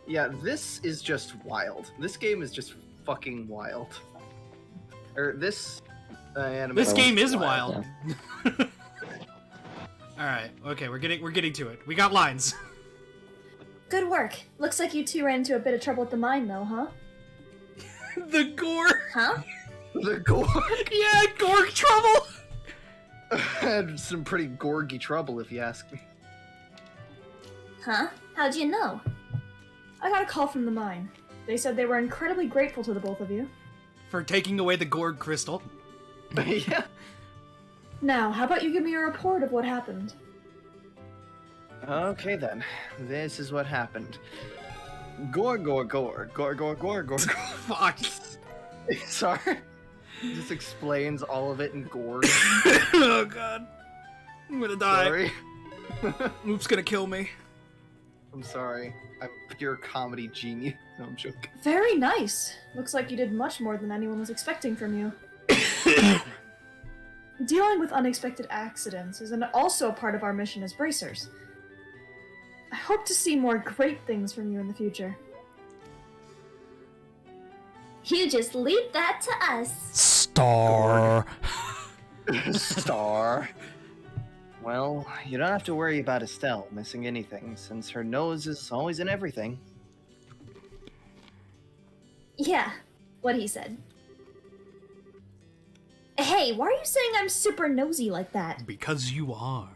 Yeah, this is just wild. This game is just fucking wild. Or this anime. This game is wild. Alright, okay, we're getting to it. We got lines. Good work. Looks like you two ran into a bit of trouble at the mine, though, huh? The gore. Huh? The Gorg. Yeah, Gorg trouble. Had some pretty gorgy trouble, if you ask me. Huh? How'd you know? I got a call from the mine. They said they were incredibly grateful to the both of you. For taking away the Gorg crystal. Yeah. Now, how about you give me a report of what happened? Okay then. This is what happened. Gore. Fuck. Sorry. Just explains all of it in gore. Oh god. I'm gonna die. Sorry. Oop's gonna kill me. I'm sorry. I'm pure comedy genius. No, I'm joking. Very nice. Looks like you did much more than anyone was expecting from you. Dealing with unexpected accidents is also a part of our mission as bracers. I hope to see more great things from you in the future. You just leave that to us. Star. Star. Well, you don't have to worry about Estelle missing anything, since her nose is always in everything. Yeah, what he said. Hey, why are you saying I'm super nosy like that? Because you are.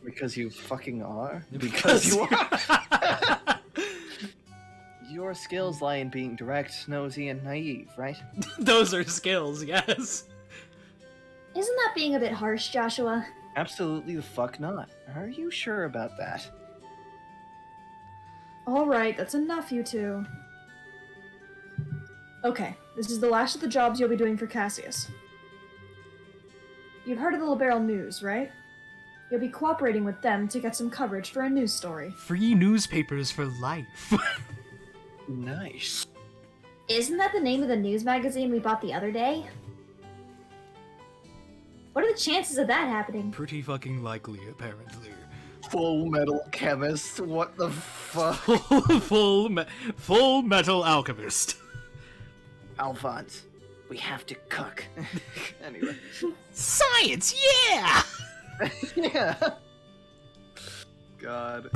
Because you fucking are? Because you are? Your skills lie in being direct, nosy, and naive, right? Those are skills, yes. Isn't that being a bit harsh, Joshua? Absolutely the fuck not. Are you sure about that? Alright, that's enough, you two. Okay, this is the last of the jobs you'll be doing for Cassius. You've heard of the Liberal News, right? You'll be cooperating with them to get some coverage for a news story. Free newspapers for life. Nice. Isn't that the name of the news magazine we bought the other day? What are the chances of that happening? Pretty fucking likely, apparently. Full Metal Chemist, what the fuck? Full Metal Alchemist. Alphonse, we have to cook. Anyway. Science, yeah! Yeah. God.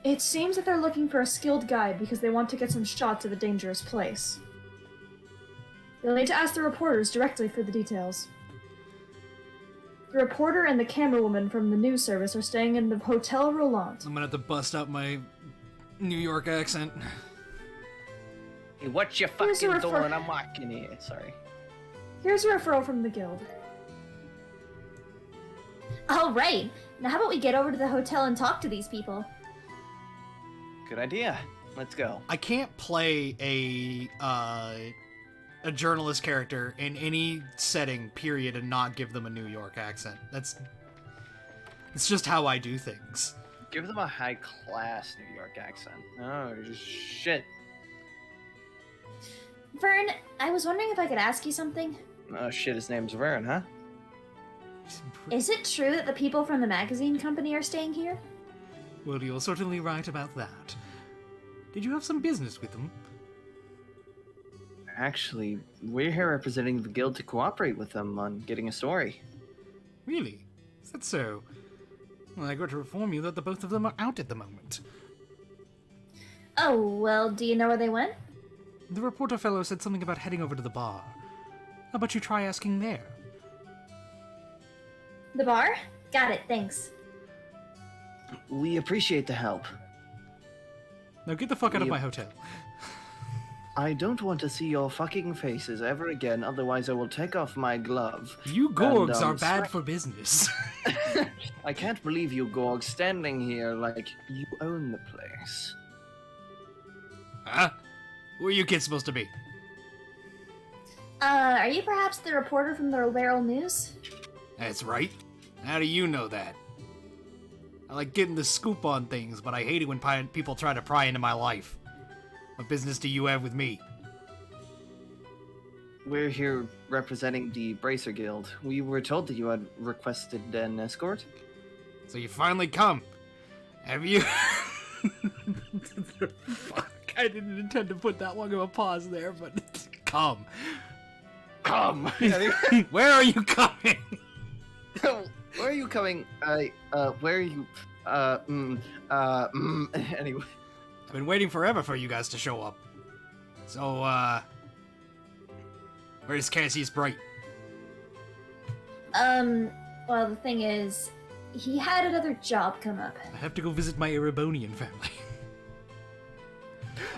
It seems that they're looking for a skilled guide because they want to get some shots of a dangerous place. You'll need to ask the reporters directly for the details. The reporter and the camerawoman from the news service are staying in the Hotel Roland. I'm gonna have to bust out my New York accent. Hey, what you Here's fucking a doing? I'm walking here. Sorry. Here's a referral from the guild. Alright, now how about we get over to the hotel and talk to these people? Good idea. Let's go. I can't play a journalist character in any setting, period, and not give them a New York accent. It's just how I do things. Give them a high-class New York accent. Oh, shit. Vern, I was wondering if I could ask you something. Oh, shit, his name's Vern, huh? Is it true that the people from the magazine company are staying here? Well, you're certainly right about that. Did you have some business with them? Actually, we're here representing the guild to cooperate with them on getting a story. Really? Is that so? Well, I got to inform you that the both of them are out at the moment. Oh, well, do you know where they went? The reporter fellow said something about heading over to the bar. How about you try asking there? The bar? Got it, thanks. We appreciate the help. Now get the fuck out of my hotel. I don't want to see your fucking faces ever again, otherwise I will take off my glove. You Gorgs and, are bad for business. I can't believe you Gorgs standing here like you own the place. Huh? Who are you kids supposed to be? Are you perhaps the reporter from the Liberal News? That's right. How do you know that? I like getting the scoop on things, but I hate it when people try to pry into my life. What business do you have with me? We're here representing the Bracer Guild. We were told that you had requested an escort. So you finally come. Have you... Fuck, I didn't intend to put that long of a pause there, but come. Come. Where are you coming? Where are you coming? Where are you? Anyway. I've been waiting forever for you guys to show up. So, where's Cassius Bright? Well, the thing is, he had another job come up. I have to go visit my Erebonian family.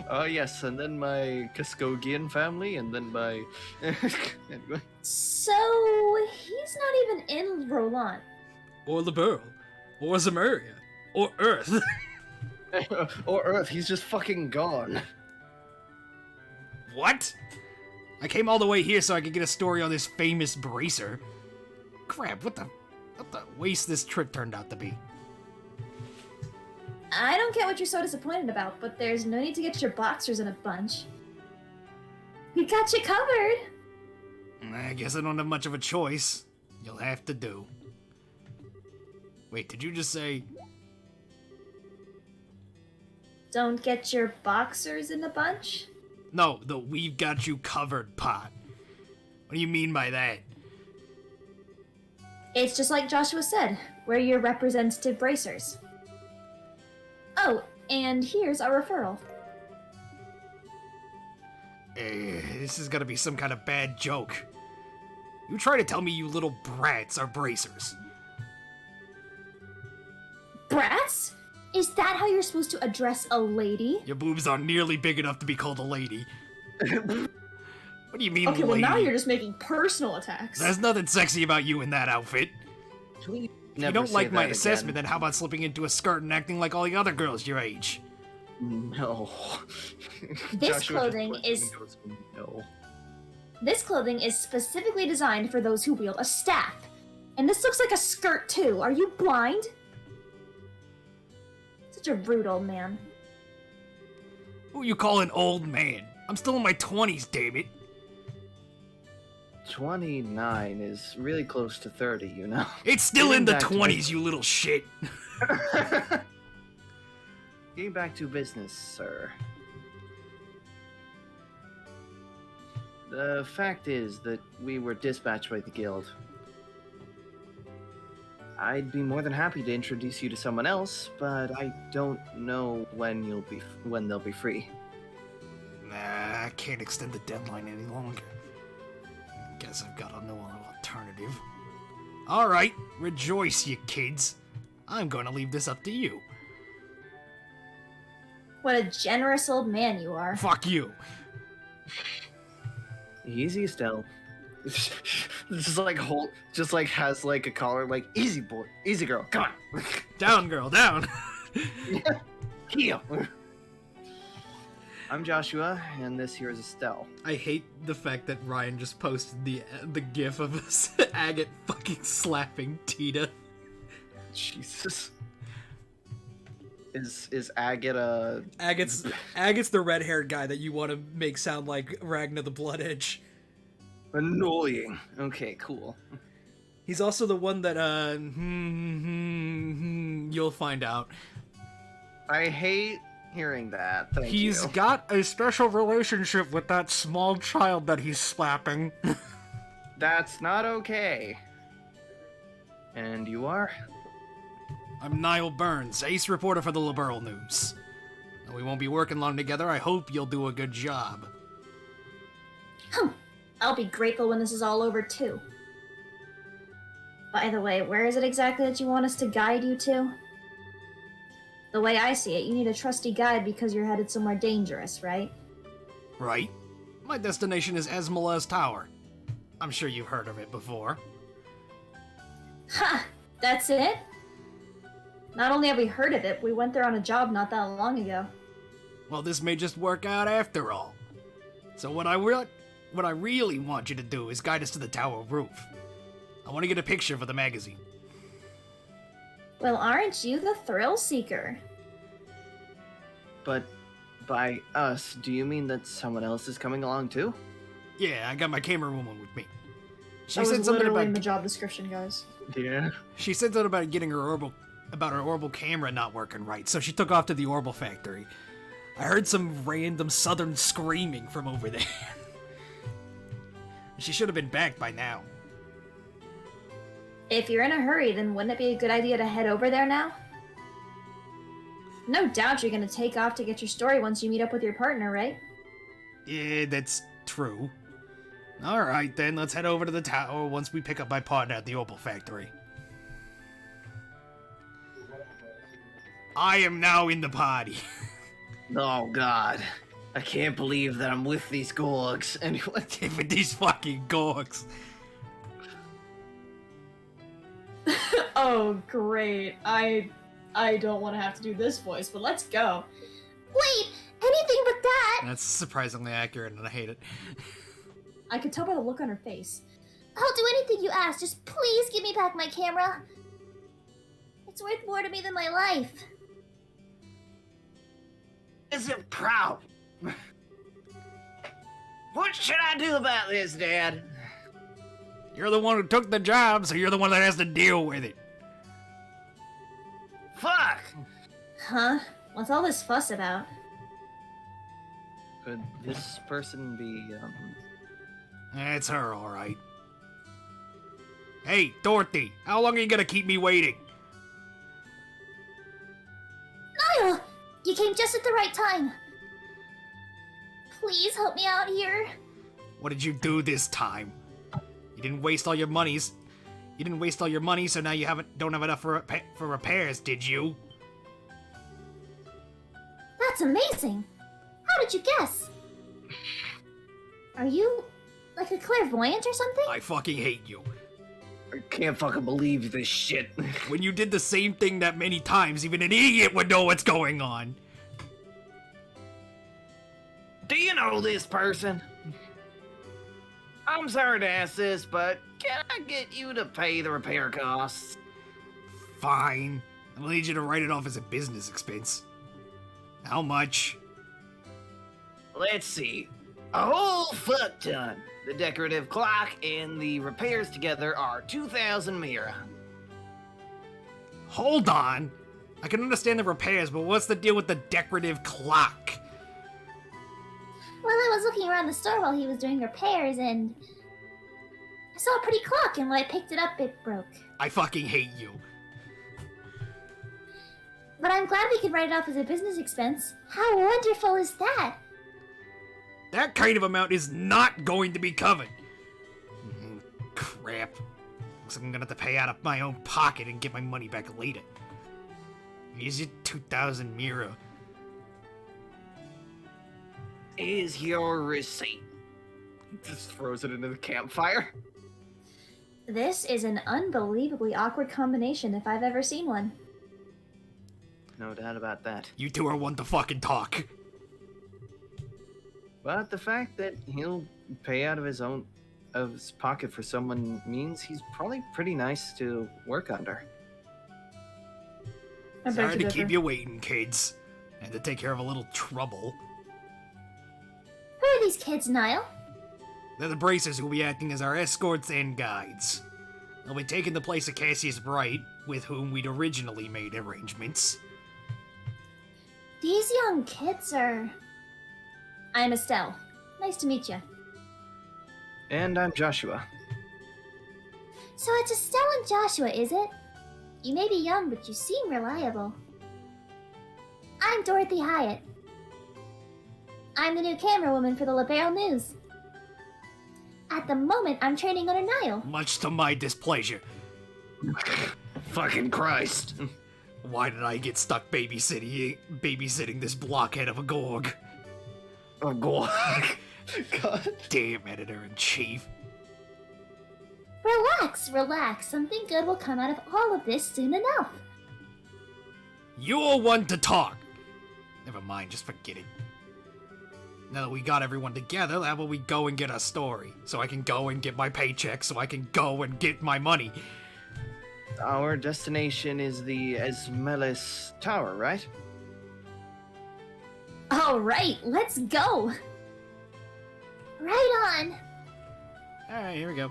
Oh, yes, and then my Kaskogian family, and then my... Anyway. So, he's not even in Roland. Or the Burl. Or Zamaria. Or Earth. Or Earth, he's just fucking gone. What? I came all the way here so I could get a story on this famous bracer. Crap, what the waste this trip turned out to be. I don't get what you're so disappointed about, but there's no need to get your boxers in a bunch. We got you covered. I guess I don't have much of a choice. You'll have to do. Wait, did you just say... Don't get your boxers in a bunch? No, the "we've got you covered" part. What do you mean by that? It's just like Joshua said. We're your representative bracers. Oh, and here's our referral. This is gonna be some kind of bad joke. You try to tell me you little brats are bracers. Brats? Is that how you're supposed to address a lady? Your boobs aren't nearly big enough to be called a lady. What do you mean, Okay, well lady? now you're just making personal attacks. There's nothing sexy about you in that outfit. Please If you don't like my assessment, then how about slipping into a skirt and acting like all the other girls your age? No. This Joshua just clothing points is- and goes, no. This clothing is specifically designed for those who wield a staff. And this looks like a skirt too. Are you blind? Such a rude old man. Who you call an old man? I'm still in my 20s, damn it. 29 is really close to 30, you know? It's still in the Getting back to 20s, you little shit. Getting back to business, sir. The fact is that we were dispatched by the guild. I'd be more than happy to introduce you to someone else, but I don't know when they'll be free. Nah, I can't extend the deadline any longer. Guess I've got no other alternative. Alright, rejoice, you kids. I'm gonna leave this up to you. What a generous old man you are. Fuck you. Easy, Estelle. Just like has like a collar, like easy boy, easy girl, come on. Down, girl, down. Heel. I'm Joshua, and this here is Estelle. I hate the fact that Ryan just posted the gif of Agate fucking slapping Tita. Jesus. Is Agate a... Agate's the red-haired guy that you want to make sound like Ragnar the Blood Edge. Annoying. Okay, cool. He's also the one that, you'll find out. I hate hearing that. Thank you. He's got a special relationship with that small child that he's slapping. That's not okay. And you are? I'm Niall Burns, ace reporter for the Liberal News. Though we won't be working long together, I hope you'll do a good job. I'll be grateful when this is all over too. By the way, where is it exactly that you want us to guide you to? The way I see it, you need a trusty guide because you're headed somewhere dangerous, right? Right. My destination is Esmala's Tower. I'm sure you've heard of it before. Ha! That's it? Not only have we heard of it, we went there on a job not that long ago. Well, this may just work out after all. So what I really want you to do is guide us to the tower roof. I want to get a picture for the magazine. Well, aren't you the thrill seeker? But by us, do you mean that someone else is coming along too? Yeah, I got my camera woman with me. She That said was something literally about in the job description, guys. Yeah. She said something about getting her about her orbital camera not working right, so she took off to the orbital factory. I heard some random southern screaming from over there. She should have been back by now. If you're in a hurry, then wouldn't it be a good idea to head over there now? No doubt you're gonna take off to get your story once you meet up with your partner, right? Yeah, that's true. Alright then, let's head over to the tower once we pick up my partner at the orbital factory. I am now in the party. Oh god. I can't believe that I'm with these gorgs. Anyway. With these fucking gorgs. Oh, great. I don't want to have to do this voice, but let's go. Wait, anything but that! That's surprisingly accurate and I hate it. I could tell by the look on her face. I'll do anything you ask, just please give me back my camera. It's worth more to me than my life. Isn't proud. What should I do about this, Dad? You're the one who took the job, so you're the one that has to deal with it. Fuck! Huh? What's all this fuss about? Could this person be, It's her, alright. Hey, Dorothy, how long are you gonna keep me waiting? Niall! You came just at the right time. Please help me out here. What did you do this time? You didn't waste all your monies. You didn't waste all your money, so now you don't have enough for repairs, did you? That's amazing. How did you guess? Are you like a clairvoyant or something? I fucking hate you. I can't fucking believe this shit. When you did the same thing that many times, even an idiot would know what's going on. Do you know this person? I'm sorry to ask this, but can I get you to pay the repair costs? Fine. I'll need you to write it off as a business expense. How much? Let's see. A whole fuck ton. The decorative clock and the repairs together are 2,000 mira. Hold on. I can understand the repairs, but what's the deal with the decorative clock? Well, I was looking around the store while he was doing repairs and I saw a pretty clock, and when I picked it up, it broke. I fucking hate you. But I'm glad we could write it off as a business expense. How wonderful is that? That kind of amount is not going to be covered. Crap. Looks like I'm gonna have to pay out of my own pocket and get my money back later. Here's your 2,000 mira. Is your receipt? Just throws it into the campfire. This is an unbelievably awkward combination if I've ever seen one. No doubt about that. You two are one to fucking talk. But the fact that he'll pay out of his pocket for someone means he's probably pretty nice to work under. I beg Sorry to differ. keep you waiting, kids. And to take care of a little trouble. Who are these kids, Niall? They're the bracers who will be acting as our escorts and guides. They'll be taking the place of Cassius Bright, with whom we'd originally made arrangements. These young kids are... I'm Estelle. Nice to meet you. And I'm Joshua. So it's Estelle and Joshua, is it? You may be young, but you seem reliable. I'm Dorothy Hyatt. I'm the new camera woman for the Libero News. At the moment, I'm training under Niall. Much to my displeasure. Fucking Christ. Why did I get stuck babysitting this blockhead of a Gorg? Oh, God. God. Damn editor-in-chief. Relax, relax. Something good will come out of all of this soon enough. You're one to talk. Never mind, just forget it. Now that we got everyone together, how about we go and get our story? So I can go and get my paycheck, so I can go and get my money. Our destination is the Esmelis Tower, right? All right, let's go. Right on. Alright, here we go.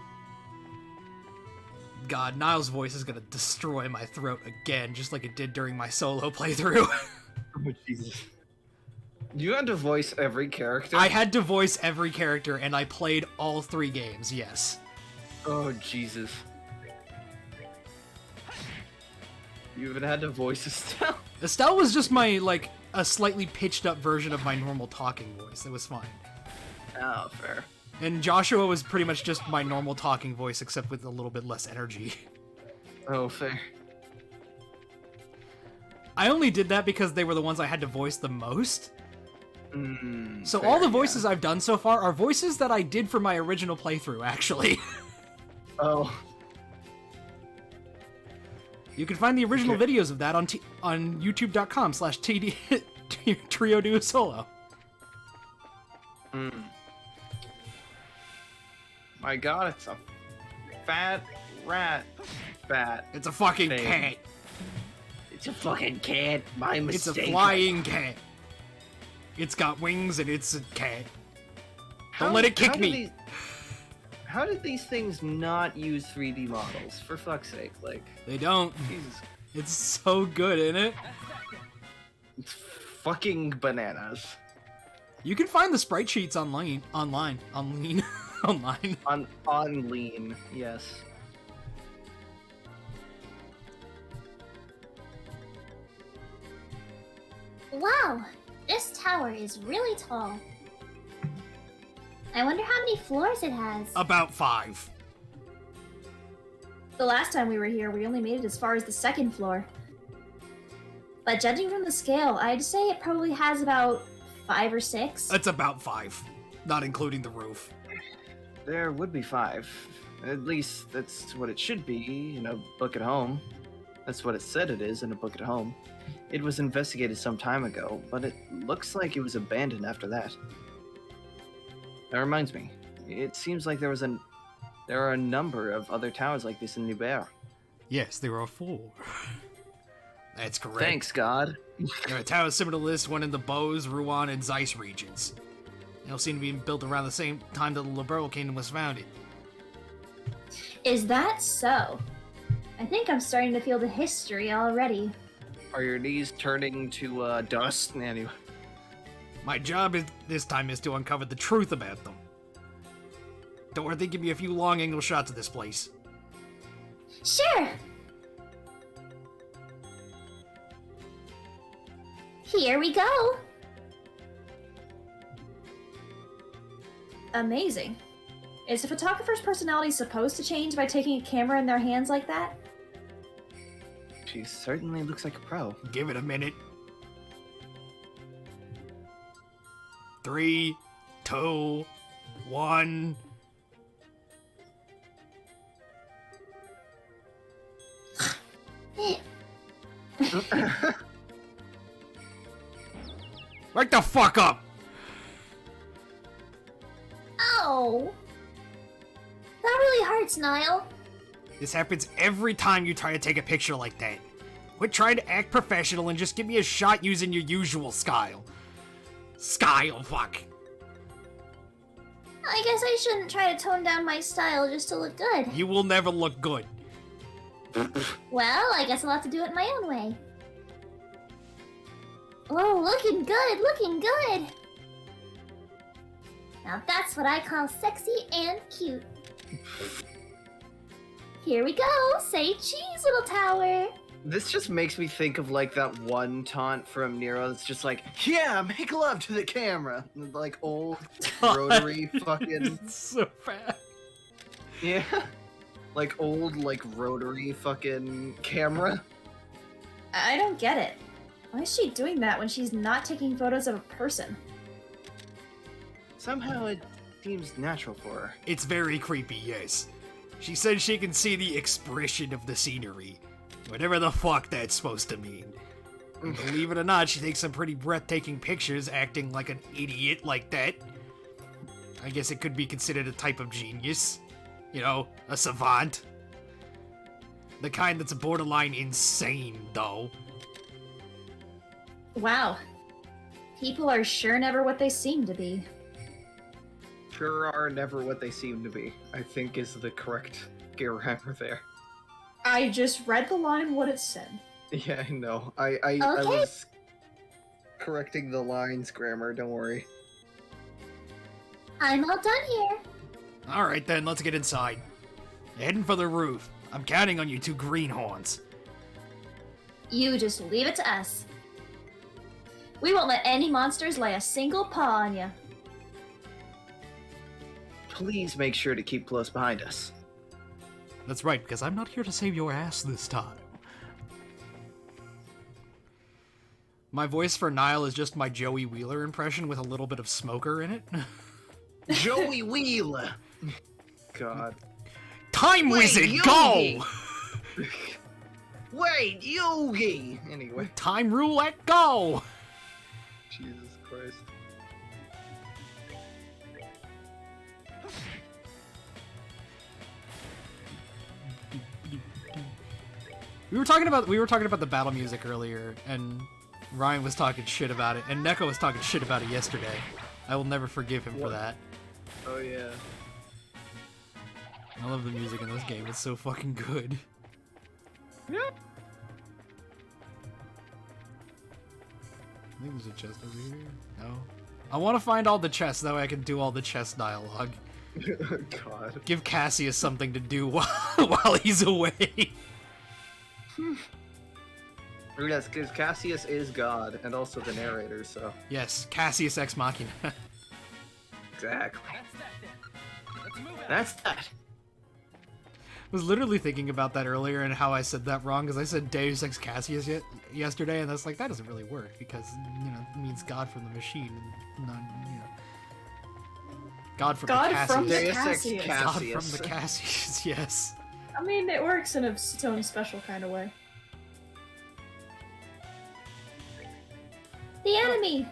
God, Niall's voice is gonna destroy my throat again, just like it did during my solo playthrough. Oh, Jesus. You had to voice every character? I had to voice every character, and I played all 3 games, yes. Oh, Jesus. You even had to voice Estelle? Estelle was just my, like, a slightly pitched up version of my normal talking voice. It was fine. Oh, fair. And Joshua was pretty much just my normal talking voice, except with a little bit less energy. Oh, fair. I only did that because they were the ones I had to voice the most. So fair, all the voices I've done so far are voices that I did for my original playthrough, actually. Oh. You can find the original videos of that on youtube.com/TD Trio Duo Solo. My God, it's a fat rat. Fat. It's a fucking Thing. cat. It's a fucking cat. My mistake. It's a flying cat. It's got wings and it's a cat. Don't let it kick me. How did these things not use 3D models? For fuck's sake, like. They don't. Jesus. It's so good, isn't it? It's fucking bananas. You can find the sprite sheets online. On lean. On lean, yes. Wow, this tower is really tall. I wonder how many floors it has. About 5. The last time we were here, we only made it as far as the 2nd floor. But judging from the scale, I'd say it probably has about 5 or 6. It's about 5, not including the roof. There would be 5. At least that's what it should be in a book at home. That's what it said it is in a book at home. It was investigated some time ago, but it looks like it was abandoned after that. That reminds me. It seems like there are a number of other towers like this in Nubert. Yes, there are 4. That's correct. Thanks, God. There are towers similar to this one in the Bose, Rouen, and Zeiss regions. They all seem to be built around the same time that the Liberal Kingdom was founded. Is that so? I think I'm starting to feel the history already. Are your knees turning to dust? Anyway. My job this time is to uncover the truth about them. Dorothy, give me a few long angle shots of this place. Sure. Here we go. Amazing. Is a photographer's personality supposed to change by taking a camera in their hands like that? She certainly looks like a pro. Give it a minute. 3, 2, 1. Wake the fuck up! Oh. That really hurts, Niall. This happens every time you try to take a picture like that. Quit trying to act professional and just give me a shot using your usual style. Fuck. I guess I shouldn't try to tone down my style just to look good. You will never look good. Well, I guess I'll have to do it my own way. Oh, looking good, looking good. Now that's what I call sexy and cute. Here we go. Say cheese, little tower. This just makes me think of like that one taunt from Nero that's just like, yeah, make love to the camera. Like old rotary fucking. It's so bad. Yeah. Like old, like rotary fucking camera. I don't get it. Why is she doing that when she's not taking photos of a person? Somehow it seems natural for her. It's very creepy, yes. She says she can see the expression of the scenery. Whatever the fuck that's supposed to mean. And believe it or not, she takes some pretty breathtaking pictures acting like an idiot like that. I guess it could be considered a type of genius. You know, a savant. The kind that's borderline insane, though. Wow. People are sure never what they seem to be. Sure are never what they seem to be, I think is the correct grammar there. I just read the line what it said. Yeah, I know. I Okay. was correcting the lines grammar, don't worry. I'm all done here. Alright then, let's get inside. Heading for the roof. I'm counting on you two greenhorns. You just leave it to us. We won't let any monsters lay a single paw on you. Please make sure to keep close behind us. That's right, because I'm not here to save your ass this time. My voice for Niall is just my Joey Wheeler impression with a little bit of smoker in it. Joey Wheeler! God. Time Wait, Wizard, Yogi! go! Wait, Yogi! Anyway. Time Roulette, go! Jesus Christ. We were talking about the battle music earlier, and Ryan was talking shit about it, and Neko was talking shit about it yesterday. I will never forgive him for that. Oh yeah. I love the music in this game. It's so fucking good. Yeah. I think there's a chest over here. No. I want to find all the chests, that way I can do all the chest dialogue. God. Give Cassius something to do while he's away. Yes, because Cassius is God, and also the narrator, so... Yes, Cassius Ex Machina. Exactly. That's that. I was literally thinking about that earlier and how I said that wrong, because I said Deus Ex Cassius yesterday, and that's like, that doesn't really work, because, you know, it means God from the machine, and not, you know... God from the Cassius. From the Deus Ex Cassius. God Cassius. from the Cassius, yes. I mean, it works in its own special kind of way. The enemy!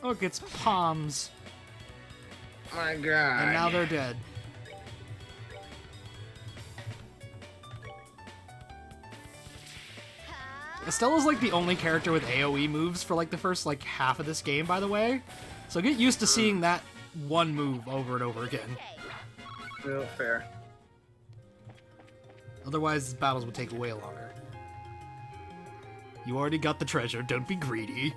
Look, it's palms. My God. And now they're dead. Estella's like the only character with AoE moves for like the first like half of this game, by the way. So get used to seeing that one move over and over again. No, fair. Otherwise, battles would take way longer. You already got the treasure, don't be greedy.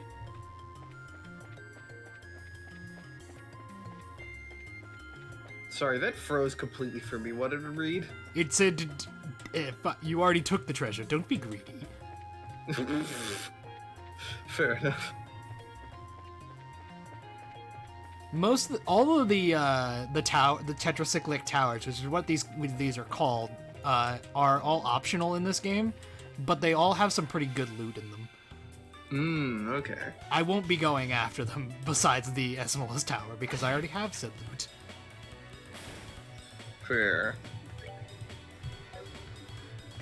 Sorry, that froze completely for me. What did it read? It said, you already took the treasure, don't be greedy. Fair enough. All of the tetracyclic towers, which is what these are called, are all optional in this game, but they all have some pretty good loot in them. Okay. I won't be going after them besides the Esmeralda's Tower because I already have said loot. Fair.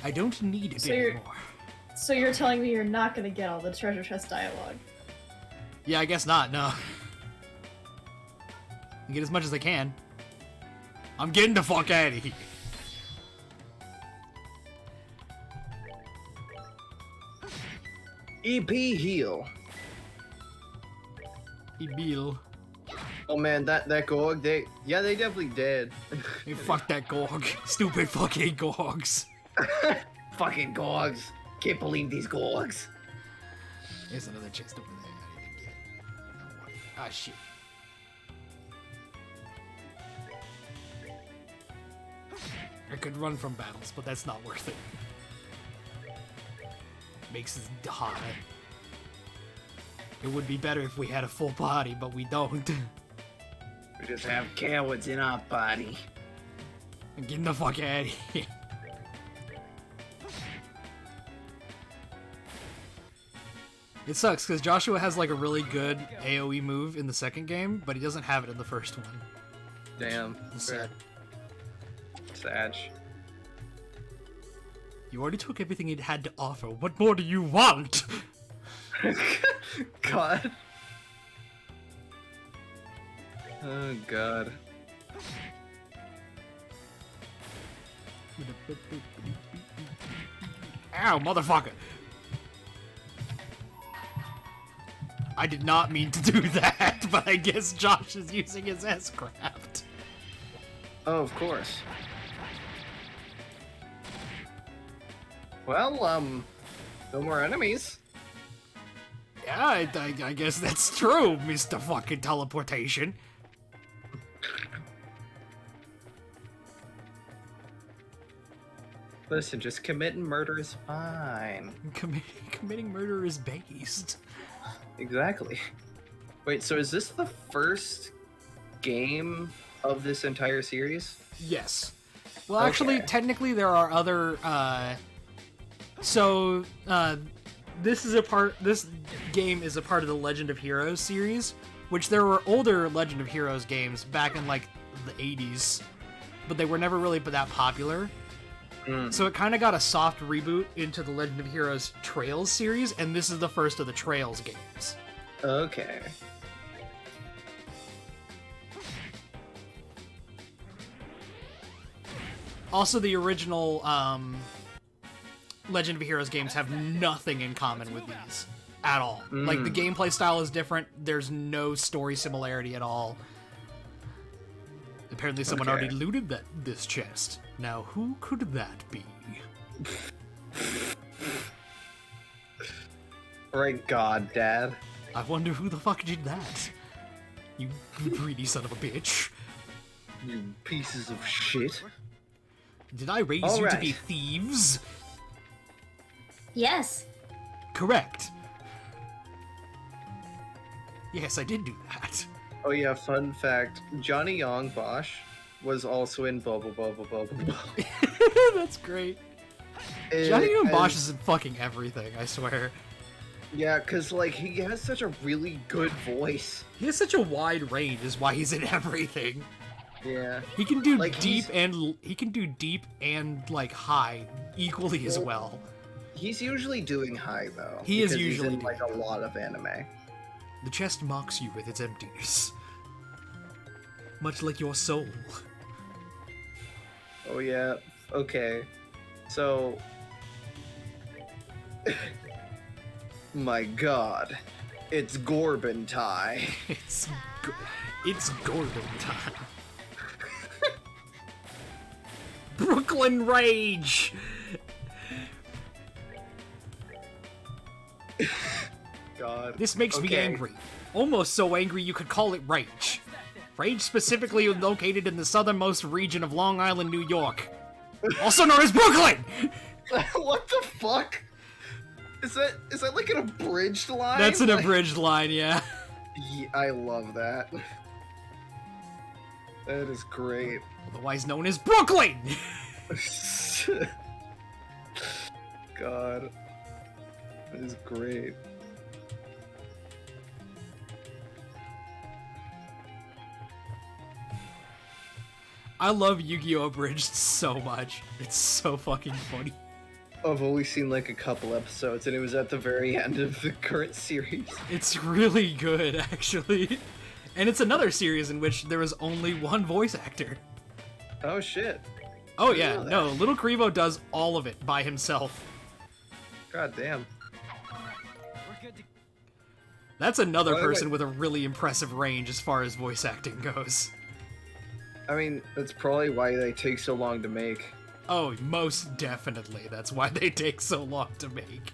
I don't need it So you're- anymore. So you're telling me you're not gonna get all the treasure chest dialogue? Yeah, I guess not, no. I get as much as I can. I'm getting the fuck out of here. EP heal. Ebil. Oh man, that Gorg, they definitely did. Hey, fuck that Gorg. Stupid fucking Gorgs. Fucking Gorgs. Can't believe these Gorgs. There's another chest over there I didn't get. Ah, shit. I could run from battles, but that's not worth it. Makes us die. It would be better if we had a full body, but we don't. We just have cowards in our party. Get the fuck out of here. It sucks, because Joshua has like a really good AoE move in the second game, but he doesn't have it in the first one. Damn. It's Fair. sad. Sag. You already took everything it had to offer. What more do you want? God. Oh God. Ow, motherfucker! I did not mean to do that, but I guess Josh is using his S-craft. Oh, of course. Well, no more enemies. Yeah, I guess that's true, Mr. Fucking Teleportation. Listen, just committing murder is fine. Committing murder is based. Exactly. Wait, so is this the first game of this entire series? Yes. Well, actually, Okay. technically, there are other. This game is a part of the Legend of Heroes series, which there were older Legend of Heroes games back in like the 80s, but they were never really that popular. So it kind of got a soft reboot into the Legend of Heroes Trails series, and this is the first of the Trails games. Okay. Also, the original Legend of Heroes games have nothing in common with these at all. Like, the gameplay style is different. There's no story similarity at all. Apparently someone Okay. already looted this chest. Now, who could that be? Right, God, Dad. I wonder who the fuck did that. You greedy son of a bitch. You pieces of shit. Did I raise you to be Alright. thieves? Yes. Correct. Yes, I did do that. Oh yeah, fun fact. Johnny Young Bosch was also in Bubble Bubble Bubble Bubble. That's great. And- Johnny and Bosch and- is in fucking everything, I swear. Yeah, because, like, he has such a really good voice. He has such a wide range, is why he's in everything. Yeah. He can do Like, deep and like high equally as well. He's usually doing high, though. He is because he's usually in, like, doing a lot of anime. The chest mocks you with its emptiness. Much like your soul. Oh yeah. Okay. So. My God, it's Gorbin tie. It's Gordon time. Brooklyn Rage! God. This makes me Okay. angry. Almost so angry you could call it rage. Rage specifically located in the southernmost region of Long Island, New York. Also known as Brooklyn! What the fuck? Is that like an abridged line? That's an Like- abridged line, yeah. Yeah, I love that. That is great. Otherwise known as Brooklyn! God. That is great. I love Yu-Gi-Oh! Abridged so much. It's so fucking funny. I've only seen like a couple episodes, and it was at the very end of the current series. It's really good, actually. And it's another series in which there was only one voice actor. Oh shit. Oh I didn't yeah, know that. no, Little Krivo does all of it by himself. God damn. That's another Wait, person wait. with a really impressive range as far as voice acting goes. I mean, that's probably why they take so long to make. Oh, most definitely. That's why they take so long to make.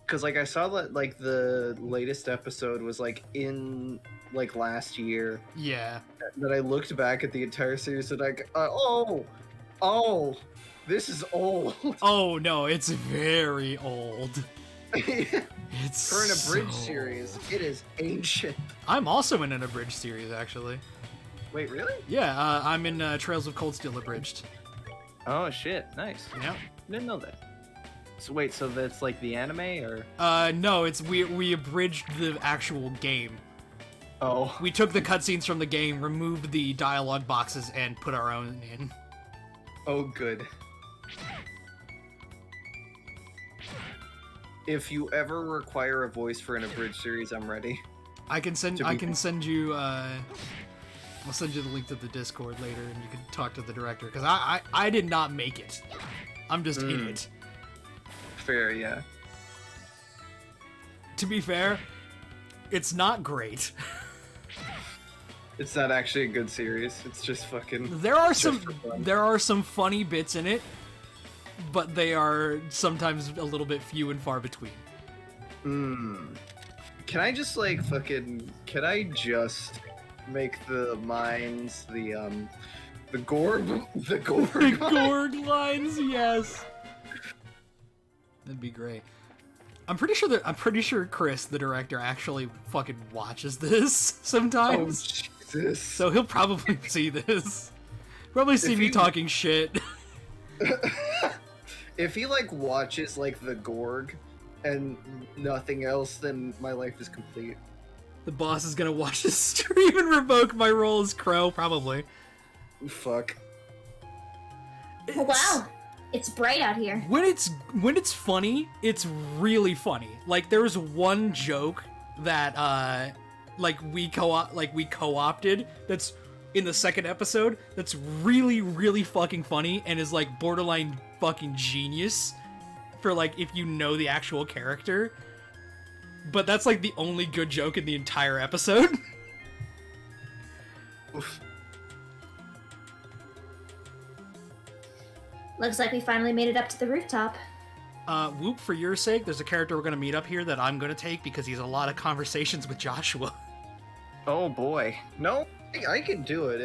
Cause like I saw that like the latest episode was like in like last year. Yeah. That I looked back at the entire series and like, oh, this is old. Oh no, it's very old. It's For an abridged so series, old. it is ancient. I'm also in an abridged series, actually. Wait, really? Yeah, I'm in Trails of Cold Steel abridged. Oh shit, nice. Yeah. Didn't know that. So wait, so that's like the anime or? No, it's we abridged the actual game. Oh. We took the cutscenes from the game, removed the dialogue boxes, and put our own in. Oh, good. If you ever require a voice for an abridged series, I'm ready. I can send To I be- can send you I'll send you the link to the Discord later, and you can talk to the director, because I did not make it. I'm just in it. Fair, yeah. To be fair, it's not great. It's not actually a good series. It's just fucking. There are just for fun. there are some funny bits in it, but they are sometimes a little bit few and far between. Can I just like fucking? Can I just make the mines the Gorg the Gorg The Gorg lines, yes. That'd be great. I'm pretty sure Chris, the director, actually fucking watches this Oh sometimes. Jesus! So he'll probably see this. Probably see If me he- talking shit. If he like watches like the Gorg and nothing else, then my life is complete. The boss is gonna watch this stream and revoke my role as Crow, probably. Fuck. Wow, it's bright out here. When it's funny, it's really funny. Like there's one joke that we co-opted that's in the second episode that's really, really fucking funny and is like borderline fucking genius for like if you know the actual character. But that's like the only good joke in the entire episode. Oof. Looks like we finally made it up to the rooftop. Whoop, for your sake, there's a character we're gonna meet up here that I'm gonna take because he's a lot of conversations with Joshua. Oh boy. No, I can do it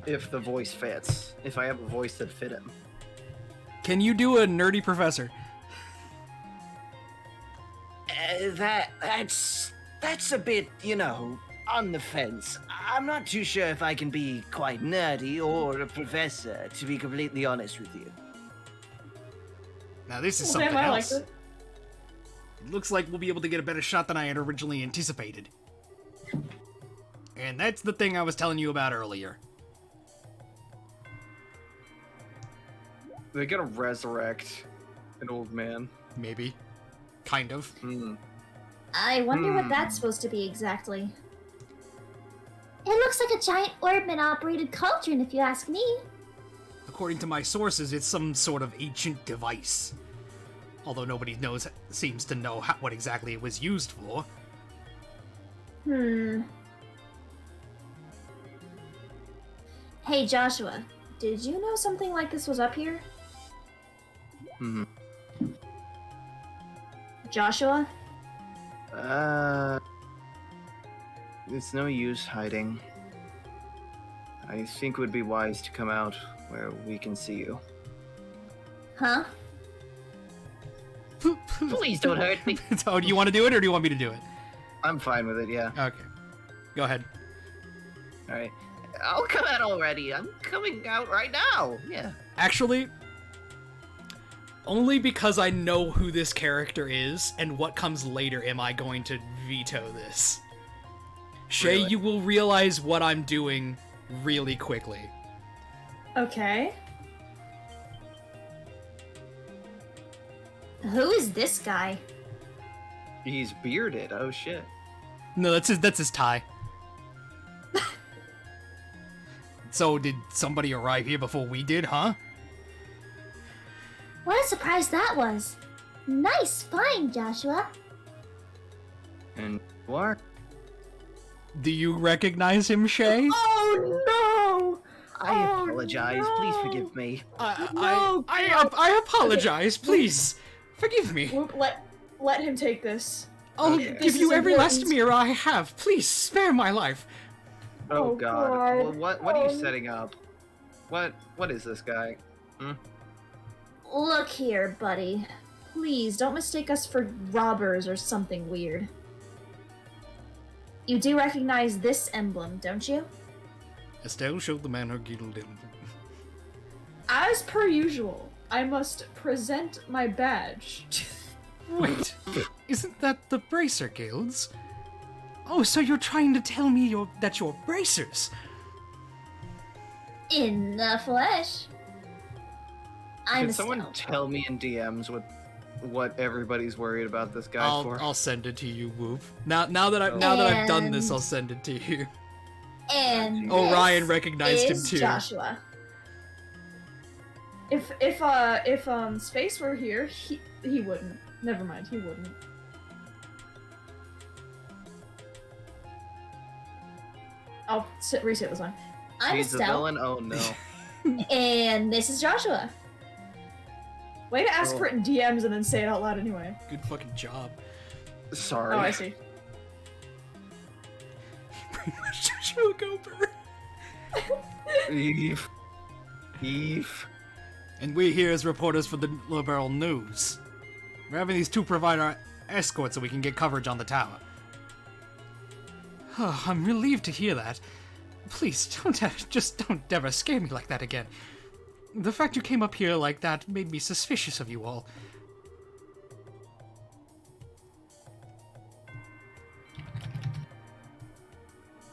if the voice fits. If I have a voice that fit him. Can you do a nerdy professor? That's a bit, on the fence. I'm not too sure if I can be quite nerdy or a professor, to be completely honest with you. Now this is Well, something damn, I else. liked it. It looks like we'll be able to get a better shot than I had originally anticipated. And that's the thing I was telling you about earlier. They're gonna resurrect an old man. Maybe. Kind of. I wonder what that's supposed to be exactly. It looks like a giant Orbman-operated cauldron, if you ask me. According to my sources, it's some sort of ancient device. Although nobody seems to know what exactly it was used for. Hey, Joshua, did you know something like this was up here? Joshua? It's no use hiding. I think it would be wise to come out where we can see you. Huh? Please don't hurt me. So, do you want to do it or do you want me to do it? I'm fine with it, yeah. Okay. Go ahead. Alright. I'll come out already. I'm coming out right now. Yeah. Actually, only because I know who this character is and what comes later am I going to veto this. Shay, Really? you will realize what I'm doing really quickly. Okay. Who is this guy? He's bearded, oh shit. No, that's his tie. So, did somebody arrive here before we did, huh? What a surprise that was. Nice find, Joshua. And you are? Do you recognize him, Shay? Oh no! I Oh, apologize. Please no. forgive me. I apologize. Please, forgive me. Whoop, let him take this. I'll Okay. give This you is every last important. mirror I have. Please, spare my life. Oh, Oh, god. God. Well, what are you Oh. setting up? What is this guy? Look here, buddy. Please, don't mistake us for robbers or something weird. You do recognize this emblem, don't you? Estelle showed the man her guild. As per usual, I must present my badge. Wait, isn't that the Bracer Guilds? Oh, so you're trying to tell me that you're bracers? In the flesh. I'm Can a someone stealth. tell me in DMs what everybody's worried about this guy for? I'll send it to you, Whoop. Now that I've done this, I'll send it to you. And Oh, this Ryan recognized him is too. Joshua. If Space were here, he wouldn't. Never mind, he wouldn't. I'll reset this one. I'm She's a Estelle, villain? Oh no. and this is Joshua. Way to ask for it in DMs and then say it out loud anyway. Good fucking job. Sorry. Oh, I see. Brainwash Joshua Gober. Eve. Eve. And we're here as reporters for the Liberal News. We're having these two provide our escort so we can get coverage on the tower. I'm relieved to hear that. Please, don't ever scare me like that again. The fact you came up here like that made me suspicious of you all.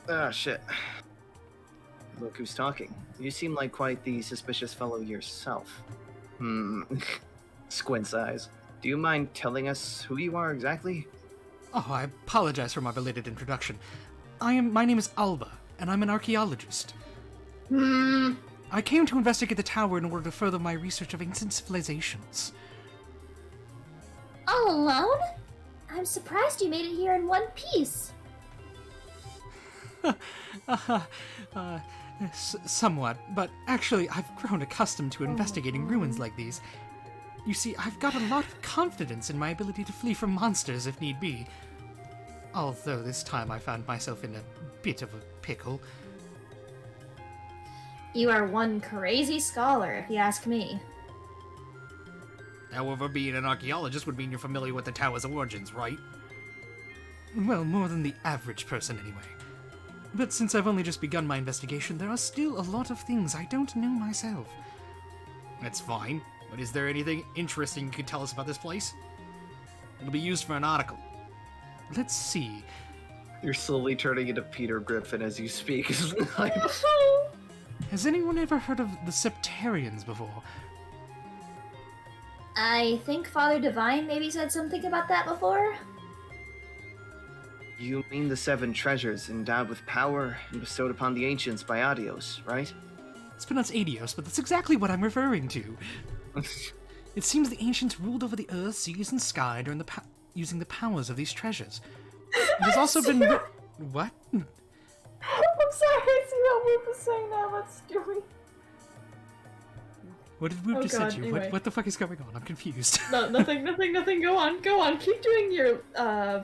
Ah, shit. Look who's talking. You seem like quite the suspicious fellow yourself. Squint's eyes. Do you mind telling us who you are exactly? Oh, I apologize for my belated introduction. My name is Alba, and I'm an archaeologist. I came to investigate the tower in order to further my research of ancient civilizations. All alone? I'm surprised you made it here in one piece. Somewhat, but actually I've grown accustomed to investigating ruins like these. You see, I've got a lot of confidence in my ability to flee from monsters if need be. Although this time I found myself in a bit of a pickle. You are one crazy scholar, if you ask me. However, being an archaeologist would mean you're familiar with the tower's origins, right? Well, more than the average person anyway. But since I've only just begun my investigation, there are still a lot of things I don't know myself. That's fine, but is there anything interesting you could tell us about this place? It'll be used for an article. Let's see. You're slowly turning into Peter Griffin as you speak. Has anyone ever heard of the Septarians before? I think Father Divine maybe said something about that before. You mean the 7 treasures endowed with power and bestowed upon the ancients by Adios, right? It's pronounced Adios, but that's exactly what I'm referring to. It seems the ancients ruled over the earth, seas, and sky during using the powers of these treasures. It has also been... What? I'm sorry, I see what Whoop was saying now about Stewie. What did Whoop just God, say to you? anyway. What the fuck is going on? I'm confused. No, nothing. Go on. Keep doing your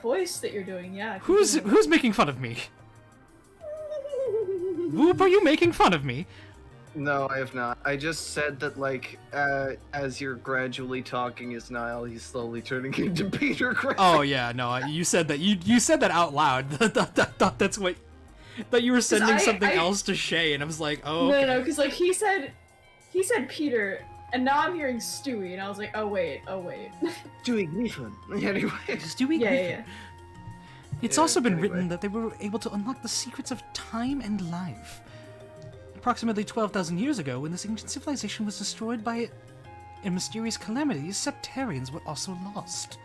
voice that you're doing. Yeah. keep Who's doing it. who's making fun of me? Whoop, are you making fun of me? No, I have not. I just said that, like, as you're gradually talking as Niall, he's slowly turning into Peter Griffin. Oh yeah, no, you said that. You said that out loud. That's what. That you were sending something else to Shay, and I was like, oh. Okay. No, because like he said Peter, and now I'm hearing Stewie, and I was like, oh wait. Doing Griffin. Anyway. Stewie Yeah, Griffin. yeah. It's Yeah, also been anyway. written that they were able to unlock the secrets of time and life. Approximately 12,000 years ago, when this ancient civilization was destroyed by a mysterious calamity, the Septarians were also lost.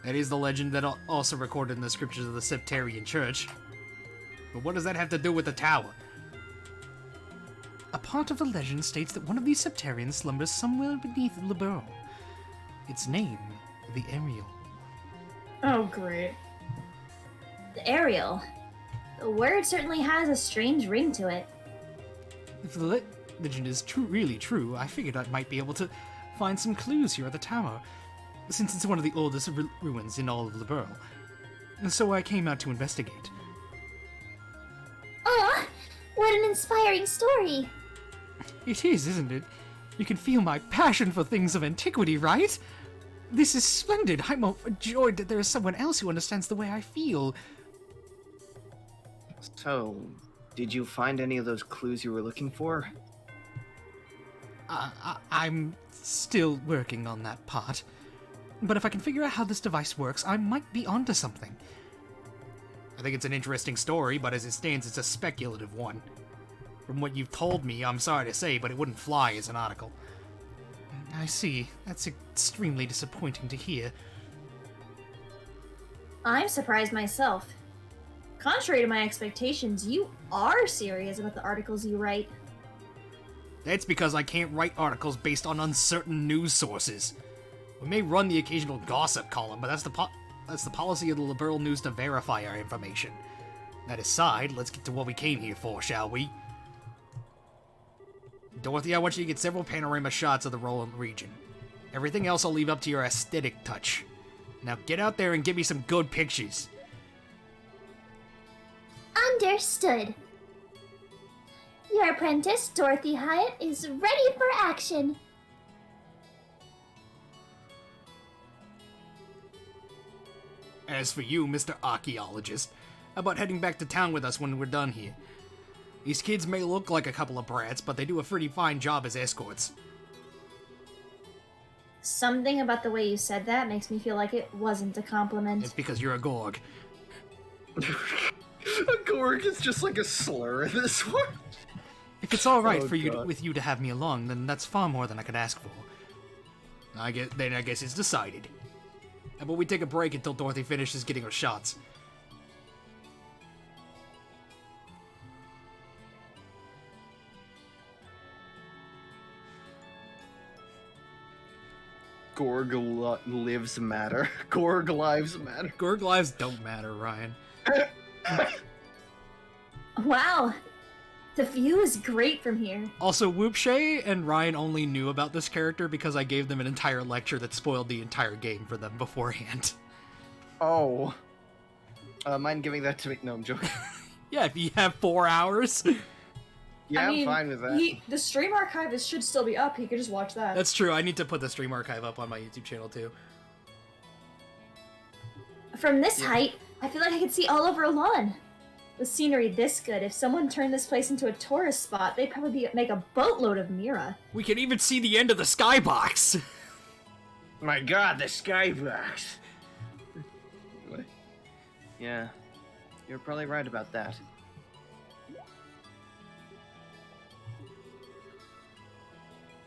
That is the legend that also recorded in the scriptures of the Septarian Church. But what does that have to do with the tower? A part of the legend states that one of these Septarians slumbers somewhere beneath Liberal. Its name, the Ariel. Oh great. The Ariel. The word certainly has a strange ring to it. If the legend is really true, I figured I might be able to find some clues here at the tower, since it's one of the oldest ruins in all of Liberal. And so I came out to investigate. Aw, what an inspiring story. It is, isn't it? You can feel my passion for things of antiquity, right? This is splendid. I'm overjoyed that there is someone else who understands the way I feel. So, did you find any of those clues you were looking for? I'm still working on that part. But if I can figure out how this device works, I might be onto something. I think it's an interesting story, but as it stands, it's a speculative one. From what you've told me, I'm sorry to say, but it wouldn't fly as an article. I see. That's extremely disappointing to hear. I'm surprised myself. Contrary to my expectations, you are serious about the articles you write. That's because I can't write articles based on uncertain news sources. We may run the occasional gossip column, but that's the policy of the Liberal News to verify our information. That aside, let's get to what we came here for, shall we? Dorothy, I want you to get several panorama shots of the Roland region. Everything else I'll leave up to your aesthetic touch. Now get out there and give me some good pictures. Understood. Your apprentice, Dorothy Hyatt, is ready for action. As for you, Mr. Archaeologist, how about heading back to town with us when we're done here? These kids may look like a couple of brats, but they do a pretty fine job as escorts. Something about the way you said that makes me feel like it wasn't a compliment. It's because you're a Gorg. A Gorg is just like a slur in this one. If it's alright Oh, for you God. with you to have me along, then that's far more than I could ask for. I guess it's decided. How about we take a break until Dorothy finishes getting her shots? Gorg lives matter. Gorg lives matter. Gorg lives don't matter, Ryan. Wow, the view is great from here. Also, Whoop Shay and Ryan only knew about this character because I gave them an entire lecture that spoiled the entire game for them beforehand. Oh. Mind giving that to me? No, I'm joking. Yeah, if you have 4 hours. Yeah, I mean, I'm fine with that. the stream archive should still be up. He could just watch that. That's true, I need to put the stream archive up on my YouTube channel too. From this height, I feel like I could see all over a lawn. With scenery this good, if someone turned this place into a tourist spot, they'd probably make a boatload of Mira. We can even see the end of the skybox! My God, the skybox. Yeah, you're probably right about that.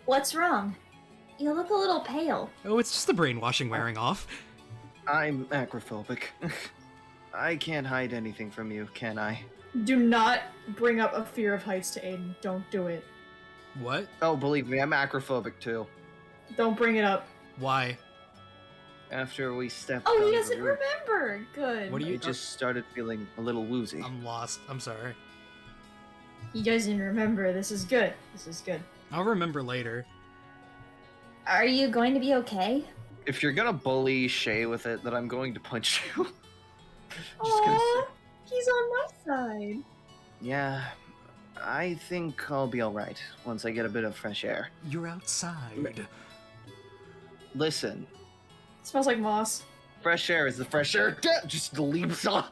What's wrong? You look a little pale. Oh, it's just the brainwashing wearing off. I'm acrophobic. I can't hide anything from you, can I? Do not bring up a fear of heights to Aidan. Don't do it. What? Oh, believe me, I'm acrophobic too. Don't bring it up. Why? After we stepped Oh, on he the doesn't roof, remember. Good. What do I you- just started feeling a little woozy. I'm lost. I'm sorry. He doesn't remember. This is good. This is good. I'll remember later. Are you going to be okay? If you're gonna bully Shay with it, then I'm going to punch you. Just gonna say. Aww, he's on my side. Yeah, I think I'll be alright once I get a bit of fresh air. You're outside. Listen, Smells like moss. fresh air is the fresh air. Just leaps off.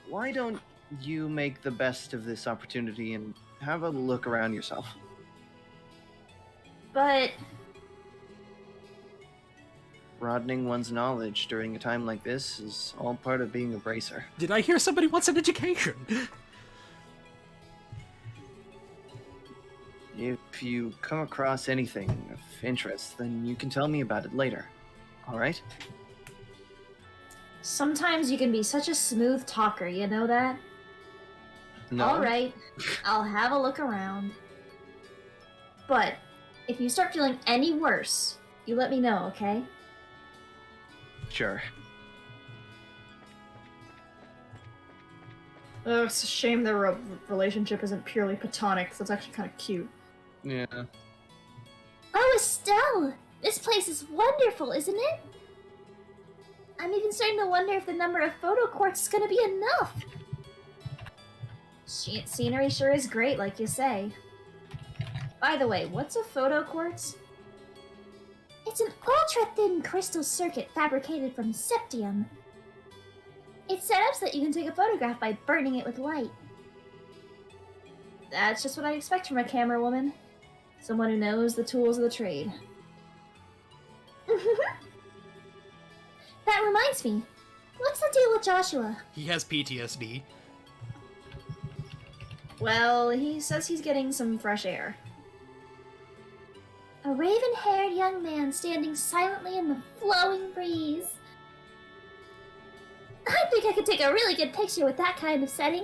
Why don't you make the best of this opportunity and have a look around yourself? But Broadening one's knowledge during a time like this is all part of being a bracer. Did I hear somebody wants an education? If you come across anything of interest, then you can tell me about it later. Alright? sometimes you can be such a smooth talker, you know that? No? Alright, I'll have a look around. But, if you start feeling any worse, you let me know, okay? Sure. Oh, it's a shame their relationship isn't purely platonic, so it's actually kind of cute. Yeah. Oh, Estelle! This place is wonderful, isn't it? I'm even starting to wonder if the number of photo quartz is gonna be enough. Scenery sure is great, like you say. By the way, what's a photo quartz? It's an ultra-thin crystal circuit fabricated from septium. It's set up so that you can take a photograph by burning it with light. That's just what I expect from a camera woman. Someone who knows the tools of the trade. That reminds me. What's the deal with Joshua? He has PTSD. Well, he says he's getting some fresh air. A raven-haired young man standing silently in the flowing breeze. I think I could take a really good picture with that kind of setting.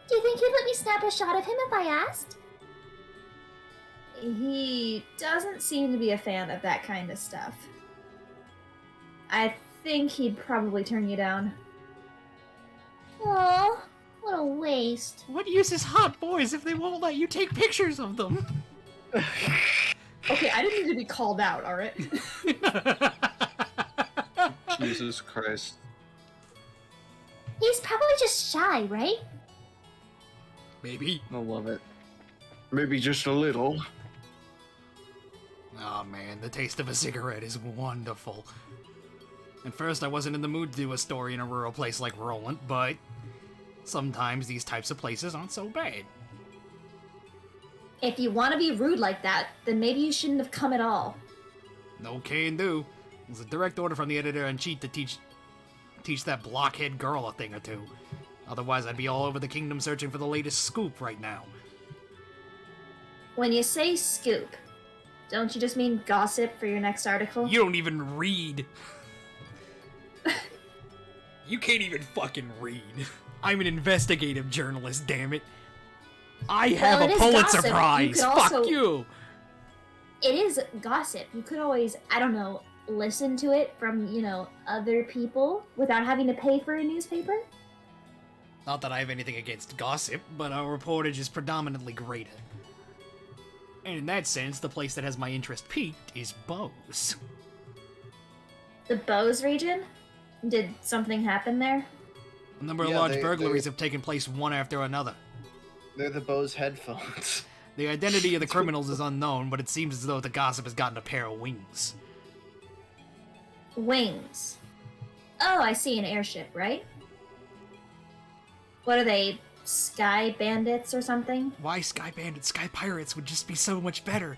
Do you think he'd let me snap a shot of him if I asked? He doesn't seem to be a fan of that kind of stuff. I think he'd probably turn you down. Aw, what a waste. What use is hot boys if they won't let you take pictures of them? Okay, I didn't need to be called out, alright? Jesus Christ. He's probably just shy, right? Maybe. I love it. Maybe just a little. Oh man, the taste of a cigarette is wonderful. At first I wasn't in the mood to do a story in a rural place like Roland, but sometimes these types of places aren't so bad. If you want to be rude like that, then maybe you shouldn't have come at all. No can do. It was a direct order from the editor-in-chief to teach that blockhead girl a thing or two. Otherwise I'd be all over the kingdom searching for the latest scoop right now. When you say scoop, don't you just mean gossip for your next article? You don't even read. You can't even fucking read. I'm an investigative journalist, damn it. I have Well, a it is Pulitzer gossip. Prize. You could also- Fuck you. It is gossip. You could always, I don't know, listen to it from, other people without having to pay for a newspaper. Not that I have anything against gossip, but our reportage is predominantly greater. And in that sense, the place that has my interest peaked is Bose. The Bose region? Did something happen there? A number of Yeah, large they- burglaries have taken place one after another. They're the Bose headphones. The identity of the criminals is unknown, but it seems as though the gossip has gotten a pair of wings. Wings. Oh, I see, an airship, right? What are they, sky bandits or something? Why Sky Bandits? Sky Pirates would just be so much better.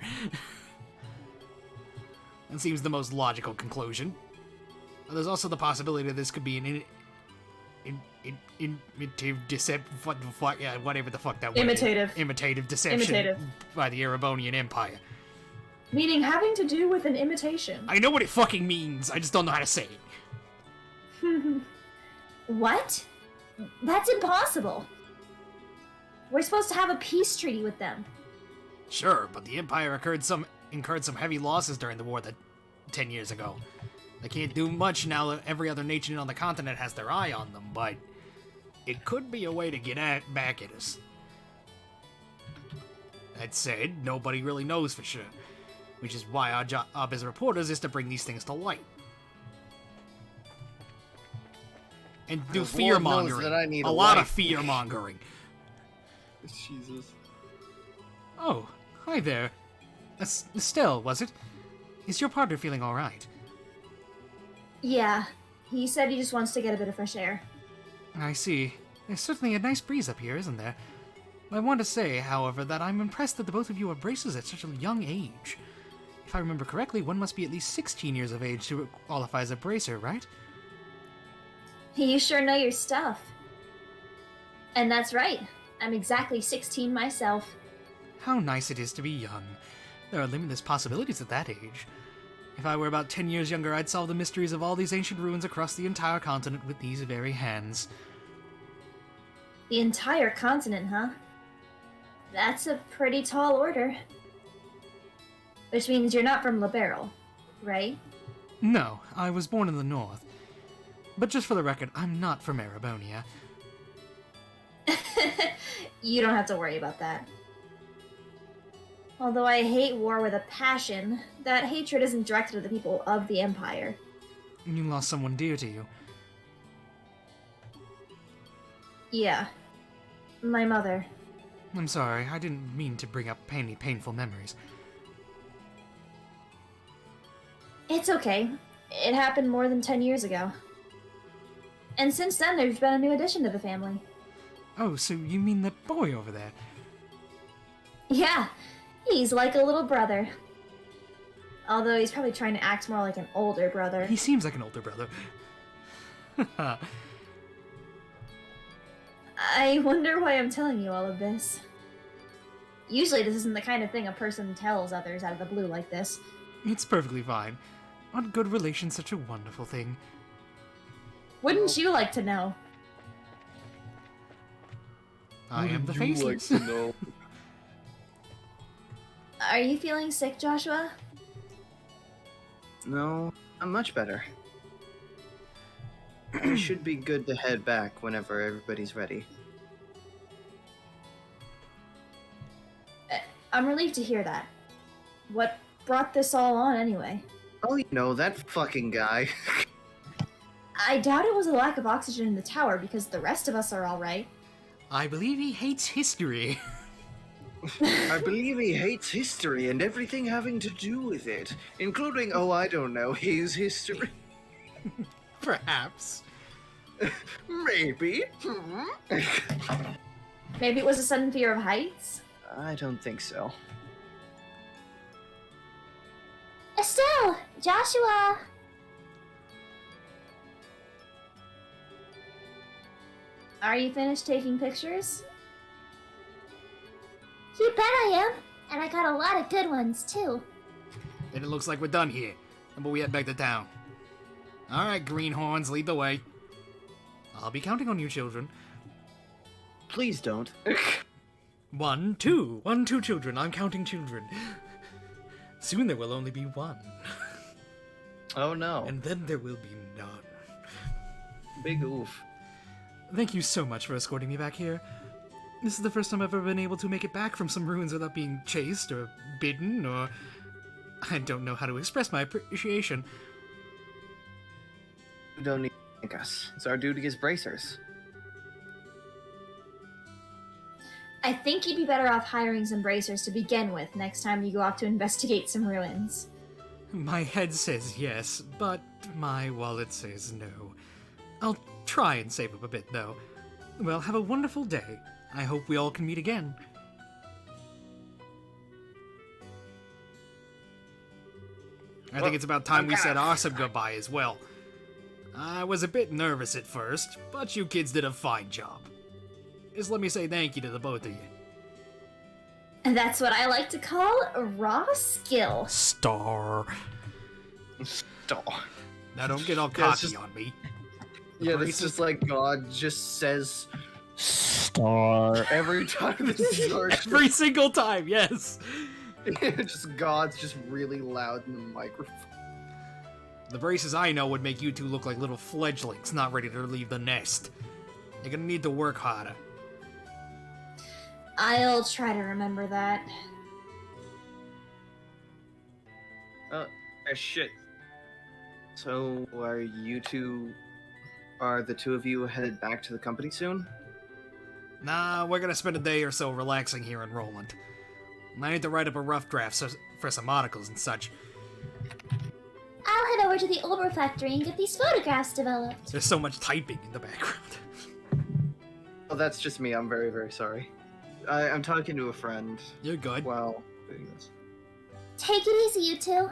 That seems the most logical conclusion. There's also the possibility that this could be an imitative whatever the fuck that word is. Imitative. Imitative deception Imitative. by the Erebonian Empire. Meaning having to do with an imitation. I know what it fucking means, I just don't know how to say it. What? That's impossible. We're supposed to have a peace treaty with them. Sure, but the Empire incurred some heavy losses during the war 10 years ago. They can't do much now that every other nation on the continent has their eye on them, but it could be a way to get back at us. That said, nobody really knows for sure, which is why our job as reporters is to bring these things to light. And do The Lord fear-mongering. knows that I need A a lot of wife. fear-mongering. Jesus. Oh, hi there. Estelle, was it? Is your partner feeling alright? Yeah, he said he just wants to get a bit of fresh air. I see. There's certainly a nice breeze up here, isn't there? I want to say, however, that I'm impressed that the both of you are braces at such a young age. If I remember correctly, one must be at least 16 years of age to qualify as a bracer, right? You sure know your stuff. And that's right. I'm exactly 16 myself. How nice it is to be young. There are limitless possibilities at that age. If I were about 10 years younger, I'd solve the mysteries of all these ancient ruins across the entire continent with these very hands. The entire continent, huh? That's a pretty tall order. Which means you're not from Liberal, right? No, I was born in the north. But just for the record, I'm not from Erebonia. You don't have to worry about that. Although I hate war with a passion, that hatred isn't directed at the people of the Empire. You lost someone dear to you. Yeah. My mother. I'm sorry, I didn't mean to bring up any painful memories. It's okay. It happened more than 10 years ago. And since then, there's been a new addition to the family. Oh, so you mean that boy over there? Yeah, he's like a little brother. Although he's probably trying to act more like an older brother. He seems like an older brother. I wonder why I'm telling you all of this. Usually this isn't the kind of thing a person tells others out of the blue like this. It's perfectly fine. Aren't good relations such a wonderful thing? Wouldn't you like to know? I am the Would you like faceless. to know? Are you feeling sick, Joshua? No, I'm much better. We should be good to head back whenever everybody's ready. I'm relieved to hear that. What brought this all on anyway? Oh, you know, that fucking guy. I doubt it was a lack of oxygen in the tower because the rest of us are alright. I believe he hates history. I believe he hates history and everything having to do with it, including, oh, I don't know, his history. Perhaps. Maybe. Maybe it was a sudden fear of heights? I don't think so. Estelle! Joshua! Are you finished taking pictures? You bet I am! And I got a lot of good ones, too. Then it looks like we're done here. How about we head back to town? Alright, greenhorns, lead the way. I'll be counting on you, children. Please don't. 1, 2. 1, 2 children. I'm counting children. Soon there will only be one. Oh no. And then there will be none. Big oof. Thank you so much for escorting me back here. This is the first time I've ever been able to make it back from some ruins without being chased or bitten or... I don't know how to express my appreciation. You don't need to thank us. It's our duty as bracers. I think you'd be better off hiring some bracers to begin with next time you go off to investigate some ruins. My head says yes, but my wallet says no. I'll try and save up a bit, though. Well, have a wonderful day. I hope we all can meet again. I think it's about time we said our goodbye as well. I was a bit nervous at first, but you kids did a fine job. Just let me say thank you to the both of you. And that's what I like to call raw skill. Star. Stop. Now don't get all Yeah, it's cocky just- on me. Yeah, braces- this is like God just says star every time this starts. Every single time, yes. Just God's just really loud in the microphone. The braces I know would make you two look like little fledglings not ready to leave the nest. You're gonna need to work harder. I'll try to remember that. Shit. So, are the two of you headed back to the company soon? Nah, we're gonna spend a day or so relaxing here in Roland. I need to write up a rough draft for some articles and such. I'll head over to the old refectory and get these photographs developed. There's so much typing in the background. Oh, that's just me. I'm very, very sorry. I'm talking to a friend You're good. while doing this. Take it easy, you two.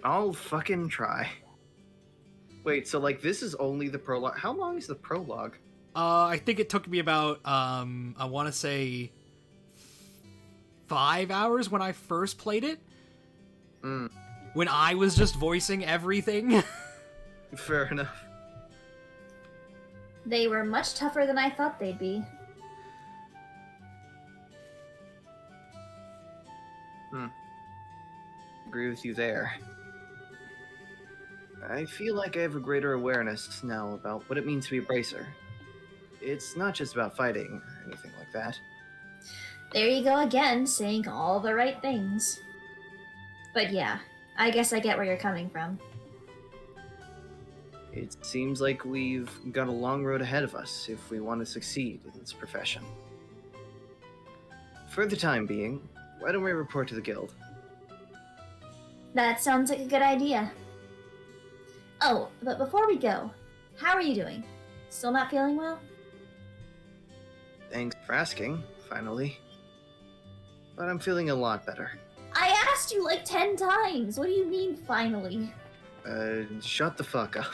I'll fucking try. Wait, so like this is only the prologue. How long is the prologue? I think it took me about, I want to say 5 hours when I first played it. Mm, When I was just voicing everything. fair enough. They were much tougher than I thought they'd be. Agree with you there. I feel like I have a greater awareness now about what it means to be a bracer. It's not just about fighting or anything like that. There you go again, saying all the right things. But yeah, I guess I get where you're coming from. It seems like we've got a long road ahead of us if we want to succeed in this profession. For the time being, why don't we report to the guild? That sounds like a good idea. Oh, but before we go, how are you doing? Still not feeling well? Thanks for asking, finally. But I'm feeling a lot better. I asked you like 10 times! What do you mean, finally? Shut the fuck up.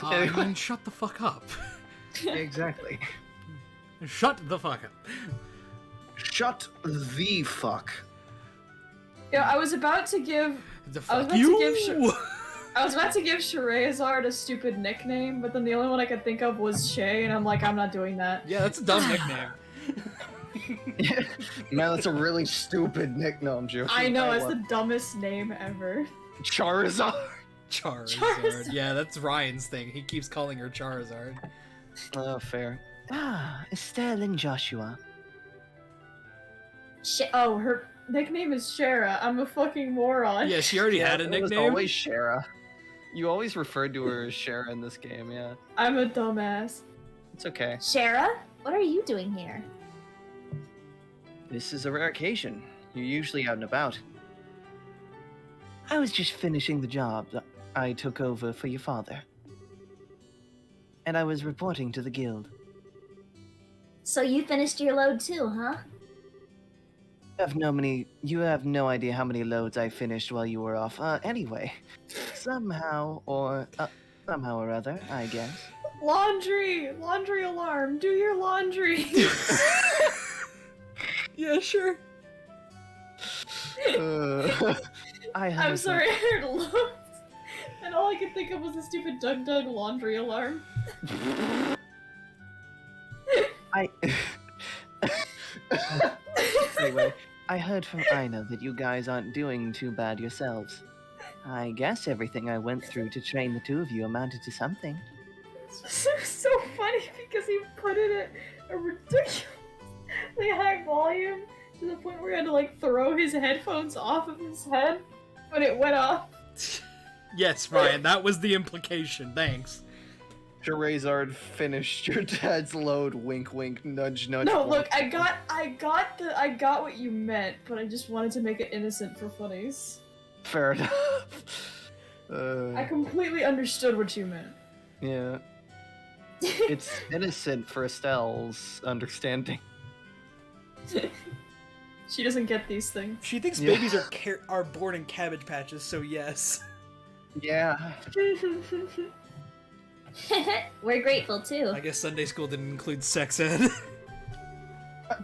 I mean, shut the fuck up. Exactly. Shut the fuck up. Shut the fuck. Yeah, I was about to give The I was fuck about to you. give I was about to give Sherezard a stupid nickname, but then the only one I could think of was Shay, and I'm like, I'm not doing that. Yeah, that's a dumb nickname. Man, that's a really stupid nickname, Joe. I know, it's the dumbest name ever. Charizard. Charizard. Yeah, that's Ryan's thing. He keeps calling her Charizard. Oh, fair. Ah, Estelle and Joshua. Oh, her nickname is Shara. I'm a fucking moron. Yeah, she already had a It was nickname. always Shara. You always referred to her as Shara in this game, yeah. I'm a dumbass. It's okay. Shara, what are you doing here? This is a rare occasion. You're usually out and about. I was just finishing the job that I took over for your father. And I was reporting to the guild. So you finished your load too, huh? You have no idea how many loads I finished while you were off. Anyway, somehow or other, I guess. Laundry alarm. Do your laundry. Yeah, sure. I'm sorry, I heard loads, and all I could think of was a stupid Doug laundry alarm. Anyway, I heard from Ina that you guys aren't doing too bad yourselves. I guess everything I went through to train the two of you amounted to something. This was so funny because he put it at a ridiculously high volume to the point where he had to like throw his headphones off of his head when it went off. Yes, Ryan, that was the implication. Thanks. Charizard finished your dad's load. Wink, wink. Nudge, nudge. No, wink. look, I got what you meant, but I just wanted to make it innocent for funnies. Fair enough. I completely understood what you meant. Yeah. It's innocent for Estelle's understanding. She doesn't get these things. She thinks Yeah. babies are born in cabbage patches, so yes. Yeah. We're grateful too. I guess Sunday school didn't include sex ed.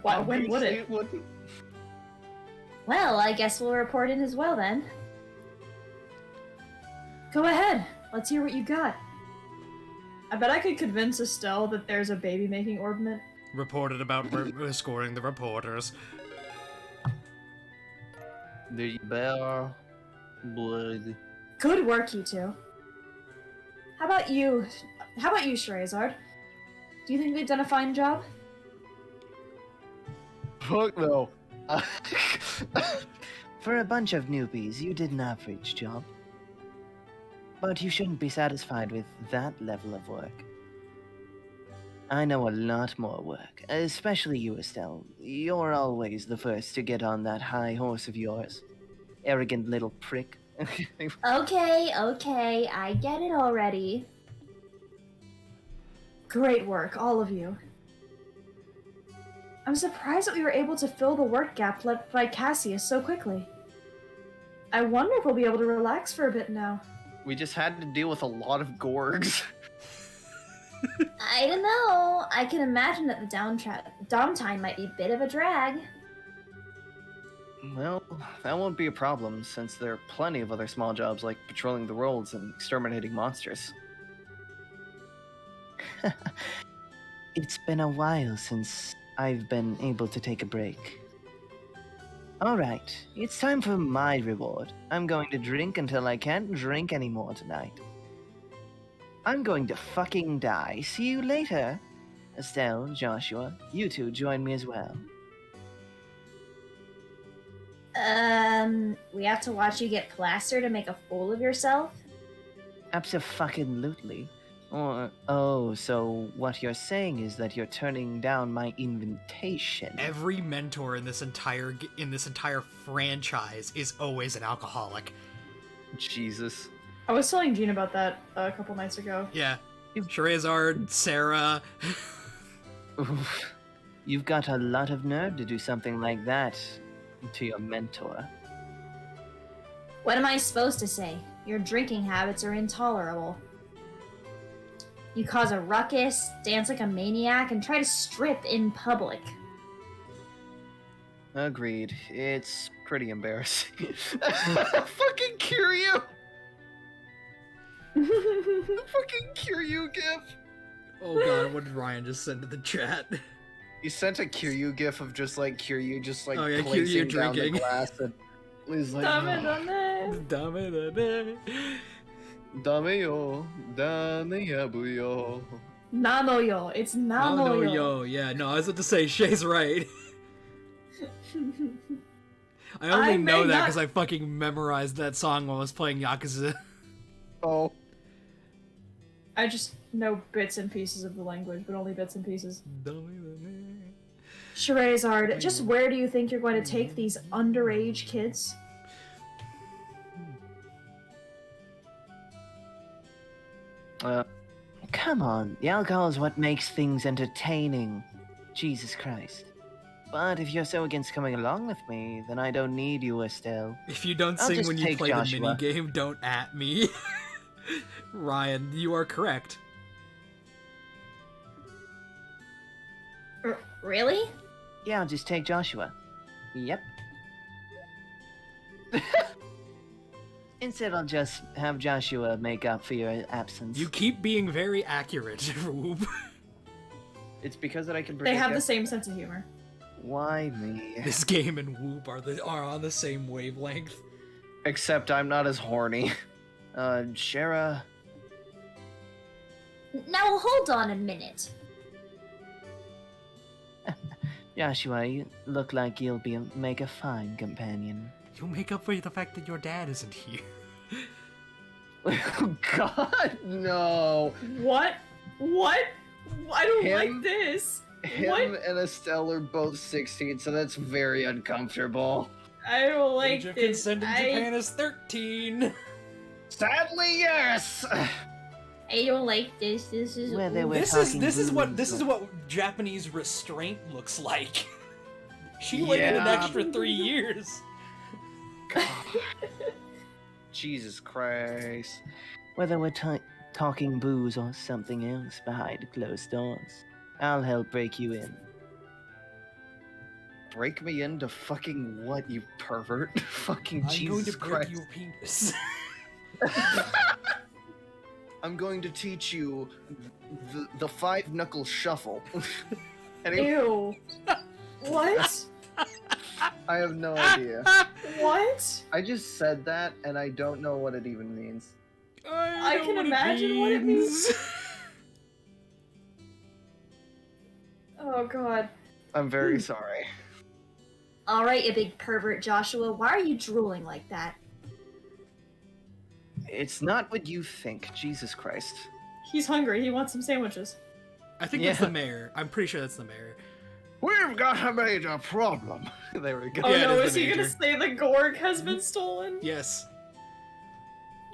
Wow, when would Obviously it? wouldn't. Well, I guess we'll report in as well then. Go ahead. Let's hear what you got. I bet I could convince Estelle that there's a baby making orbment. Reported about scoring the reporters. The bear blood. Good work, you two. How about you, Shrazard? Do you think they've done a fine job? Fuck no. For a bunch of newbies, you did an average job. But you shouldn't be satisfied with that level of work. I know a lot more work, especially you, Estelle. You're always the first to get on that high horse of yours. Arrogant little prick. Okay, I get it already. Great work, all of you. I'm surprised that we were able to fill the work gap left by Cassius so quickly. I wonder if we'll be able to relax for a bit now. We just had to deal with a lot of Gorgs. I don't know. I can imagine that the downtime might be a bit of a drag. Well, that won't be a problem, since there are plenty of other small jobs like patrolling the roads and exterminating monsters. It's been a while since I've been able to take a break. Alright, it's time for my reward. I'm going to drink until I can't drink anymore tonight. I'm going to fucking die. See you later. Estelle, Joshua, you two join me as well. We have to watch you get plastered and make a fool of yourself? Abso-fucking-lutely. Or, oh, so what you're saying is that you're turning down my invitation. Every mentor in this entire franchise is always an alcoholic. Jesus. I was telling Jean about that a couple nights ago. Yeah. Charizard, Sarah. Oof. You've got a lot of nerve to do something like that to your mentor. What am I supposed to say? Your drinking habits are intolerable. You cause a ruckus, dance like a maniac, and try to strip in public. Agreed. It's pretty embarrassing. Fucking Kiryu! The fucking Kiryu gif! Oh god, what did Ryan just send to the chat? You sent a Kiryu gif of just like Kiryu just like Oh, yeah, placing Kiryu down the drinking. glass and he's like, Dame. Dame. Dameyo, dameyabuyo. Nanoyo. It's Nanoyo. Yo, yeah, no, I was about to say, Shay's right. I only I know may that not- because I fucking memorized that song while I was playing Yakuza. Oh. I just know bits and pieces of the language, but only bits and pieces. Sherezard, just where do you think you're going to take these underage kids? Come on, the alcohol is what makes things entertaining. Jesus Christ. But if you're so against coming along with me, then I don't need you, Estelle. If you don't I'll sing just when you take play Joshua. the minigame, don't at me. Ryan, you are correct. Really? Yeah, I'll just take Joshua. Yep. Instead, I'll just have Joshua make up for your absence. You keep being very accurate, Rube. It's because that I can They predict have the it. same sense of humor. Why me? This game and Whoop are on the same wavelength. Except I'm not as horny. Shara. Now hold on a minute. Joshua, you look like you'll make a fine companion. You'll make up for the fact that your dad isn't here. Oh God, no. What? What? I don't Him? like this. Him What? and Estelle are both 16, so that's very uncomfortable. I don't like Age of this. consent in Japan is 13. Sadly, yes. I don't like this. This is. Where they were This is talking this is booze. what Japanese restraint looks like. She waited an Yeah. extra 3 years. Jesus Christ. Whether we're talking booze or something else behind closed doors, I'll help break you in. Break me into fucking what, you pervert? Fucking I'm Jesus going to break Christ. your penis. I'm going to teach you the five knuckle shuffle. Anyway, Ew. What? I have no idea. What? I just said that and I don't know what it even means. I know can what imagine what it means. Oh god. I'm very sorry. Alright, you big pervert, Joshua. Why are you drooling like that? It's not what you think. Jesus Christ. He's hungry. He wants some sandwiches. I think that's the mayor. I'm pretty sure that's the mayor. We've got a major problem. There we go. Oh Yeah, it no, is is the he gonna major. say the Gorg has been stolen? Yes.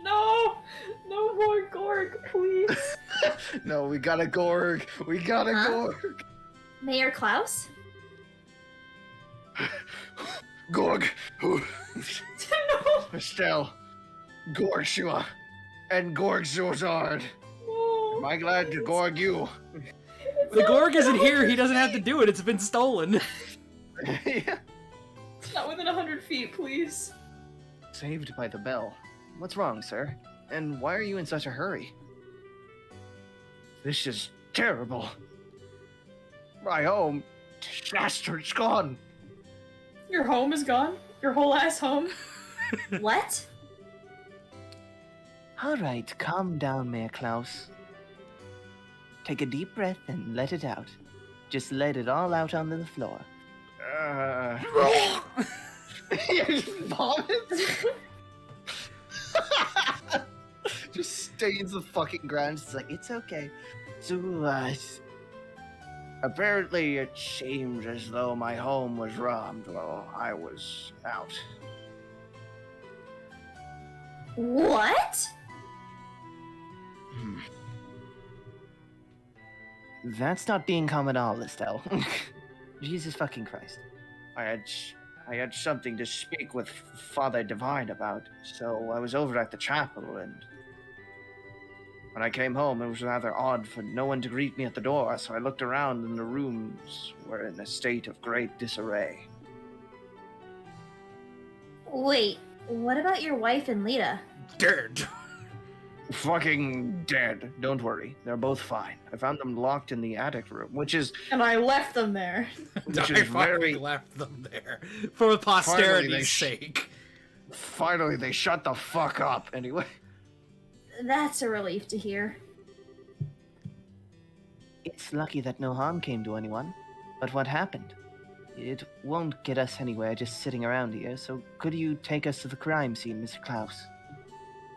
No! No more Gorg, please. No, we got a Gorg. We got a Huh? Gorg. Mayor Klaus? Gorg. no! Estelle. Gorgshua. And Gorgzord. No. Am I glad to Gorg you? The Gorg isn't here. He doesn't have to do it. It's been stolen. Yeah. Not within 100 feet, please. Saved by the bell. What's wrong, sir? And why are you in such a hurry? This is terrible. My home, bastard's gone. Your home is gone? Your whole ass home? What? All right, calm down, Mayor Klaus. Take a deep breath and let it out. Just let it all out onto the floor. Vomits? Just stains the fucking ground. It's like, it's okay. So, apparently it seems as though my home was robbed while I was out. What? That's not being calm at all, Estelle. Jesus fucking Christ. I had something to speak with Father Divine about, so I was over at the chapel, and when I came home, it was rather odd for no one to greet me at the door, so I looked around, and the rooms were in a state of great disarray. Wait, what about your wife and Lita? Dead. Fucking dead. Don't worry, they're both fine. I found them locked in the attic room, which is And I left them there. which I is fucking very. left them there for Finally, posterity's they sake. Finally, they shut the fuck up. Anyway, That's a relief to hear. It's lucky that no harm came to anyone. But what happened? It won't get us anywhere just sitting around here, so could you take us to the crime scene, Mr. Klaus?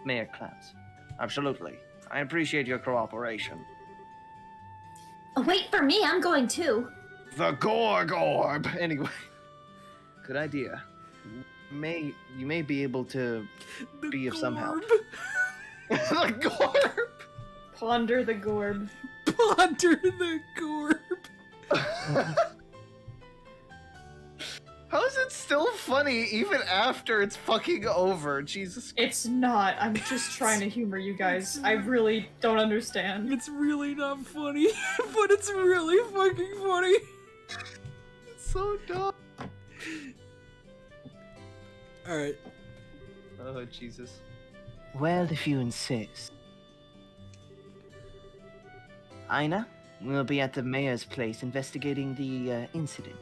Mayor Klaus. Absolutely. I appreciate your cooperation. Oh, wait for me, I'm going too. The Gorg Orb! Anyway. Good idea. You may be able to be of some help. The Gorb! Ponder the Gorb. Ponder the Gorb. How is it still funny even after it's fucking over? Jesus Christ. It's not. I'm just trying to humor you guys. I really don't understand. It's really not funny, but it's really fucking funny. It's so dumb. Alright. Oh, Jesus. Well, if you insist. Aina, we'll be at the mayor's place investigating the incident.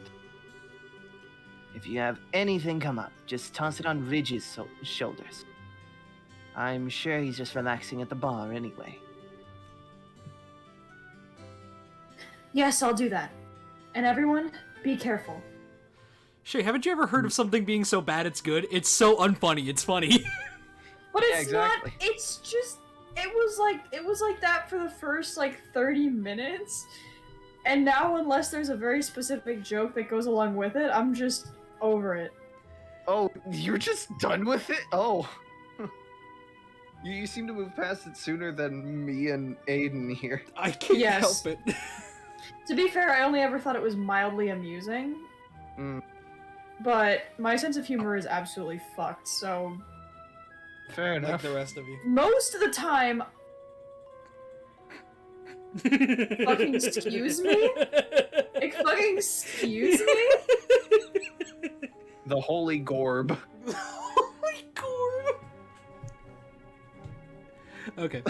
If you have anything come up, just toss it on Ridge's shoulders. I'm sure he's just relaxing at the bar anyway. Yes, I'll do that. And everyone, be careful. Shay, haven't you ever heard of something being so bad it's good? It's so unfunny, it's funny. But Yeah, it's exactly. not. It's just. It was like that for the first like 30 minutes, and now unless there's a very specific joke that goes along with it, I'm just over it. Oh, you're just done with it? Oh. You seem to move past it sooner than me and Aidan here. I can't Yes. help it. To be fair, I only ever thought it was mildly amusing. Mm. But my sense of humor is absolutely fucked. So Fair Like enough. the rest of you. most of the time, fucking excuse me? Like, fucking excuse me? The Holy Gorb. Oh my god. Okay.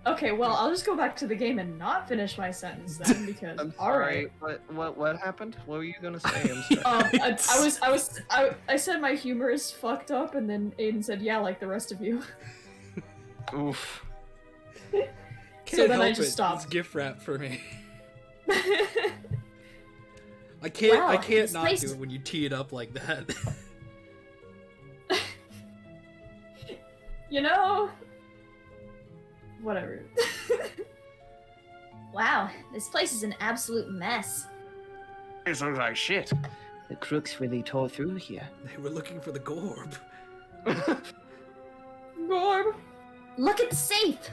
Okay, well, I'll just go back to the game and not finish my sentence then, because I'm alright. sorry. What happened? What were you gonna say? I'm sorry. I said my humor is fucked up, and then Aidan said, yeah, like the rest of you. Oof. Can't then I help just it. stopped. It's gift wrap for me. I can't Wow, not this do place- it when you tee it up like that. You know? Whatever. Wow, this place is an absolute mess. This looks like shit. The crooks really tore through here. They were looking for the Gorb. Gorb! Look at the safe!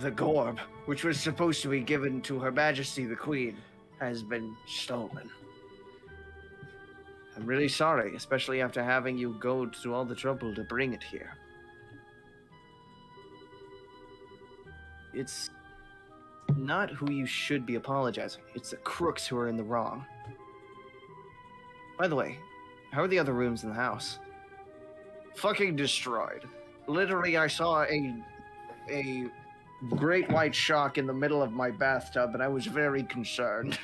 The Gorb, which was supposed to be given to Her Majesty the Queen, has been stolen. I'm really sorry, especially after having you go to all the trouble to bring it here. It's not who you should be apologizing. It's the crooks who are in the wrong. By the way, how are the other rooms in the house? Fucking destroyed. Literally, I saw a great white shark in the middle of my bathtub, and I was very concerned.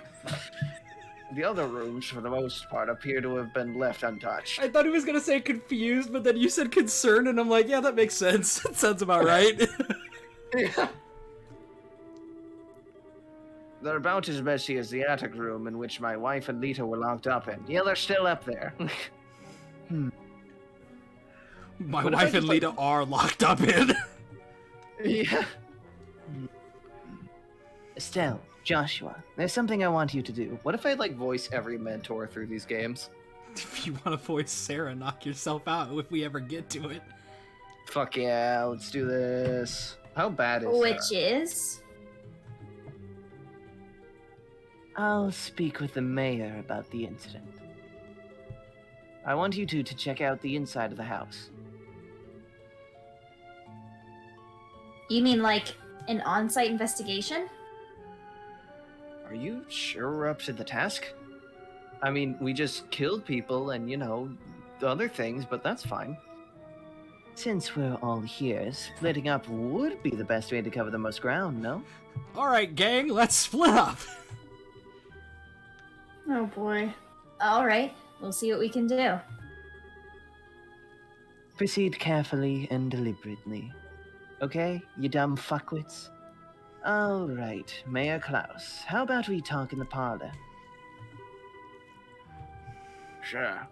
The other rooms, for the most part, appear to have been left untouched. I thought he was gonna say confused, but then you said concerned, and I'm like, yeah, that makes sense. That sounds about right. Yeah. They're about as messy as the attic room in which my wife and Lita were locked up in. Yeah, they're still up there. My What if wife I and just, Lita are locked up in. Yeah. Estelle, Joshua, there's something I want you to do. What if I, like, voice every mentor through these games? If you want to voice Sarah, knock yourself out if we ever get to it. Fuck yeah, let's do this. How bad is Which is? I'll speak with the mayor about the incident. I want you two to check out the inside of the house. You mean like an on-site investigation? Are you sure we're up to the task? I mean, we just killed people and, you know, the other things, but that's fine. Since we're all here, splitting up would be the best way to cover the most ground, no? Alright, gang, let's split up. Oh boy. Alright, we'll see what we can do. Proceed carefully and deliberately. Okay, you dumb fuckwits? All right, Mayor Klaus, how about we talk in the parlor? Sure.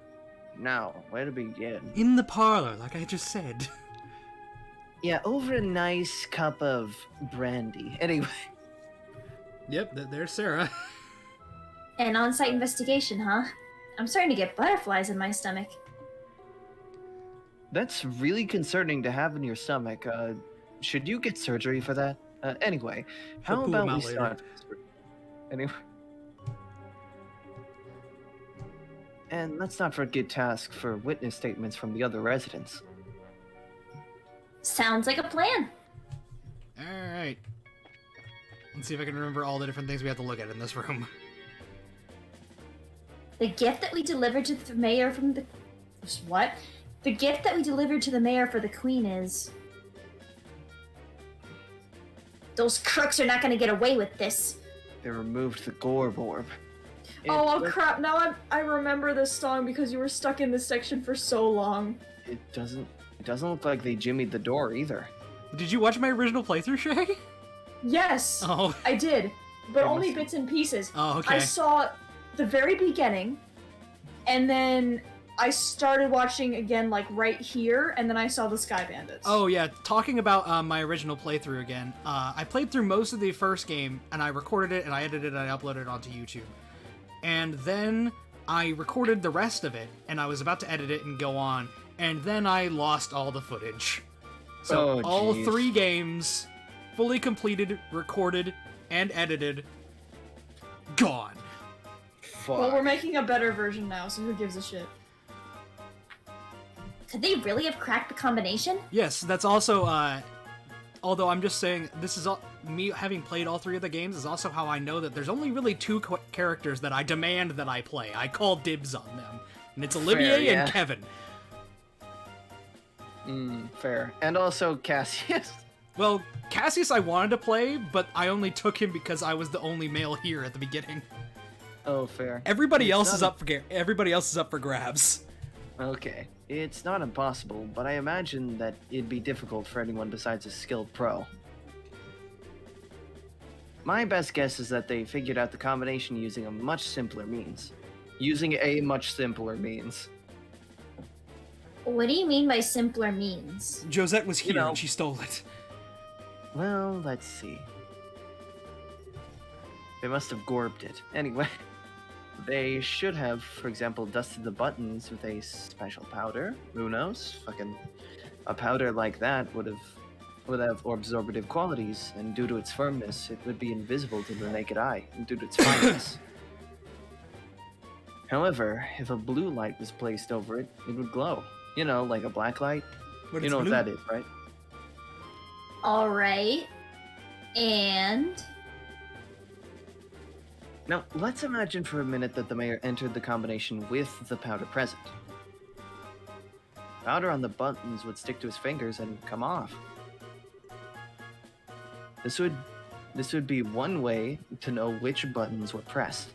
Now, where to begin? In the parlor, like I just said. Yeah, over a nice cup of brandy. Anyway. Yep, there's Sarah. An on-site investigation, huh? I'm starting to get butterflies in my stomach. That's really concerning to have in your stomach. Should you get surgery for that? Anyway, how She'll poo about him we out later. start? Anyway. And let's not forget to ask for witness statements from the other residents. Sounds like a plan. Alright. Let's see if I can remember all the different things we have to look at in this room. The gift that we delivered to the mayor from the... What? The gift that we delivered to the mayor for the queen is... Those crooks are not going to get away with this. They removed the Gorb Orb. Oh crap, now I remember this song because you were stuck in this section for so long. It doesn't look like they jimmied the door either. Did you watch my original playthrough, Shay? Yes, Oh. I did, but They only must- bits and pieces. Oh, okay. I saw the very beginning, and then I started watching again, like, right here, and then I saw the Sky Bandits. Oh yeah, talking about my original playthrough again. I played through most of the first game, and I recorded it, and I edited it, and I uploaded it onto YouTube. And then I recorded the rest of it, and I was about to edit it and go on, and then I lost all the footage. So Oh, all jeez. 3 games, fully completed, recorded, and edited, gone. Well, we're making a better version now, so who gives a shit? Could they really have cracked the combination? Yes, that's also, although I'm just saying, this is me having played all 3 of the games is also how I know that there's only really 2 characters that I demand that I play. I call dibs on them. And it's Olivier yeah. and Kevin. Fair. And also Cassius. Well, Cassius I wanted to play, but I only took him because I was the only male here at the beginning. Oh, fair. Everybody It's else not is up for everybody else is up for grabs. Okay. It's not impossible, but I imagine that it'd be difficult for anyone besides a skilled pro. My best guess is that they figured out the combination using a much simpler means. Using a much simpler means. What do you mean by simpler means? Josette was here know. and she stole it. Well, let's see. They must have gorbed it. Anyway, they should have, for example, dusted the buttons with a special powder. Who knows? Fucking a powder like that would have absorptive qualities, and due to its firmness, it would be invisible to the naked eye, and due to its fineness. However, if a blue light was placed over it, it would glow. You know, like a black light. But You it's know blue. what that is, right? Alright. And... Now, let's imagine for a minute that the mayor entered the combination with the powder present. Powder on the buttons would stick to his fingers and come off. This would be one way to know which buttons were pressed.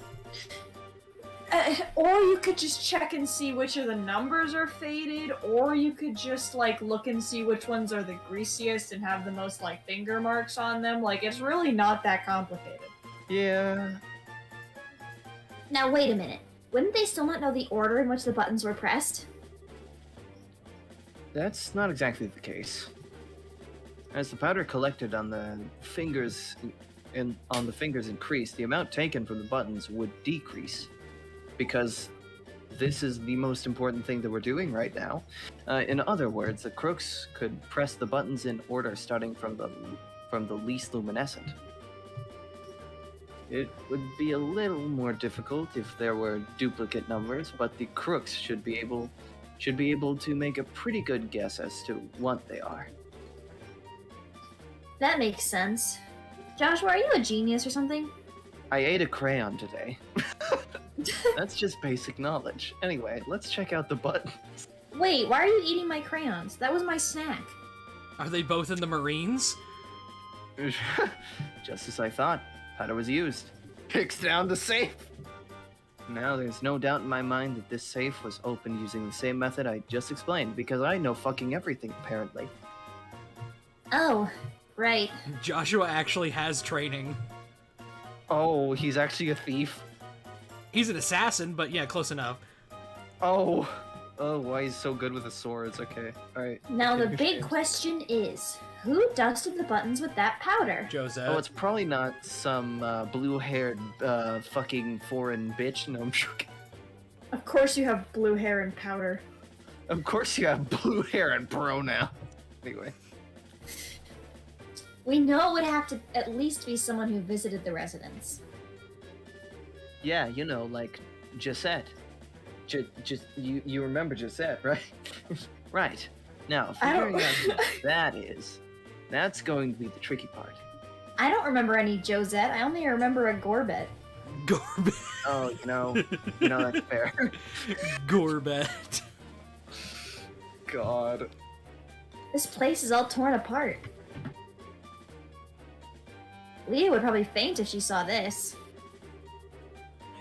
Or you could just check and see which of the numbers are faded, or you could just, like, look and see which ones are the greasiest and have the most, like, finger marks on them. Like, it's really not that complicated. Yeah. Now wait a minute. Wouldn't they still not know the order in which the buttons were pressed? That's not exactly the case. As the powder collected on the fingers increased, the amount taken from the buttons would decrease. Because this is the most important thing that we're doing right now. In other words, the crooks could press the buttons in order starting from the least luminescent. It would be a little more difficult if there were duplicate numbers, but the crooks should be able to make a pretty good guess as to what they are. That makes sense. Joshua, are you a genius or something? I ate a crayon today. That's just basic knowledge. Anyway, let's check out the buttons. Wait, why are you eating my crayons? That was my snack. Are they both in the Marines? Just as I thought. Powder was used. Kicks down the safe. Now, there's no doubt in my mind that this safe was opened using the same method I just explained, because I know fucking everything, apparently. Oh, right. Joshua actually has training. Oh, he's actually a thief? He's an assassin, but yeah, close enough. Oh, why he's so good with the swords, okay. Alright. Now the big question is, who dusted the buttons with that powder? Joseph. Oh, it's probably not some blue-haired fucking foreign bitch. No, I'm joking. Of course you have blue hair and powder. Of course you have blue hair and pronoun. Anyway. We know it would have to at least be someone who visited the residence. Yeah, you know, like Gisette. You remember Gisette, right? Right. Now, I don't- figuring out who that is, that's going to be the tricky part. I don't remember any Josette. I only remember a Gorbet. Gorbet. Oh, you know that's fair. Gorbet. God. This place is all torn apart. Leah would probably faint if she saw this.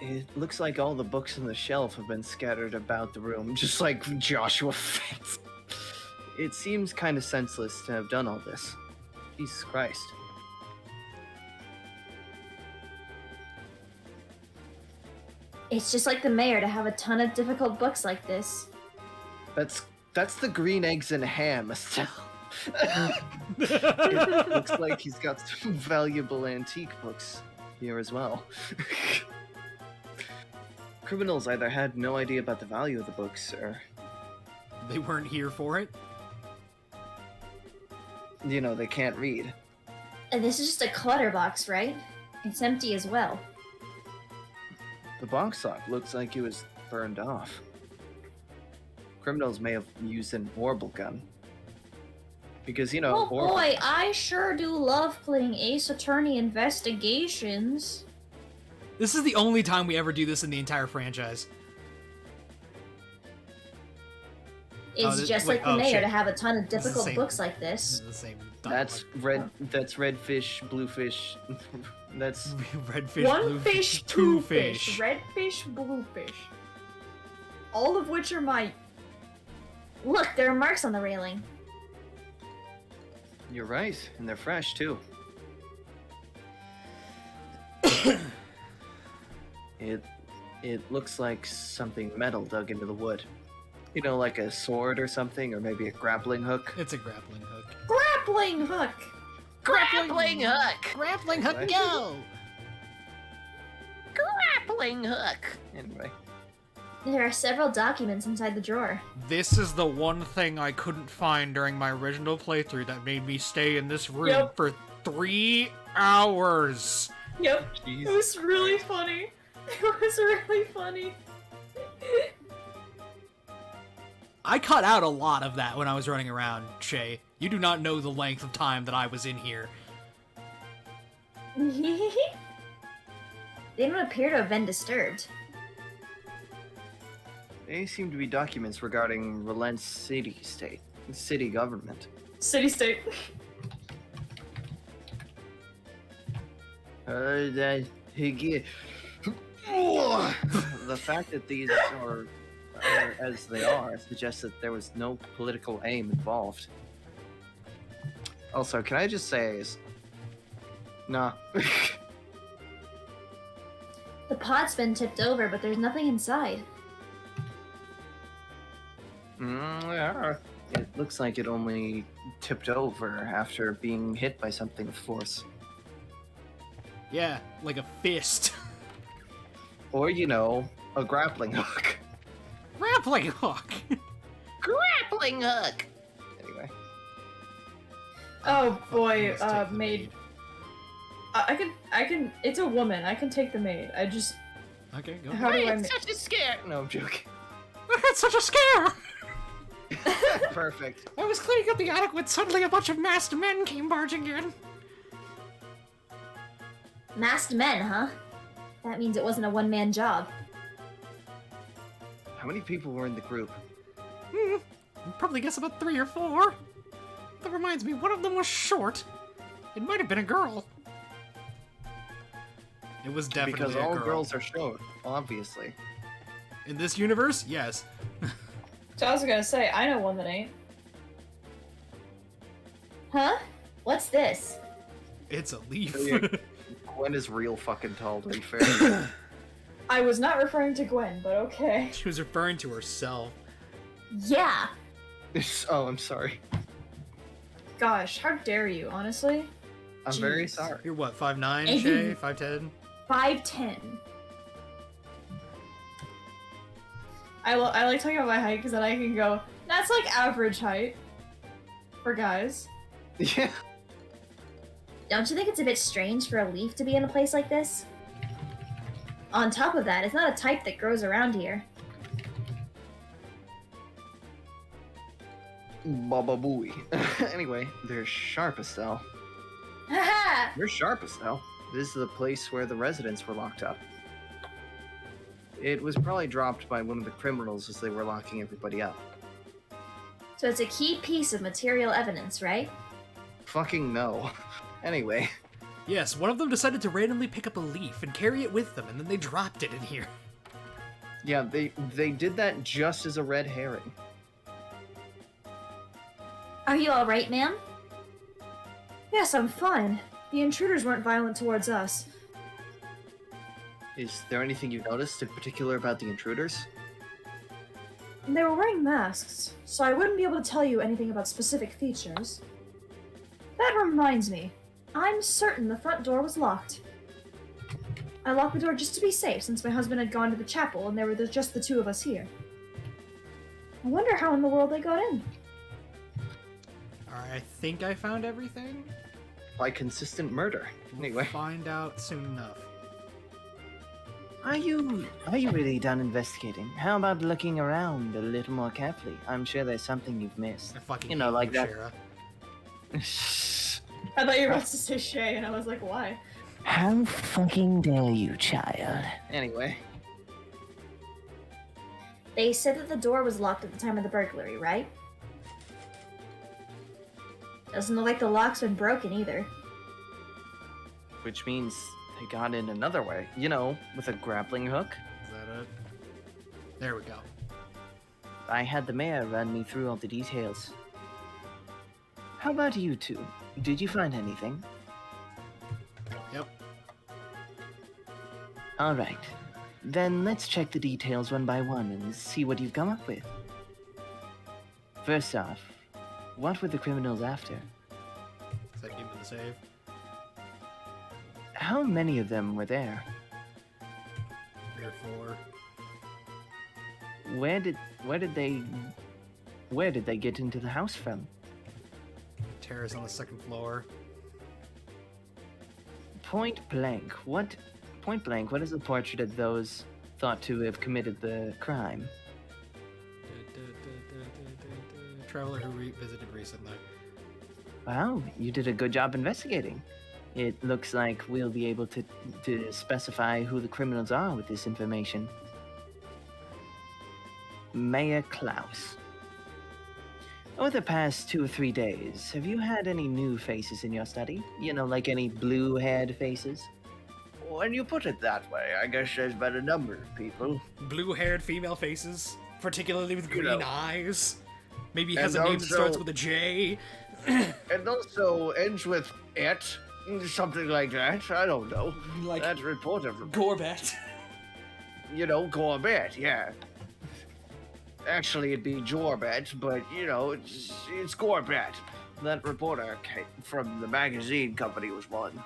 It looks like all the books on the shelf have been scattered about the room, just like Joshua faints. It seems kind of senseless to have done all this. Jesus Christ. It's just like the mayor to have a ton of difficult books like this. That's the green eggs and ham, Estelle. It looks like he's got some valuable antique books here as well. Criminals either had no idea about the value of the books, or, They weren't here for it. they can't read. And this is just a clutter box, right? It's empty as well. The box lock looks like it was burned off. Criminals may have used an orbital gun. Because, Oh orb- boy, I sure do love playing Ace Attorney Investigations. This is the only time we ever do this in the entire franchise. It's just like the mayor shit. to have a ton of is the difficult same- books like This is this. the same. That's redfish, bluefish. That's Redfish, One blue fish, two two fish, red fish, blue fish. All of which are my. Look, there are marks on the railing. You're right, and they're fresh too. It looks like something metal dug into the wood. Like a sword or something, or maybe a grappling hook. It's a grappling hook. Grappling hook! Grappling hook! Grappling hook, What? go! Grappling hook! Anyway. There are several documents inside the drawer. This is the one thing I couldn't find during my original playthrough that made me stay in this room Yep. for 3 hours. Yep, it Jesus was really Christ. funny. It was really funny. I cut out a lot of that when I was running around, Shay. You do not know the length of time that I was in here. They don't appear to have been disturbed. They seem to be documents regarding Relent's city government. City state. The fact that these are as they are suggests that there was no political aim involved. Also, can I just say, nah. The pot's been tipped over, but there's nothing inside. Yeah. It looks like it only tipped over after being hit by something with force. Yeah, like a fist. Or, a grappling hook. Grappling hook! Grappling hook! Anyway. Oh boy, Let's take the maid. I can. It's a woman. I can take the maid. I just. Okay, go. How do I? It's such a scare! No, I'm joking. It's such a scare! Perfect. I was cleaning up the attic when suddenly a bunch of masked men came barging in. Masked men, huh? That means it wasn't a one-man job. How many people were in the group? I'd probably guess about 3 or 4. That reminds me, one of them was short. It might have been a girl. It was definitely Because a all girl. girls are short, obviously. In this universe, yes. So I was gonna say, I know one that ain't. Huh? What's this? It's a leaf. Yeah. Gwen is real fucking tall, to be fair. I was not referring to Gwen, but okay. She was referring to herself. Yeah. Oh, I'm sorry. Gosh, how dare you, honestly? I'm very Jeez. sorry. You're what, 5'9", Shay? 5'10"? 5'10". I like talking about my height because then I can go, that's like average height for guys. Yeah. Don't you think it's a bit strange for a leaf to be in a place like this? On top of that, it's not a type that grows around here. Baba booey. Anyway, they're sharp as hell. Haha! They're sharp as hell. This is the place where the residents were locked up. It was probably dropped by one of the criminals as they were locking everybody up. So it's a key piece of material evidence, right? Fucking no. Anyway, Yes, one of them decided to randomly pick up a leaf and carry it with them, and then they dropped it in here. yeah, they did that just as a red herring. Are you alright, ma'am? Yes, I'm fine. The intruders weren't violent towards us. Is there anything you noticed in particular about the intruders? They were wearing masks, so I wouldn't be able to tell you anything about specific features. That reminds me. I'm certain the front door was locked. I locked the door just to be safe since my husband had gone to the chapel and there were just the two of us here. I wonder how in the world they got in. Alright, I think I found everything. By consistent murder. Anyway, We'll find out soon enough. Are you really done investigating? How about looking around a little more carefully? I'm sure there's something you've missed. I fucking You know, hate like you, that. Shara. I thought you were about to say Shay, and I was like, why? How fucking dare you, child? anyway. They said that the door was locked at the time of the burglary, right? Doesn't look like the lock's been broken either. Which means they got in another way. You know, with a grappling hook. Is that it? There we go. I had the mayor run me through all the details. How about you two? Did you find anything? Yep. All right. Then let's check the details one by one and see what you've come up with. First off, what were the criminals after? Is that give me the save? How many of them were there? 3 or 4. Where did they get into the house from? Terrace on the 2nd floor. Point blank, what is the portrait of those thought to have committed the crime? Traveler who visited recently. Wow, you did a good job investigating. It looks like we'll be able to specify who the criminals are with this information. Mayor Klaus. Over the past 2 or 3 days, have you had any new faces in your study? You know, like any blue-haired faces? When you put it that way, I guess there's been a number of people. Blue-haired female faces, particularly with You green know. eyes. Maybe has And a name that starts also- with a J. And also ends with it. Something like that. I don't know. Like That reporter. Gorbet. You know, Gorbet, yeah. Actually, it'd be Jorbet, but, you know, it's Gorbet. That reporter from the magazine company was one.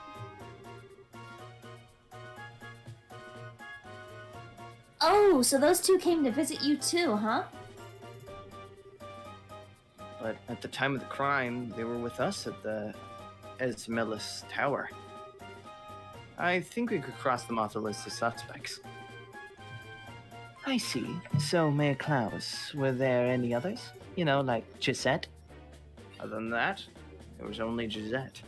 Oh, so those two came to visit you too, huh? But at the time of the crime, they were with us at the Esmelis Tower. I think we could cross them off the list of suspects. I see. So, Mayor Klaus, were there any others? You know, like Gisette? Other than that, there was only Gisette.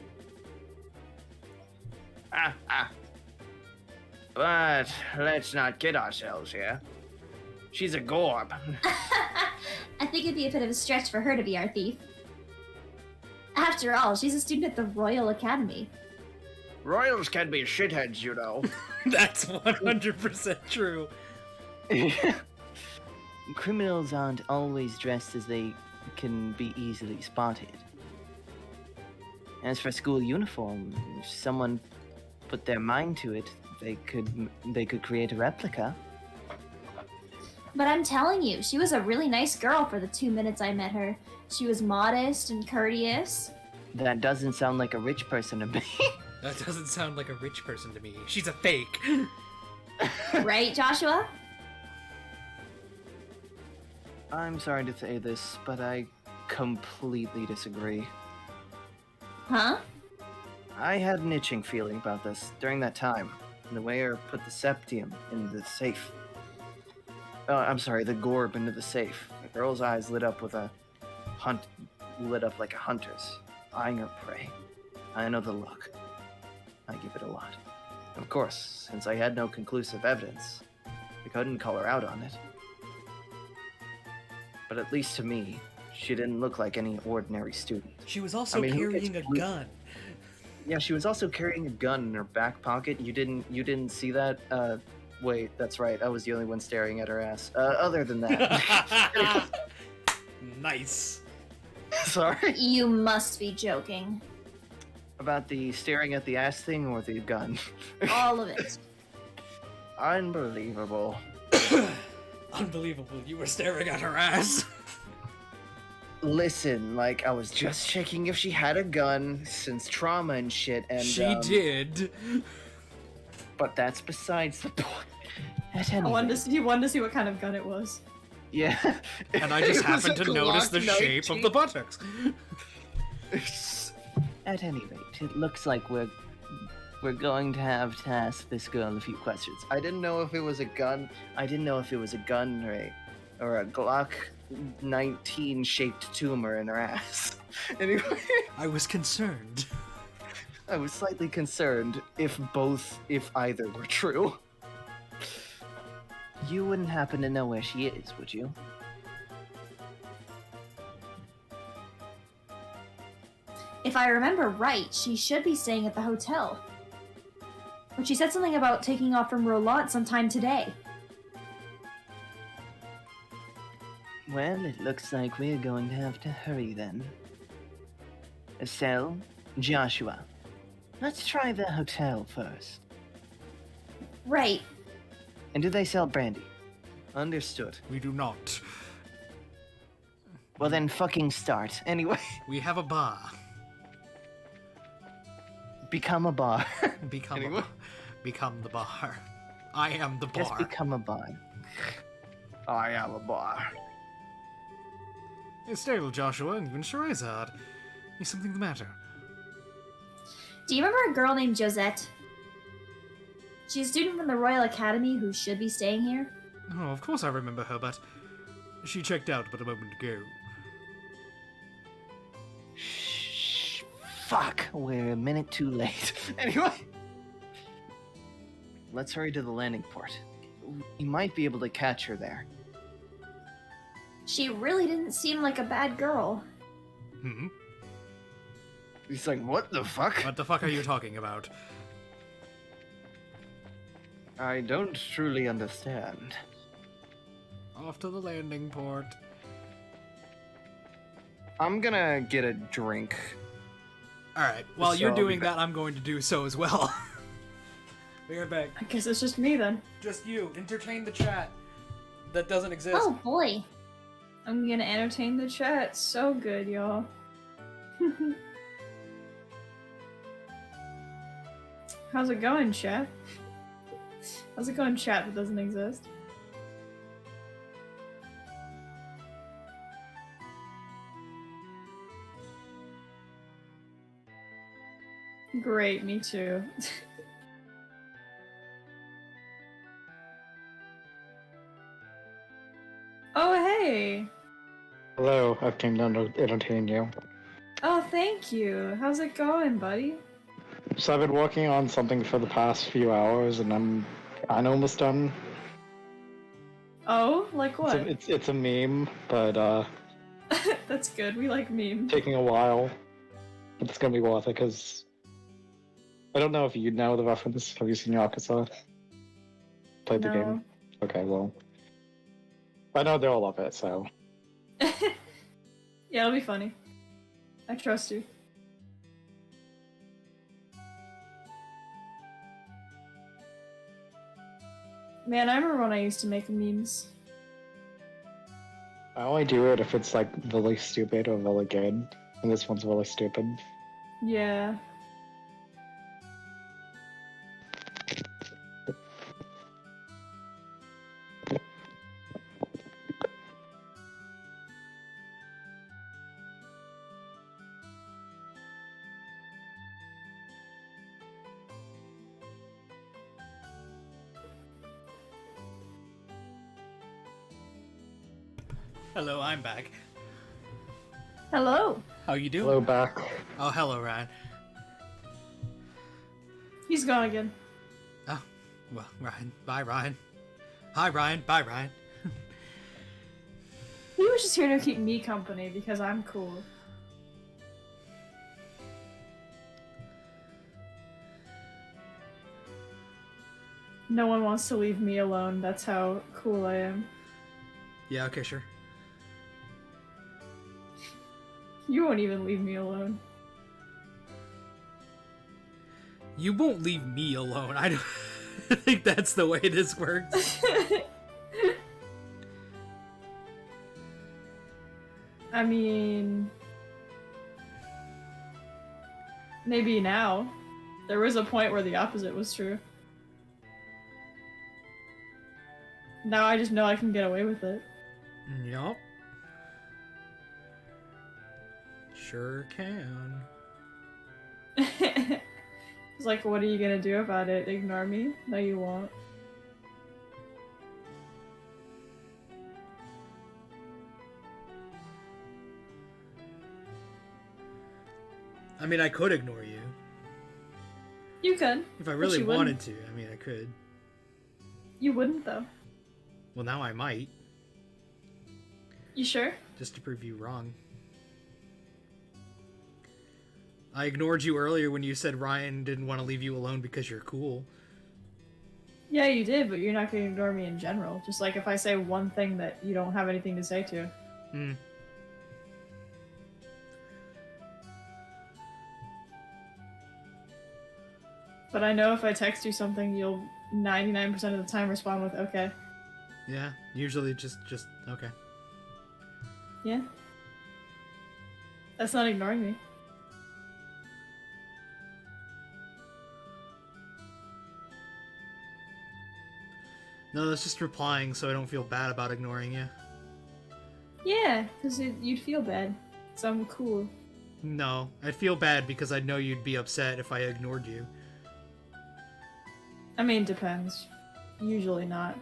But let's not kid ourselves here. She's a gorb. I think it'd be a bit of a stretch for her to be our thief. After all, she's a student at the Royal Academy. Royals can be shitheads, you know. That's 100% true. Criminals aren't always dressed as they can be easily spotted. As for school uniform, if someone put their mind to it, they could create a replica. But I'm telling you, she was a really nice girl for the 2 minutes I met her. She was modest and courteous. That doesn't sound like a rich person to me. That doesn't sound like a rich person to me. She's a fake. Right, Joshua? I'm sorry to say this, but I completely disagree. Huh? I had an itching feeling about this during that time. The wearer put the septium in the safe. I'm sorry, the gorb into the safe. The girl's eyes lit up like a hunter's, eyeing her prey. I know the look. I give it a lot. Of course, since I had no conclusive evidence, I couldn't call her out on it. But at least to me, she didn't look like any ordinary student. She was also who carrying gets a gun. Yeah, she was also carrying a gun in her back pocket. You didn't see that? Wait, that's right. I was the only one staring at her ass. Other than that. Nice. Sorry. You must be joking. About the staring at the ass thing or the gun? All of it. Unbelievable. Unbelievable, you were staring at her ass. Listen, like, I was just checking if she had a gun, since trauma and shit, and She did. But that's besides the point. At I any wanted rate, to see what kind of gun it was. Yeah. And I just It was happened a to notice the Glock shape of the buttocks. 19. at any rate, it looks like we're going to have to ask this girl a few questions. I didn't know if it was a gun. I didn't know if it was a gun or a Glock 19 shaped tumor in her ass. Anyway, I was concerned. I was slightly concerned if either were true. You wouldn't happen to know where she is, would you? If I remember right, she should be staying at the hotel. But she said something about taking off from Roulette sometime today. Well, it looks like we're going to have to hurry then. Estelle, Joshua, let's try the hotel first. Right. And do they sell brandy? Understood. We do not. Well then, fucking start. Anyway, We have a bar. become a bar. Become Anyway. become the bar. I am the Just bar. become a bar. I am a bar. It's stable, Joshua, and even Sherazade. Is something the matter? Do you remember a girl named Josette? She's a student from the Royal Academy who should be staying here. Oh, of course I remember her, but she checked out but a moment ago. Shh. Fuck, we're a minute too late. Anyway, let's hurry to the landing port. We might be able to catch her there. She really didn't seem like a bad girl. Hmm? He's like, what the fuck? What the fuck are you talking about? I don't truly understand. Off to the landing port. I'm gonna get a drink. Alright, while So you're I'll be doing back. that, I'm going to do so as well. Be right back. I guess it's just me then. Just you. Entertain the chat. That doesn't exist. Oh boy. I'm gonna entertain the chat. So good, y'all. How's it going, chat? How's it going, chat that doesn't exist? Great, me too. Oh, hey! Hello, I've came down to entertain you. Oh, thank you. How's it going, buddy? So I've been working on something for the past few hours, and I'm almost done. Oh, like what? It's a meme, but That's good. We like memes. taking a while. But it's gonna be worth it because I don't know if you know the reference. Have you seen Yakuza? Played the No. game? Okay, well. I know they all love it, so. Yeah, it'll be funny. I trust you. Man, I remember when I used to make memes. I only do it if it's like really stupid or really good. And this one's really stupid. Yeah. Hello, I'm back. Hello. How you doing? Hello, back. Oh, hello, Ryan. He's gone again. Oh, well, Ryan. Bye, Ryan. Hi, Ryan. Bye, Ryan. He was just here to keep me company because I'm cool. No one wants to leave me alone. That's how cool I am. Yeah, okay, sure. You won't even leave me alone. You won't leave me alone. I don't think that's the way this works. I mean... Maybe now. There was a point where the opposite was true. Now I just know I can get away with it. Yup. Sure can. It's like, what are you gonna do about it? Ignore me? No, you won't. I mean, I could ignore you. You could. If I but really you wanted wouldn't. to. I mean, I could. You wouldn't, though. Well, now I might. You sure? Just to prove you wrong. I ignored you earlier when you said Ryan didn't want to leave you alone because you're cool. Yeah, you did, but you're not gonna ignore me in general. Just like if I say one thing that you don't have anything to say to. Hmm. But I know if I text you something, you'll 99% of the time respond with okay. Yeah, usually just okay. Yeah. That's not ignoring me. No, that's just replying so I don't feel bad about ignoring you. Yeah, because you'd feel bad. So I'm cool. No, I'd feel bad because I know you'd be upset if I ignored you. I mean, depends. Usually not.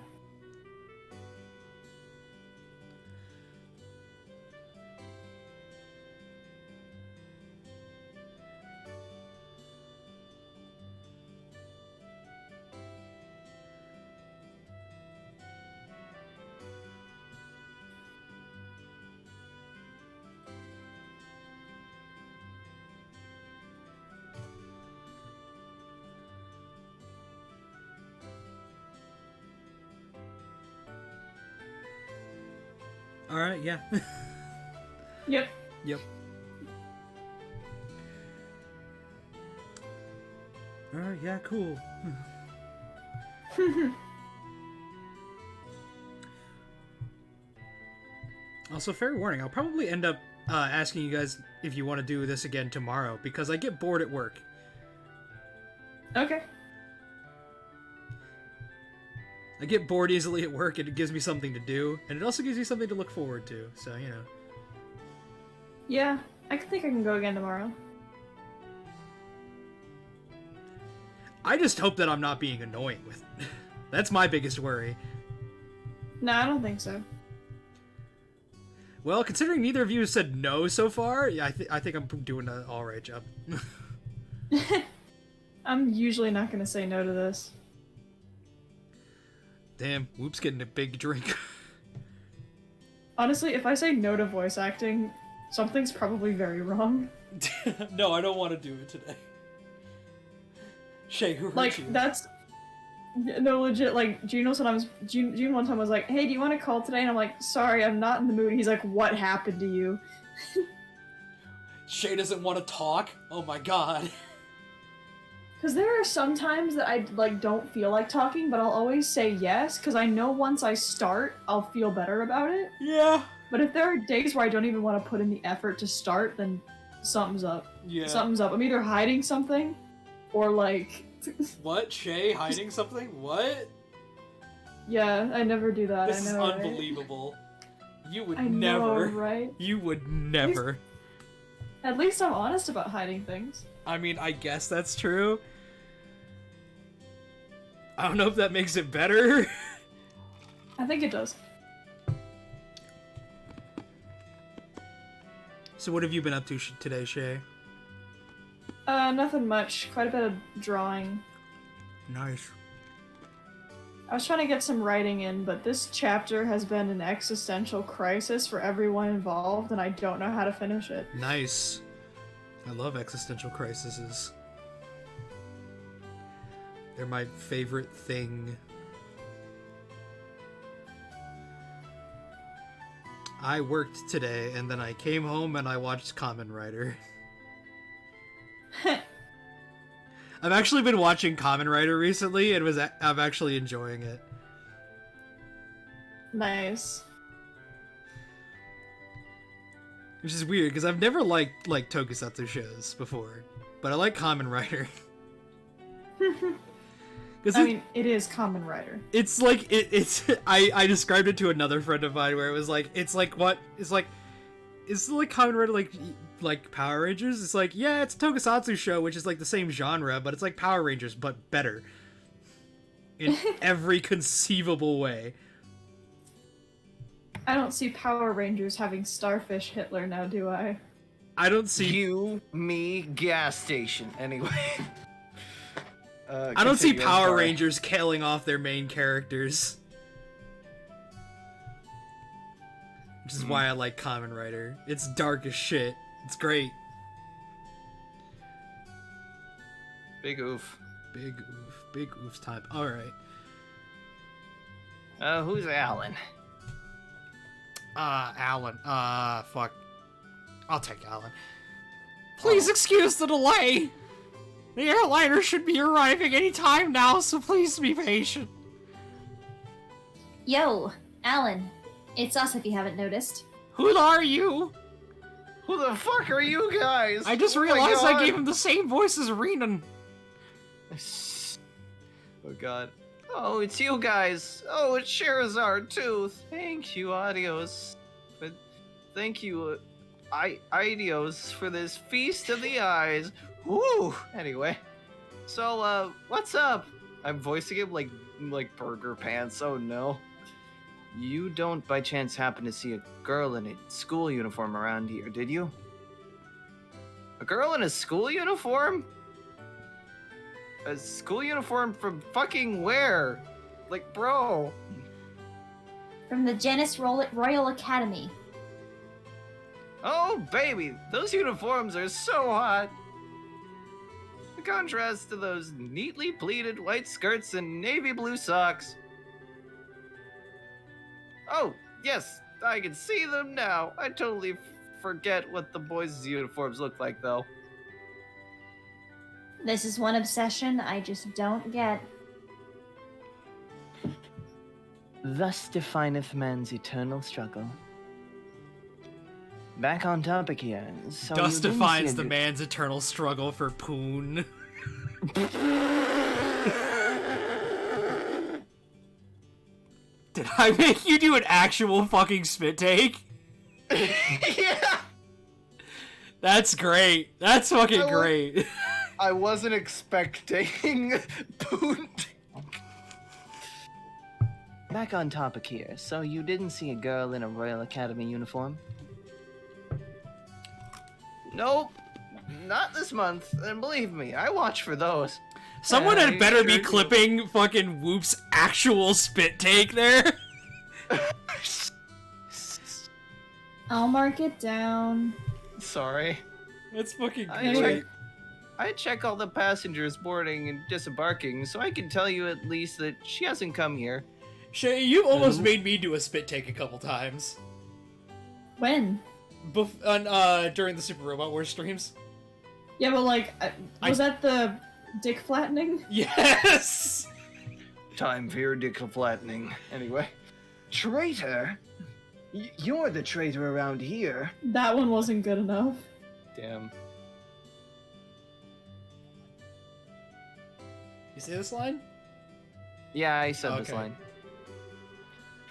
Alright, yeah. Yep. Yep. Alright, yeah, cool. Also, fair warning, I'll probably end up asking you guys if you want to do this again tomorrow, because I get bored at work. Okay. I get bored easily at work, and it gives me something to do, and it also gives me something to look forward to, so, you know. Yeah, I think I can go again tomorrow. I just hope that I'm not being annoying with it. That's my biggest worry. No, I don't think so. Well, considering neither of you have said no so far, yeah, I think I'm doing an alright job. I'm usually not gonna say no to this. Damn, Whoop's getting a big drink. Honestly, if I say no to voice acting, something's probably very wrong. No, I don't want to do it today. Shay, who hurt Like, you? that's... No, legit, like, June one time was like, hey, do you want to call today? And I'm like, sorry, I'm not in the mood. He's like, what happened to you? Shay doesn't want to talk? Oh my god. Because there are some times that I, like, don't feel like talking, but I'll always say yes, because I know once I start, I'll feel better about it. Yeah. But if there are days where I don't even want to put in the effort to start, then something's up. Yeah. Something's up. I'm either hiding something, or, like... What? Shay hiding something? What? Yeah, I never do that. This I know, is right? unbelievable. You would I never. know, right? You would never. At least I'm honest about hiding things. I mean, I guess that's true. I don't know if that makes it better. I think it does. So what have you been up to today, Shay? Nothing much. Quite a bit of drawing. Nice. I was trying to get some writing in, but this chapter has been an existential crisis for everyone involved, and I don't know how to finish it. Nice. I love existential crises. They're my favorite thing. I worked today, and then I came home and I watched Kamen Rider. I've actually been watching Kamen Rider recently, and I'm actually enjoying it. Nice. Which is weird, because I've never liked tokusatsu shows before, but I like Kamen Rider. I mean, it is Kamen Rider. It's like I described it to another friend of mine where it was like it's like Kamen Rider like Power Rangers. It's like, yeah, it's a tokusatsu show, which is like the same genre, but it's like Power Rangers but better in every conceivable way. I don't see Power Rangers having Starfish Hitler now, do I? I don't see You, me, gas station. Anyway. I don't see Continue, I'm Power sorry. Rangers killing off their main characters. Which is why I like Kamen Rider. It's dark as shit. It's great. Big oof. Big oof. Big oof's time. Alright. Who's Alan? Alan. Fuck. I'll take Alan. Please excuse the delay! The airliner should be arriving any time now, so please be patient. Yo, Alan. It's us if you haven't noticed. Who are you? Who the fuck are you guys? I just Oh my realized I God. gave him the same voice as Renan. Oh god. Oh, it's you guys. Oh, it's Sherazard too. Thank you, Adios. But thank you, Adios, for this feast of the eyes. Woo! Anyway, so what's up? I'm voicing him like Burger Pants. Oh no. You don't by chance happen to see a girl in a school uniform around here, did you? A girl in a school uniform? A school uniform from fucking where? Like, bro. From the Janus Royal Academy. Oh, baby, those uniforms are so hot. The contrast to those neatly pleated white skirts and navy blue socks. Oh, yes, I can see them now. I totally forget what the boys' uniforms look like, though. This is one obsession I just don't get. Thus defineth man's eternal struggle. Back on topic here. So Dust you didn't defines see the a- man's eternal struggle for Poon. Did I make you do an actual fucking spit take? Yeah! That's great. That's fucking I wa- great. I wasn't expecting Poon. Back on topic here. So you didn't see a girl in a Royal Academy uniform? Nope. Not this month. And believe me, I watch for those. Someone Yeah, had you better be sure do. clipping fucking Whoop's actual spit take there. I'll mark it down. Sorry. That's fucking I great. check- I check all the passengers boarding and disembarking, so I can tell you at least that she hasn't come here. Shay, you almost made me do a spit take a couple times. When? During the Super Robot Wars streams. Yeah, but like, was that the dick flattening? Yes! Time for your dick flattening. Anyway. Traitor? You're the traitor around here. That one wasn't good enough. Damn. You see this line? Yeah, I said this Okay. line.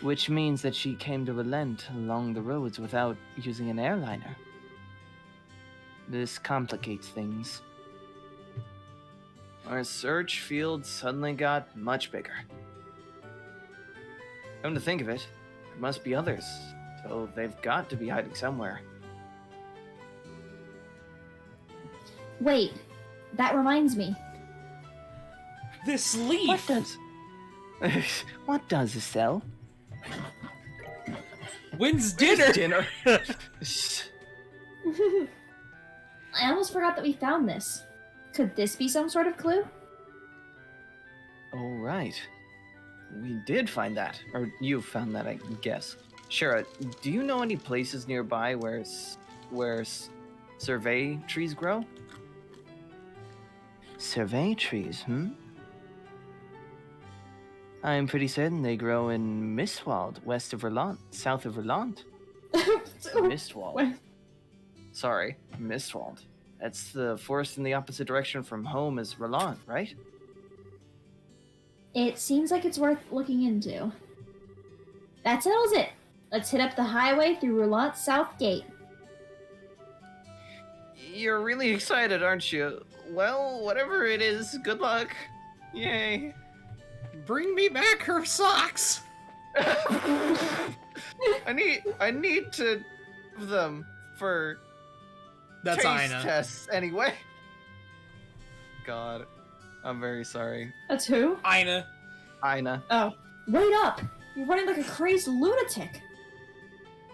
Which means that she came to relent along the roads without using an airliner. This complicates things. Our search field suddenly got much bigger. Come to think of it, there must be others, so they've got to be hiding somewhere. Wait, that reminds me. This leaf! What does... what does, Estelle? When's dinner? Dinner. I almost forgot that we found this. Could this be some sort of clue? Oh, right. We did find that. Or you found that, I guess. Shara, do you know any places nearby where survey trees grow? Survey trees, I'm pretty certain they grow in Mistwald, west of Verlant, south of Verlant. Mistwald. Wait. Sorry, Mistwald. That's the forest in the opposite direction from home as Verlant, right? It seems like it's worth looking into. That settles it. Let's hit up the highway through Roulant South Gate. You're really excited, aren't you? Well, whatever it is, good luck. Yay. Bring me back her socks! I need to have them for That's taste Ina. tests anyway. God, I'm very sorry. That's who? Ina. Ina. Oh. Wait up! You're running like a crazed lunatic.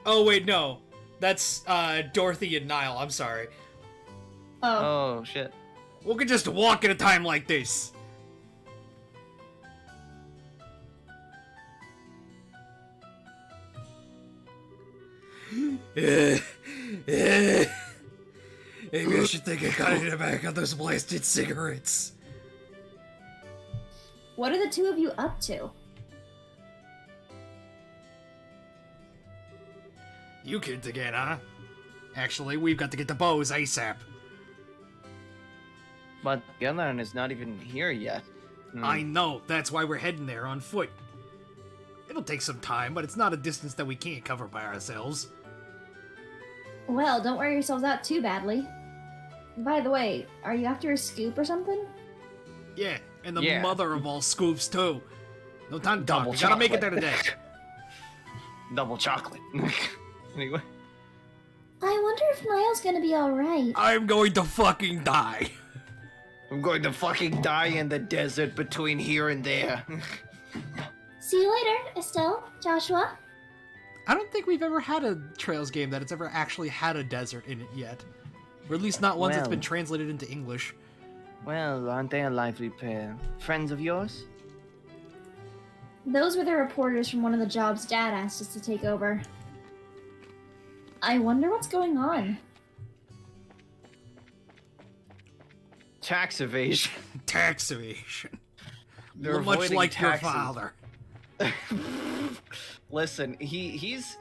Oh, wait, no. That's, Dorothy and Niall. I'm sorry. Oh. Oh, shit. We could just walk at a time like this. Maybe I should think I got it back on those blasted cigarettes. What are the two of you up to? You kids again, huh? Actually, we've got to get the bows ASAP. But Gunnar is not even here yet. I know, that's why we're heading there on foot. It'll take some time, but it's not a distance that we can't cover by ourselves. Well, don't wear yourselves out too badly. By the way, are you after a scoop or something? Yeah, and the Yeah. mother of all scoops, too. No time to talk, Double we gotta make it there chocolate. today. Double chocolate. Anyway. I wonder if Niall's gonna be alright. I'm going to fucking die. I'm going to fucking die in the desert between here and there. See you later, Estelle, Joshua. I don't think we've ever had a Trails game that it's ever actually had a desert in it yet. Or at least not one that's been Well. translated into English. Well, aren't they a lively pair? Friends of yours? Those were the reporters from one of the jobs Dad asked us to take over. I wonder what's going on. Tax evasion. Tax evasion. They're Much avoiding like your taxes. father. Listen, he's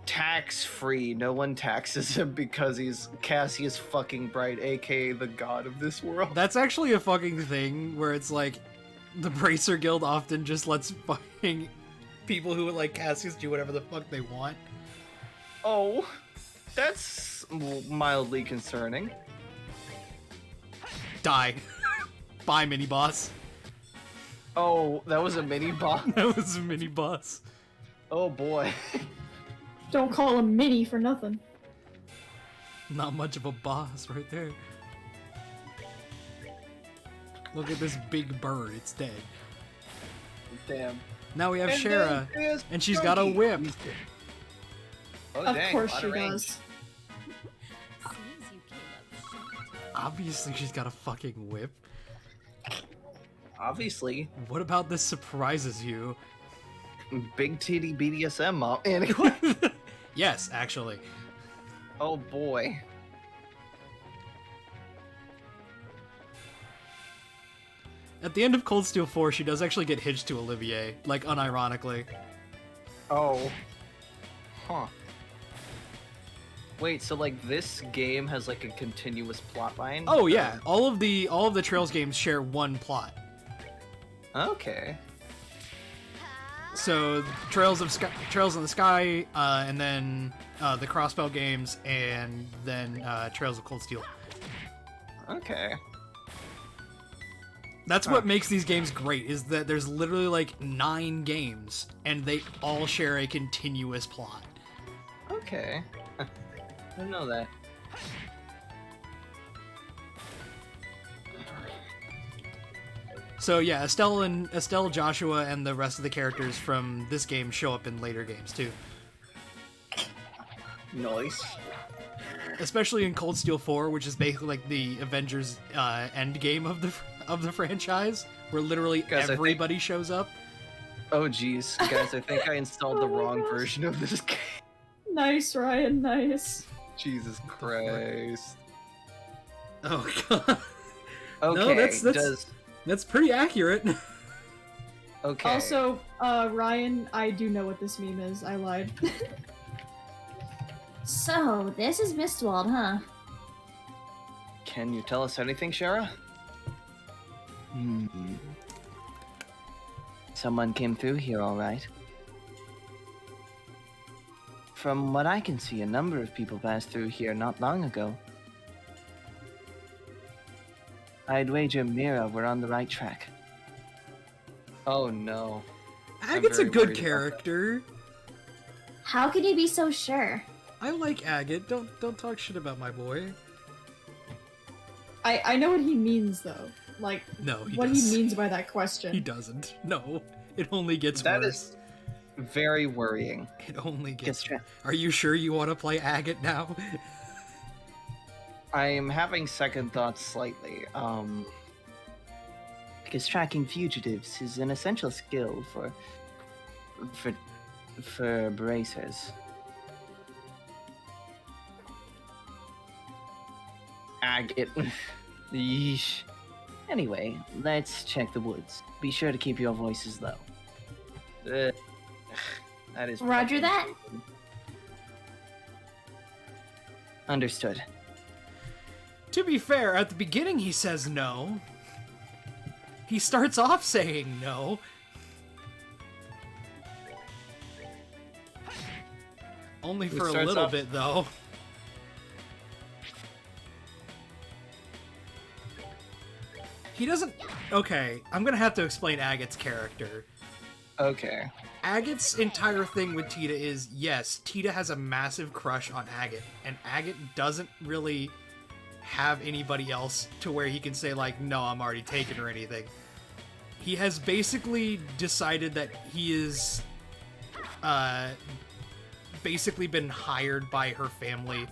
tax free. No one taxes him because he's Cassius fucking Bright, aka the god of this world. That's actually a fucking thing where it's like the Bracer Guild often just lets fucking people who like Cassius do whatever the fuck they want. Oh, that's mildly concerning. Die. Bye, mini boss. Oh, that was a mini boss. That was a mini boss. Oh boy. Don't call him Mini for nothing. Not much of a boss right there. Look at this big bird, it's dead. Damn. Now we have And Shara, then there's and she's got a Donkey. whip. Oh, Of dang, course lot she of range. does. Seems you came up short. Obviously, she's got a fucking whip. Obviously. What about this surprises you? Big titty BDSM mom. Anyway. Yes, actually. Oh boy. At the end of Cold Steel 4, she does actually get hitched to Olivier, like unironically. Oh. Huh. Wait, so like this game has like a continuous plot line? Oh yeah, all of the Trails games share one plot. Okay. So Trails in the Sky, and then the Crossbell games, and then Trails of Cold Steel. Okay. That's what makes these games great, is that there's literally like 9 games, and they all share a continuous plot. Okay. I didn't know that. So yeah, Estelle, Joshua, and the rest of the characters from this game show up in later games too. Nice. Especially in Cold Steel 4, which is basically like the Avengers end game of the franchise, where literally Guys, everybody shows up. Oh geez, guys, I think I installed the Oh my wrong gosh. version of this game. Nice, Ryan, nice. Jesus Christ. Oh god, Okay, that's pretty accurate. okay. Also, Ryan, I do know what this meme is. I lied. So, this is Mistwald, huh? Can you tell us anything, Shara? Someone came through here, all right. From what I can see, a number of people passed through here not long ago. I'd wager Mira we're on the right track. Oh no. Agate's a very good worried about character. How can you be so sure? I like Agate. Don't talk shit about my boy. I know what he means though. Like No, he what does. he means by that question. He doesn't. No, it only gets That worse. is very worrying. It only Gets gets. tra- Are you sure you want to play Agate now? I am having second thoughts slightly. because tracking fugitives is an essential skill for bracers. Agate. Yeesh. Anyway, let's check the woods. Be sure to keep your voices low. Ugh. That is Roger fucking that. stupid. Understood. To be fair, at the beginning he says no. He starts off saying no. Only He for a starts little off- bit, though. He doesn't... Okay, I'm gonna have to explain Agate's character. Okay. Agate's entire thing with Tita is, yes, Tita has a massive crush on Agate, and Agate doesn't really have anybody else to where he can say, like, no, I'm already taken or anything. He has basically decided that he is, basically been hired by her family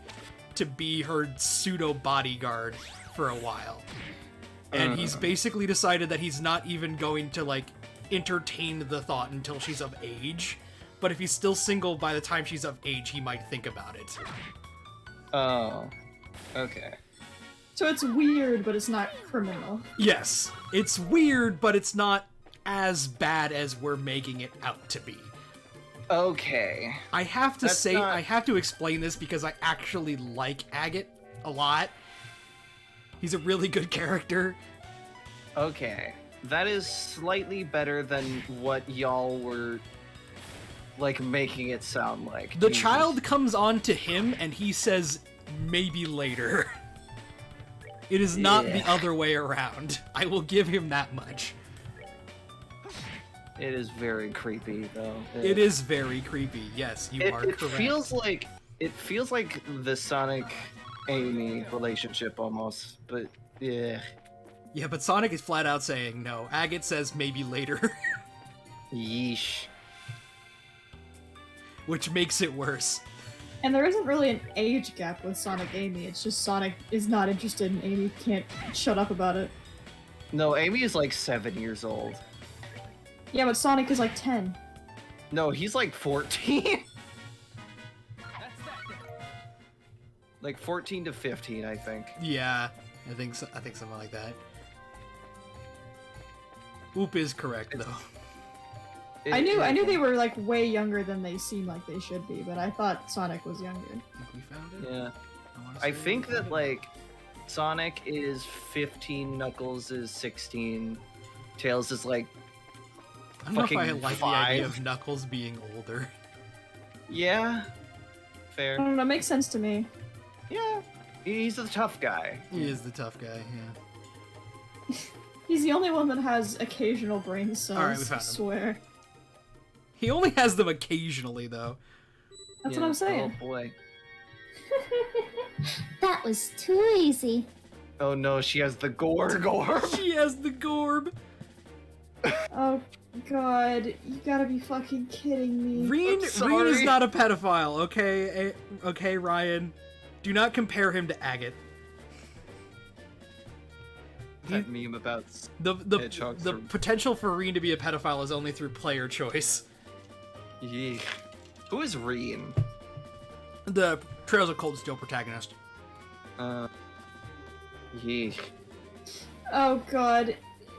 to be her pseudo-bodyguard for a while. And he's basically decided that he's not even going to, like, entertain the thought until she's of age. But if he's still single by the time she's of age, he might think about it. Oh. Okay. So it's weird, but it's not criminal. Yes, it's weird, but it's not as bad as we're making it out to be. Okay. I have to That's say, not- I have to explain this because I actually like Agate a lot. He's a really good character. Okay. That is slightly better than what y'all were, like, making it sound like. The Jesus. child comes on to him and he says, maybe later. It is not the Yeah. other way around. I will give him that much. It is very creepy, though. It is very creepy. Yes, you are It correct. feels like the Sonic Amy relationship almost, but yeah. Yeah, but Sonic is flat out saying no. Agate says maybe later. Yeesh. Which makes it worse. And there isn't really an age gap with Sonic Amy. It's just Sonic is not interested and Amy can't shut up about it. No, Amy is like 7 years old. Yeah, but Sonic is like 10. No, he's like 14. Like 14 to 15, I think. Yeah, I think so, I think something like that. Oop is correct though. I knew they were like way younger than they seem like they should be, but I thought Sonic was younger. Think we found it? Yeah. wanna I say think we that found it. like Sonic is 15, Knuckles is 16, Tails is like I don't know if I fucking like the idea 5. of Knuckles being older. yeah, I fair. don't know, makes sense to me. Yeah, he's a tough guy. He is the tough guy, yeah. He's the only one that has occasional brain cells, Alright, we I found him. swear. He only has them occasionally though. That's Yeah, what I'm saying. Oh boy. That was too easy. Oh no, she has the gore. She has the Gorb. Oh god, you gotta be fucking kidding me. Reen is sorry. not a pedophile, okay? Okay, Ryan. Do not compare him to Agate. That meme about The Hedgehogs the are- potential for Reen to be a pedophile is only through player choice. Yeesh. Who is Reen? The Trails of Cold Steel protagonist. Yeesh. Oh god.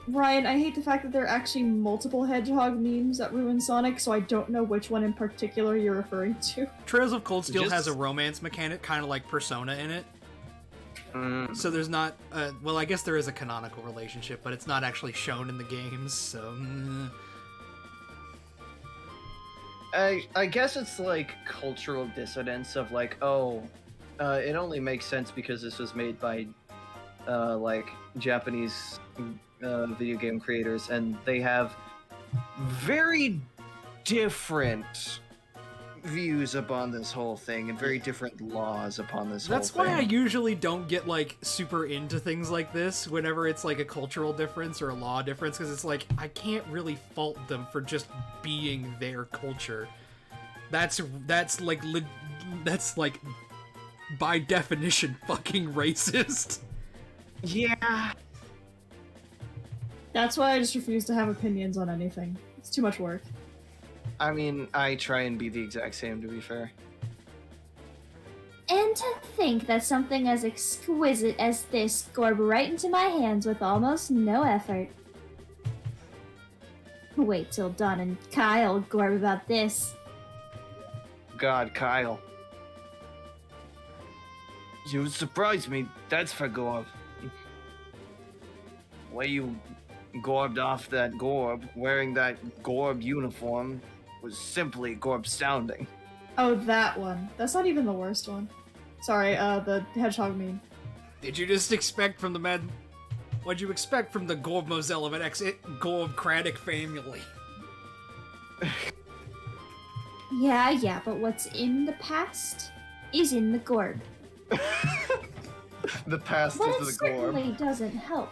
Ryan, I hate the fact that there are actually multiple Hedgehog memes that ruin Sonic, so I don't know which one in particular you're referring to. Trails of Cold Steel Just- has a romance mechanic, kind of like Persona in it. Mm, So there's not, well, I guess there is a canonical relationship, but it's not actually shown in the games, so... I guess it's like cultural dissonance of like, oh, it only makes sense because this was made by like Japanese video game creators, and they have very different views upon this whole thing and very different laws upon this That's whole why I thing. usually don't get, like, super into things like this whenever it's, like, a cultural difference or a law difference, because it's like, I can't really fault them for just being their culture. That's like, by definition, fucking racist. Yeah. That's why I just refuse to have opinions on anything. It's too much work. I mean, I try and be the exact same, to be fair. And to think that something as exquisite as this gored right into my hands with almost no effort. Wait till Don and Kyle gorb about this. God, Kyle. You surprised me, that's for Gorb. Way you gorbed off that Gorb, wearing that Gorb uniform, was simply Gorb-sounding. Oh, that one. That's not even the worst one. Sorry, the Hedgehog meme. Did you just expect from the man... What'd you expect from the Gorb Moselle of an Gorb-cratic family? Yeah, but what's in the past is in the gourd. The past But it is the Gorb. certainly doesn't hurt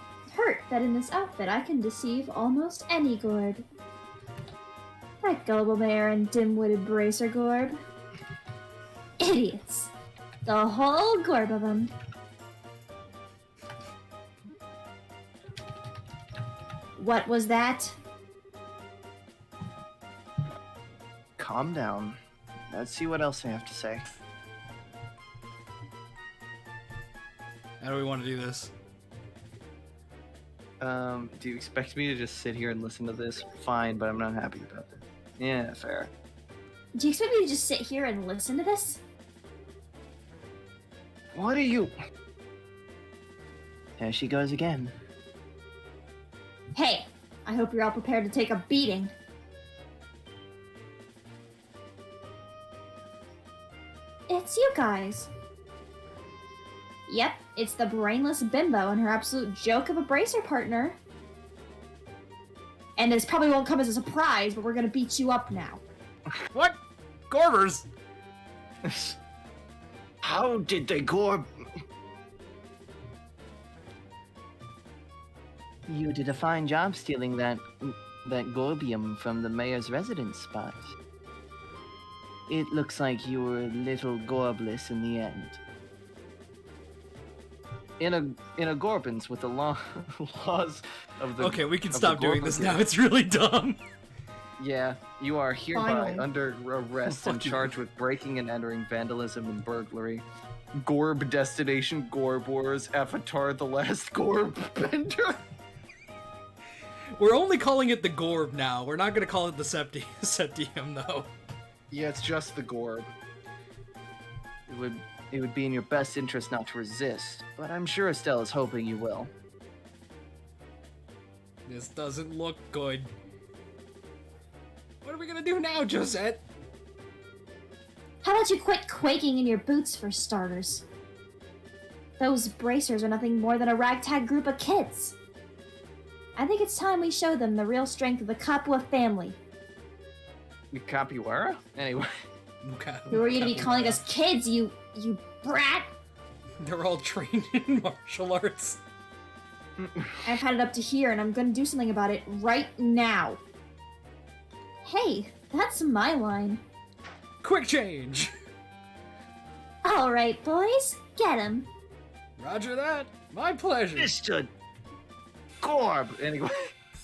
that in this outfit I can deceive almost any gourd. That gullible mare and dim-witted bracer gorb. Idiots. The whole gorb of them. What was that? Calm down. Let's see what else I have to say. How do we want to do this? Do you expect me to just sit here and listen to this? Fine, but I'm not happy about it. Yeah, fair. Do you expect me to just sit here and listen to this? What are you... There she goes again. Hey, I hope you're all prepared to take a beating. It's you guys. Yep, it's the brainless bimbo and her absolute joke of a bracer partner. And this probably won't come as a surprise, but we're gonna beat you up now. What? Gorbers? How did they Gorb... You did a fine job stealing that that Gorbium from the mayor's residence spot. It looks like you were a little gorbless in the end. In a Gorbins with the laws of the... Okay, we can of the stop doing this Gorbins. now. It's really dumb. Yeah, you are hereby Finally. under arrest and Fuck you. charged with breaking and entering, vandalism, and burglary. Gorb Destination, Gorb Wars, Avatar the Last Gorb Bender. We're only calling it the Gorb now. We're not gonna call it the Septium, though. Yeah, it's just the Gorb. It would be in your best interest not to resist, but I'm sure Estelle is hoping you will. This doesn't look good. What are we gonna do now, Josette? How about you quit quaking in your boots for starters? Those bracers are nothing more than a ragtag group of kids. I think it's time we show them the real strength of the Kapua family. Capuera? Anyway. Who are you to be calling us kids, you brat? They're all trained in martial arts. I've had it up to here, and I'm gonna do something about it right now. Hey, that's my line. Quick change! Alright, boys, get him. Roger that. My pleasure. Mr. Gorb! Anyway.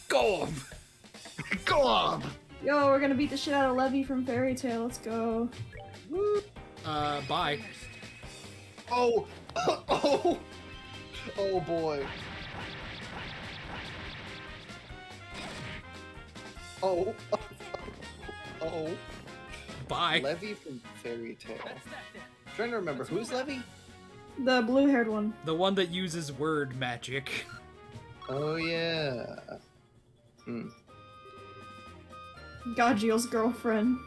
Gorb! Gorb! Yo, we're gonna beat the shit out of Levy from Fairy Tail. Let's go. Bye. Oh! Oh! Oh boy. Oh. Oh. Bye. Levy from Fairy Tail. I'm trying to remember, who's Levy? The blue-haired one. The one that uses word magic. Oh yeah. Hmm. Gajiel's girlfriend.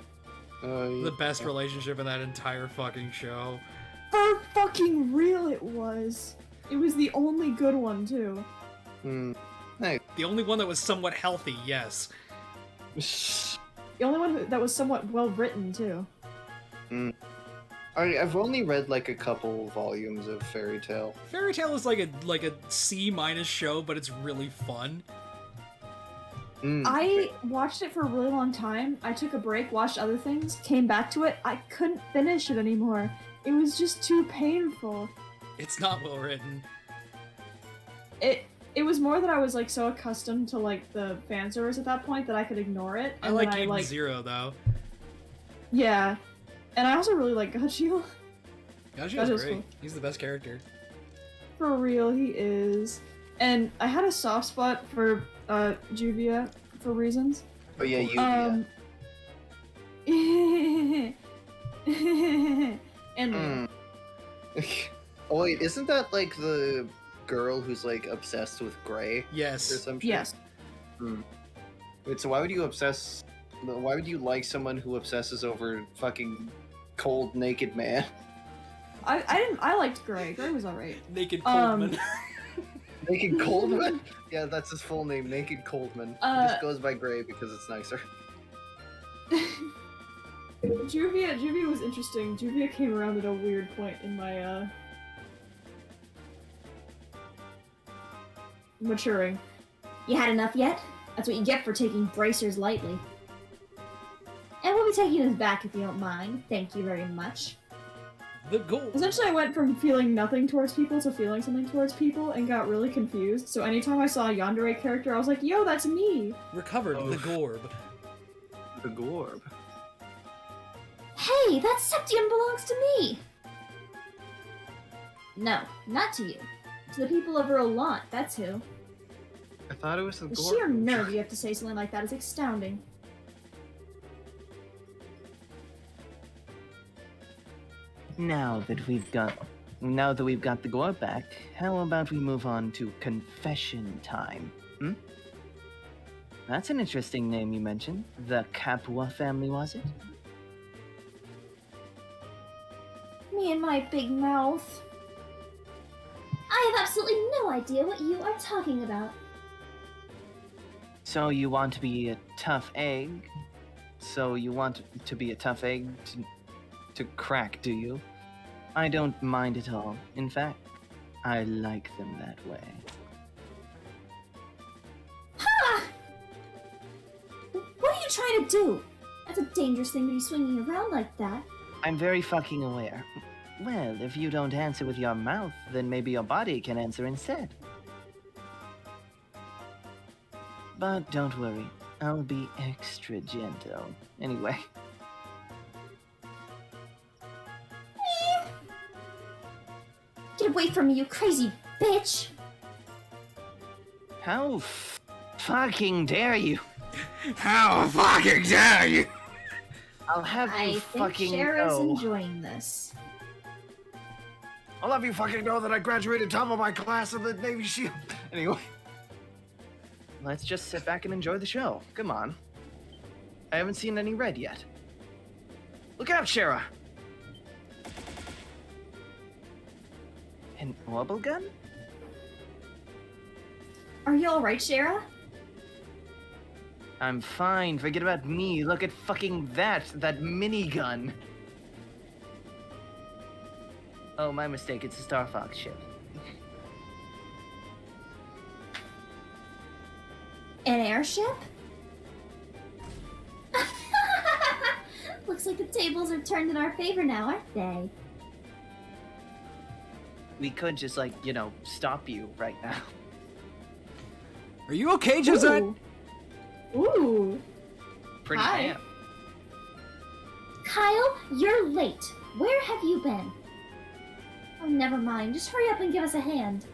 Oh yeah. The best relationship in that entire fucking show. For fucking real it was. It was the only good one, too. Hmm. Hey. The only one that was somewhat healthy, yes. The only one that was somewhat well written, too. I've only read like a couple volumes of Fairy Tail. Fairy Tail is like a C- show, but it's really fun. I watched it for a really long time. I took a break, watched other things, came back to it. I couldn't finish it anymore. It was just too painful. It's not well written. It was more that I was like so accustomed to like the fan service at that point that I could ignore it. I And like then Eden Zero though. Yeah. And I also really like Gajiel. Gajiel's Gajiel's great. cool. He's the best character. For real, he is. And I had a soft spot for Juvia for reasons. Oh yeah, you. And Oh wait, isn't that like the girl who's like obsessed with Gray or Yes. some shit? yes. Wait, so why would you obsess? Why would you like someone who obsesses over fucking cold naked man? I liked Gray. Gray was alright. Naked Coldman. Naked Coldman? Yeah, that's his full name, Naked Coldman. He just goes by Gray because it's nicer. Juvia was interesting. Juvia came around at a weird point in my maturing. You had enough yet? That's what you get for taking bracers lightly. And we'll be taking this back if you don't mind. Thank you very much. The goal. Essentially, I went from feeling nothing towards people to feeling something towards people and got really confused. So anytime I saw a yandere character, I was like, yo, that's me! Recovered the Gorb. The Gorb. Hey, that septium belongs to me! No, not to you. To the people of Roland, that's who. I thought it was the The Gorb. sheer nerve you have to say something like that is astounding. Now that we've got the gore back, how about we move on to confession time? That's an interesting name you mentioned. The Kapua family, was it? Me and my big mouth. I have absolutely no idea what you are talking about. So you want to be a tough egg? So you want to be a tough egg to crack, do you? I don't mind at all. In fact, I like them that way. Ha! trying to do? That's a dangerous thing to be swinging around like that. I'm very fucking aware. Well, if you don't answer with your mouth, then maybe your body can answer instead. But don't worry, I'll be extra gentle. Anyway. Get away from me, you crazy bitch! How fucking dare you? How fucking dare you? I'll have you I think fucking Shara's know. enjoying this. I'll have you fucking know that I graduated top of my class of the Navy SEAL. Anyway. Let's just sit back and enjoy the show. Come on. I haven't seen any red yet. Look out, Shara! An orbital gun? Are you alright, Shara? I'm fine. Forget about me. Look at fucking that minigun. Oh, my mistake. It's a Star Fox ship. An airship? Looks like the tables are turned in our favor now, aren't they? We could just, like, you know, stop you right now. Are you okay, Josette? Ooh. Pretty Hi. damn. Kyle, you're late. Where have you been? Oh, never mind. Just hurry up and give us a hand.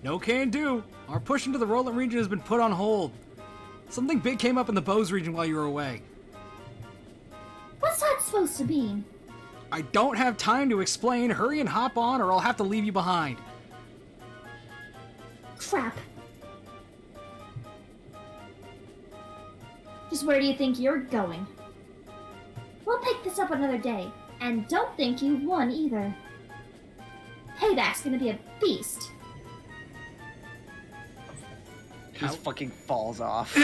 No can do. Our push into the Roland region has been put on hold. Something big came up in the Bose region while you were away. What's that supposed to mean? I don't have time to explain. Hurry and hop on or I'll have to leave you behind. Crap. Just where do you think you're going? We'll pick this up another day. And don't think you won either. Payback's gonna be a beast. Just fucking falls off.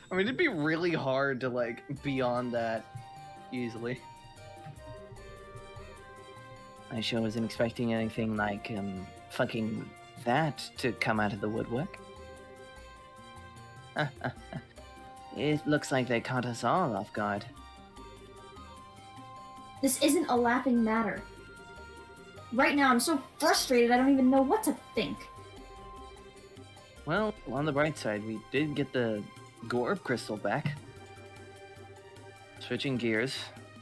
I mean, it'd be really hard to, like, be on that easily. I sure wasn't expecting anything like, fucking that to come out of the woodwork. It looks like they caught us all off guard. This isn't a laughing matter. Right now, I'm so frustrated I don't even know what to think. Well, on the bright side, we did get the Gorb crystal back. Switching gears,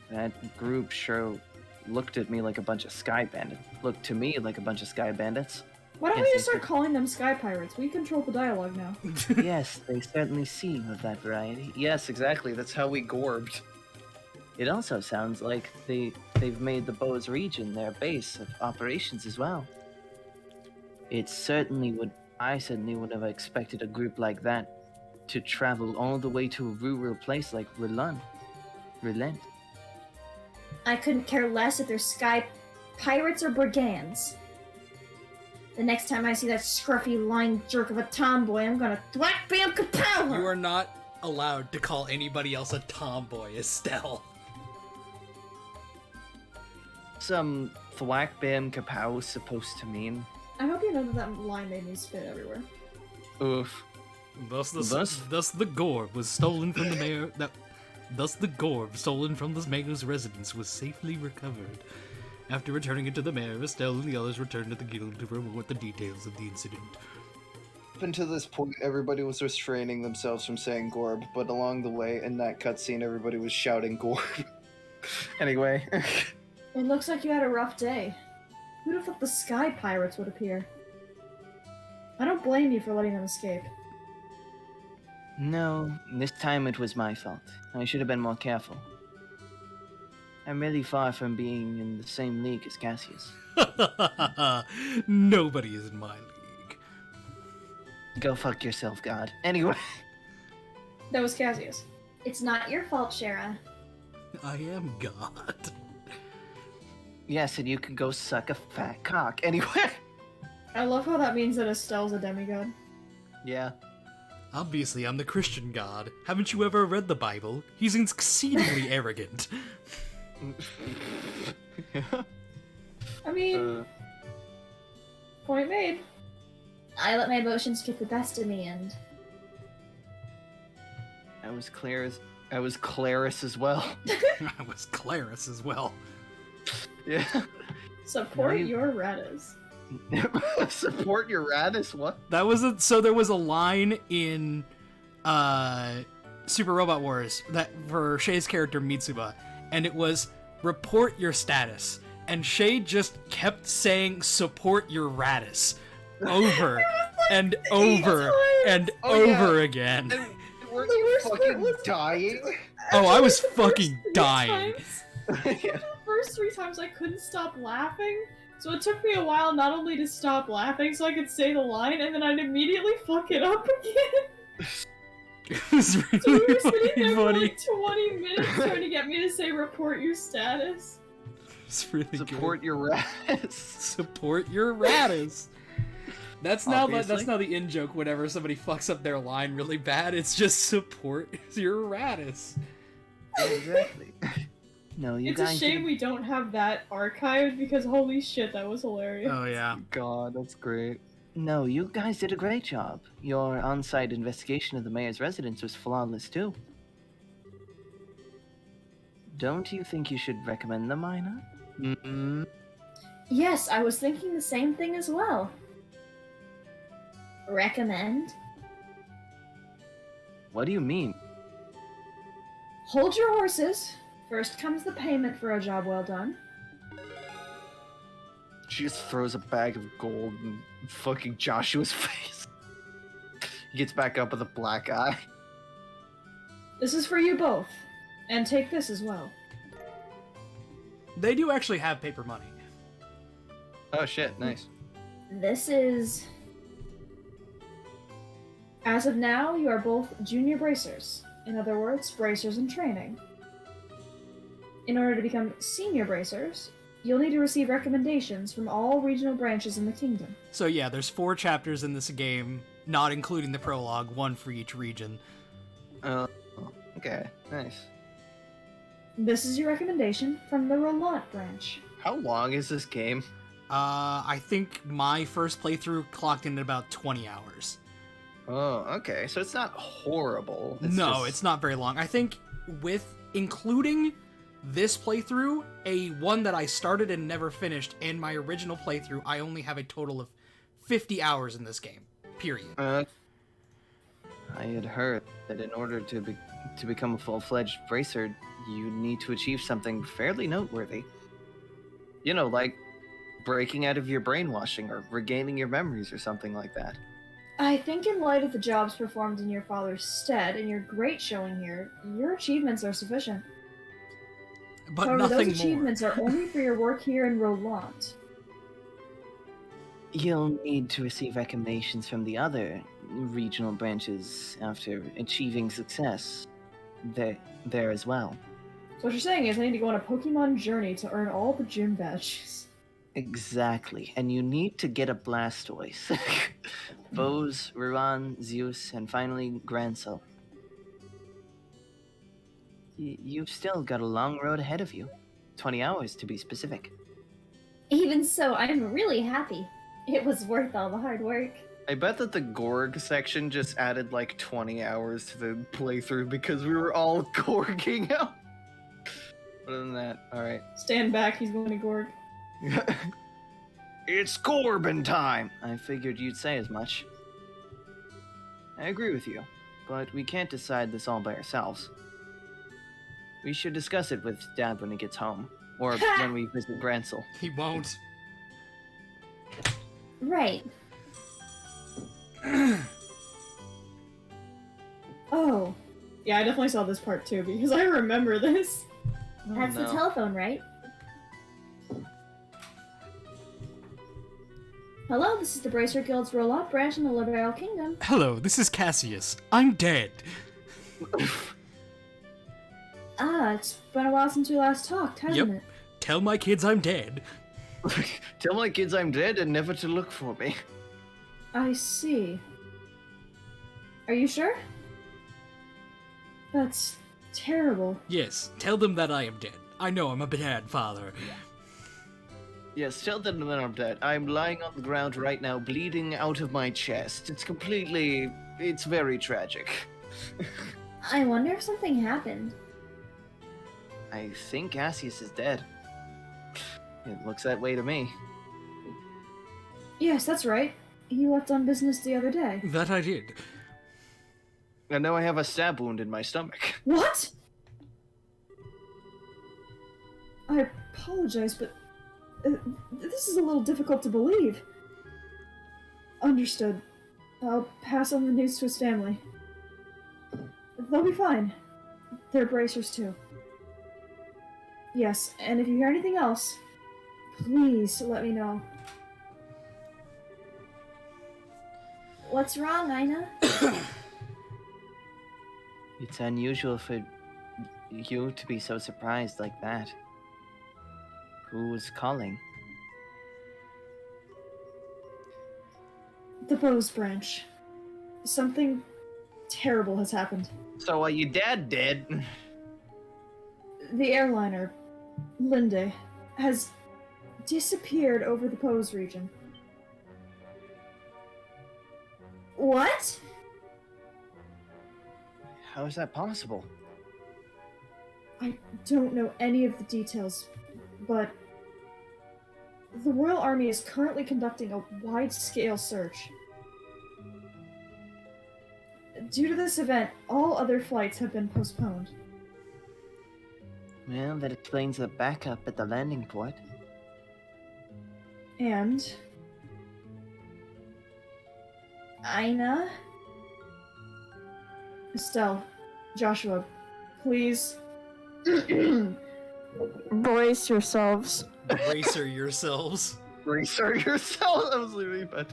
that group sure looked at me like a bunch of sky bandits. Looked to me like a bunch of sky bandits. Why don't Yes, we they just start did. calling them sky pirates? We control the dialogue now. Yes, they certainly seem of that variety. Yes, exactly. That's how we gorbed. It also sounds like they've made the Bose region their base of operations as well. I certainly wouldn't have expected a group like that to travel all the way to a rural place like Relent. I couldn't care less if they're sky pirates or brigands. The next time I see that scruffy line jerk of a tomboy, I'm gonna thwack bam kapow her! You are not allowed to call anybody else a tomboy, Estelle. Some thwack bam kapow was supposed to mean. I hope you know that line made me spit everywhere. Oof. Thus the Thus? Gorb was stolen from the mayor. Thus the Gorb stolen from the mayor's residence was safely recovered. After returning it to the mayor, Estelle and the others returned to the guild to report the details of the incident. Up until this point, everybody was restraining themselves from saying Gorb, but along the way, in that cutscene, everybody was shouting Gorb. Anyway. It looks like you had a rough day. Who'd have thought the sky pirates would appear? I don't blame you for letting them escape. No, this time it was my fault. I should have been more careful. I'm really far from being in the same league as Cassius. Nobody is in my league. Go fuck yourself, God. Anyway. That was Cassius. It's not your fault, Shara. I am God. Yes, and you can go suck a fat cock. Anyway. I love how that means that Estelle's a demigod. Yeah. Obviously, I'm the Christian God. Haven't you ever read the Bible? He's exceedingly arrogant. I mean, point made. I let my emotions get the best of me, and I was Claris as well. I was Claris as well. Yeah. Support No, your Radis. Support your Radis? What? That was so there was a line in Super Robot Wars that for Shay's character Mitsuba, and it was report your status. And Shay just kept saying support your Radis over and over and over again. And we're The worst part fucking was- dying. Oh, I was The first fucking 3 dying. times- Yeah. The first 3 times I couldn't stop laughing, so it took me a while not only to stop laughing so I could say the line, and then I'd immediately fuck it up again. It was So we really were sitting fucking there for funny. like 20 minutes trying to get me to say report your status. It's really Support good. your Radis. Support your Radis. That's now Obviously. the in joke. Whenever somebody fucks up their line really bad, it's just support your Radis. Exactly. No, you It's a guys. shame we don't have that archived because holy shit, that was hilarious. Oh yeah. God, that's great. No, you guys did a great job. Your on-site investigation of the mayor's residence was flawless too. Don't you think you should recommend the minor? Mm-hmm. Yes, I was thinking the same thing as well. Recommend? What do you mean? Hold your horses. First comes the payment for a job well done. She just throws a bag of gold in fucking Joshua's face. He gets back up with a black eye. This is for you both. And take this as well. They do actually have paper money. Oh shit, nice. This is... As of now, you are both junior bracers. In other words, bracers in training. In order to become senior bracers, you'll need to receive recommendations from all regional branches in the kingdom. So yeah, there's 4 chapters in this game, not including the prologue, 1 for each region. Okay, nice. This is your recommendation from the Rolant branch. How long is this game? I think my first playthrough clocked in at about 20 hours. Oh, okay. So it's not horrible. No, it's not very long. I think with including this playthrough, a one that I started and never finished, and my original playthrough, I only have a total of 50 hours in this game. Period. I had heard that in order to become a full-fledged bracer, you need to achieve something fairly noteworthy. You know, like breaking out of your brainwashing or regaining your memories or something like that. I think in light of the jobs performed in your father's stead and your great showing here, your achievements are sufficient. But However, nothing those more. achievements are only for your work here in Rolant. You'll need to receive recommendations from the other regional branches after achieving success there as well. So what you're saying is I need to go on a Pokemon journey to earn all the gym badges. Exactly, and you need to get a Blastoise. Bose, Ruan, Zeus, and finally Grancel. You've still got a long road ahead of you. 20 hours to be specific. Even so, I'm really happy. It was worth all the hard work. I bet that the Gorg section just added like 20 hours to the playthrough because we were all gorging out. Other than that, alright. Stand back, he's going to Gorg. It's Corbin time! I figured you'd say as much. I agree with you, but we can't decide this all by ourselves. We should discuss it with Dad when he gets home, or when we visit Grancel. He won't. Right. Oh. Yeah, I definitely saw this part too, because I remember this. That's the no. telephone, right? Hello, this is the Bracer Guild's Roll-Up branch in the Liberal Kingdom. Hello, this is Cassius. I'm dead. It's been a while since we last talked, hasn't Yep. it? Tell my kids I'm dead. Tell my kids I'm dead and never to look for me. I see. Are you sure? That's terrible. Yes, tell them that I am dead. I know I'm a bad father. Yes, tell them that I'm dead. I'm lying on the ground right now, bleeding out of my chest. It's very tragic. I wonder if something happened. I think Cassius is dead. It looks that way to me. Yes, that's right. He left on business the other day. That I did. I know I have a stab wound in my stomach. What? I apologize, but this is a little difficult to believe. Understood. I'll pass on the news to his family. They'll be fine. They're bracers too. Yes, and if you hear anything else, please let me know. What's wrong, Aina? It's unusual for you to be so surprised like that. Who was calling? The Bose branch. Something terrible has happened. So, your dad dead? The airliner, Linde, has disappeared over the Pose region. What? How is that possible? I don't know any of the details, but the Royal Army is currently conducting a wide-scale search. Due to this event, all other flights have been postponed. Well, that explains the backup at the landing port. And Aina? Estelle, Joshua, please brace yourselves. Bracer yourselves. Bracer yourself. That was literally bad.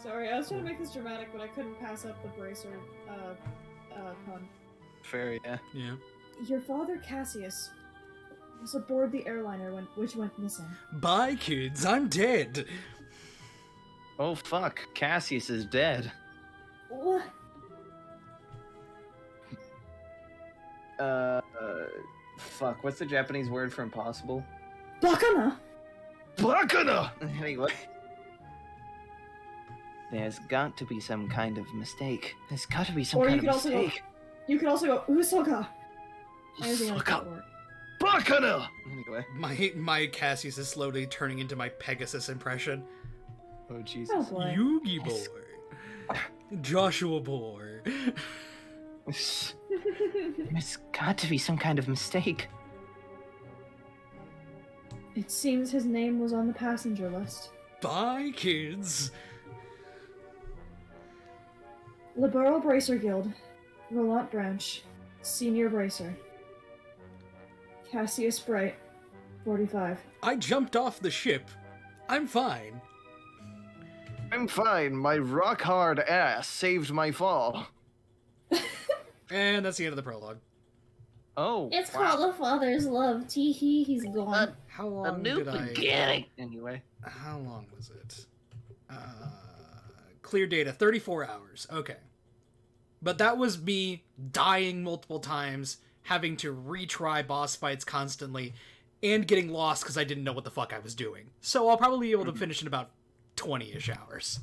Sorry, I was trying to make this dramatic, but I couldn't pass up the bracer pun. Fair, yeah. Yeah. Your father, Cassius, was aboard the airliner which went missing. Bye, kids. I'm dead. Oh fuck, Cassius is dead. What? Fuck, what's the Japanese word for impossible? Bakana! Bakana! Anyway. There's got to be some kind of mistake. There's got to be some Or kind you of could also go. mistake. You could also go Usoka. Anything like that Usoka. word. Bakana! Anyway. My Cassius is slowly turning into my Pegasus impression. Oh Jesus. Oh boy. Yugi boy. Joshua boy. There's got to be some kind of mistake. It seems his name was on the passenger list. Bye, kids. Liberal Bracer Guild, Rolant Branch, Senior Bracer. Cassius Bright, 45. I jumped off the ship. I'm fine. I'm fine. My rock hard ass saved my fall. And that's the end of the prologue. Oh. It's wow. called A Father's Love. Tee-hee, he's gone. How long did I... Anyway. How long was it? Clear data, 34 hours. Okay. But that was me dying multiple times, having to retry boss fights constantly, and getting lost because I didn't know what the fuck I was doing. So I'll probably be able to finish in about 20-ish hours.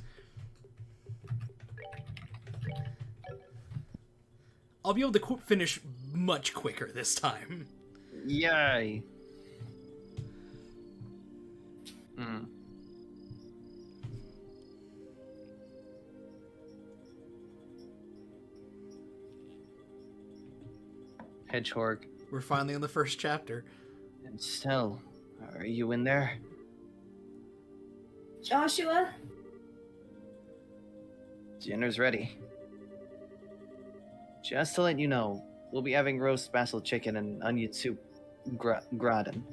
I'll be able to finish much quicker this time. Yay. Hmm. Hedgehog. We're finally on the first chapter. And Stell, are you in there? Joshua? Dinner's ready. Just to let you know, we'll be having roast basil chicken and onion soup gratin.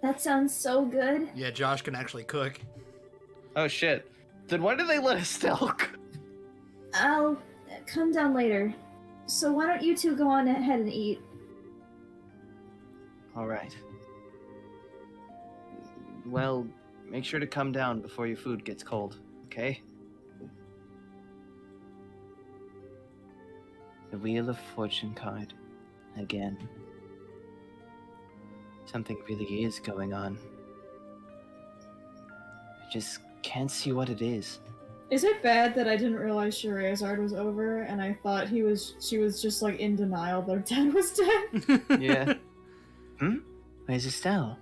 That sounds so good. Yeah, Josh can actually cook. Oh shit. Then why did they let Estelle cook? I'll come down later. So why don't you two go on ahead and eat? Alright. Well, make sure to come down before your food gets cold, okay? The Wheel of Fortune card. Again. Something really is going on. I just can't see what it is. Is it bad that I didn't realize Shiraizard was over and I thought she was just like in denial that her dad was dead? Yeah. Where's Estelle?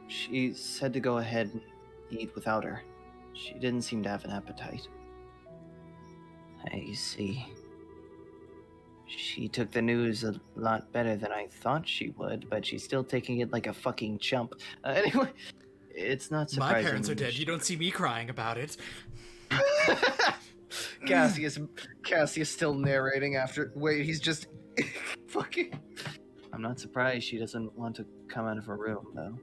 She said to go ahead and eat without her. She didn't seem to have an appetite. I see. She took the news a lot better than I thought she would, but she's still taking it like a fucking chump. Anyway, it's not My surprising. parents are dead. You don't see me crying about it. Cassius still narrating after. Wait, he's just fucking. I'm not surprised she doesn't want to come out of her room, though.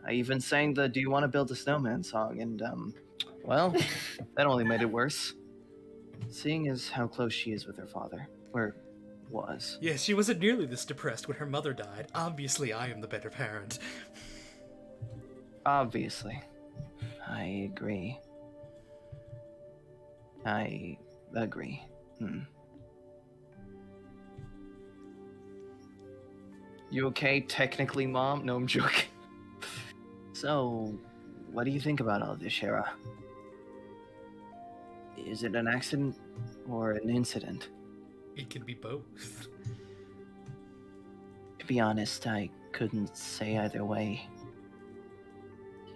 I even sang the "Do You Want to Build a Snowman" song, and well, that only made it worse. Seeing as how close she is with her father, or was. Yes, she wasn't nearly this depressed when her mother died. Obviously, I am the better parent. Obviously. I agree. You okay, technically, Mom? No, I'm joking. So, what do you think about all this, Shara? Is it an accident or an incident? It can be both. To be honest, I couldn't say either way.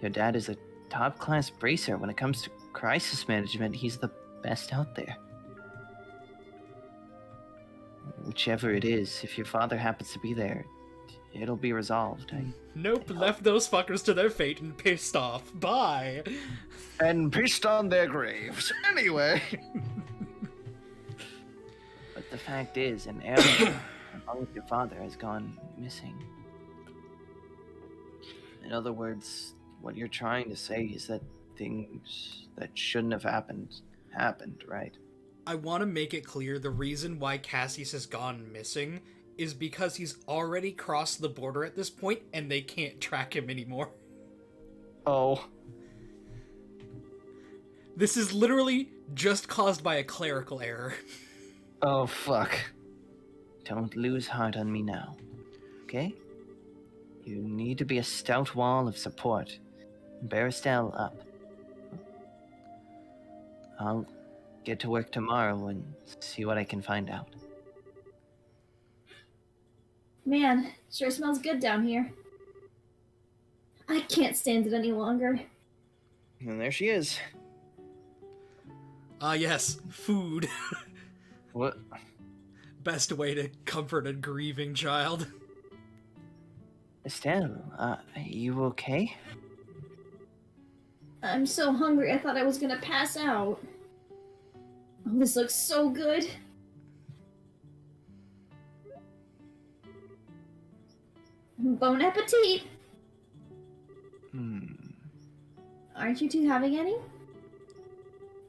Your dad is a top-class bracer. When it comes to crisis management, he's the best out there. Whichever it is, if your father happens to be there, it'll be resolved. Nope, left those fuckers to their fate and pissed off. Bye! And pissed on their graves. Anyway. But the fact is, an heirloom along with your father has gone missing. In other words, what you're trying to say is that things that shouldn't have happened, right? I want to make it clear the reason why Cassius has gone missing is because he's already crossed the border at this point and they can't track him anymore. Oh. This is literally just caused by a clerical error. Oh, fuck. Don't lose heart on me now, okay? You need to be a stout wall of support. Bear Estelle up. I'll get to work tomorrow and see what I can find out. Man, sure smells good down here. I can't stand it any longer. And there she is. Ah, yes, food. What? Best way to comfort a grieving child. Estelle, are you okay? I'm so hungry I thought I was gonna pass out. Oh, this looks so good. Bon appetit! Aren't you two having any?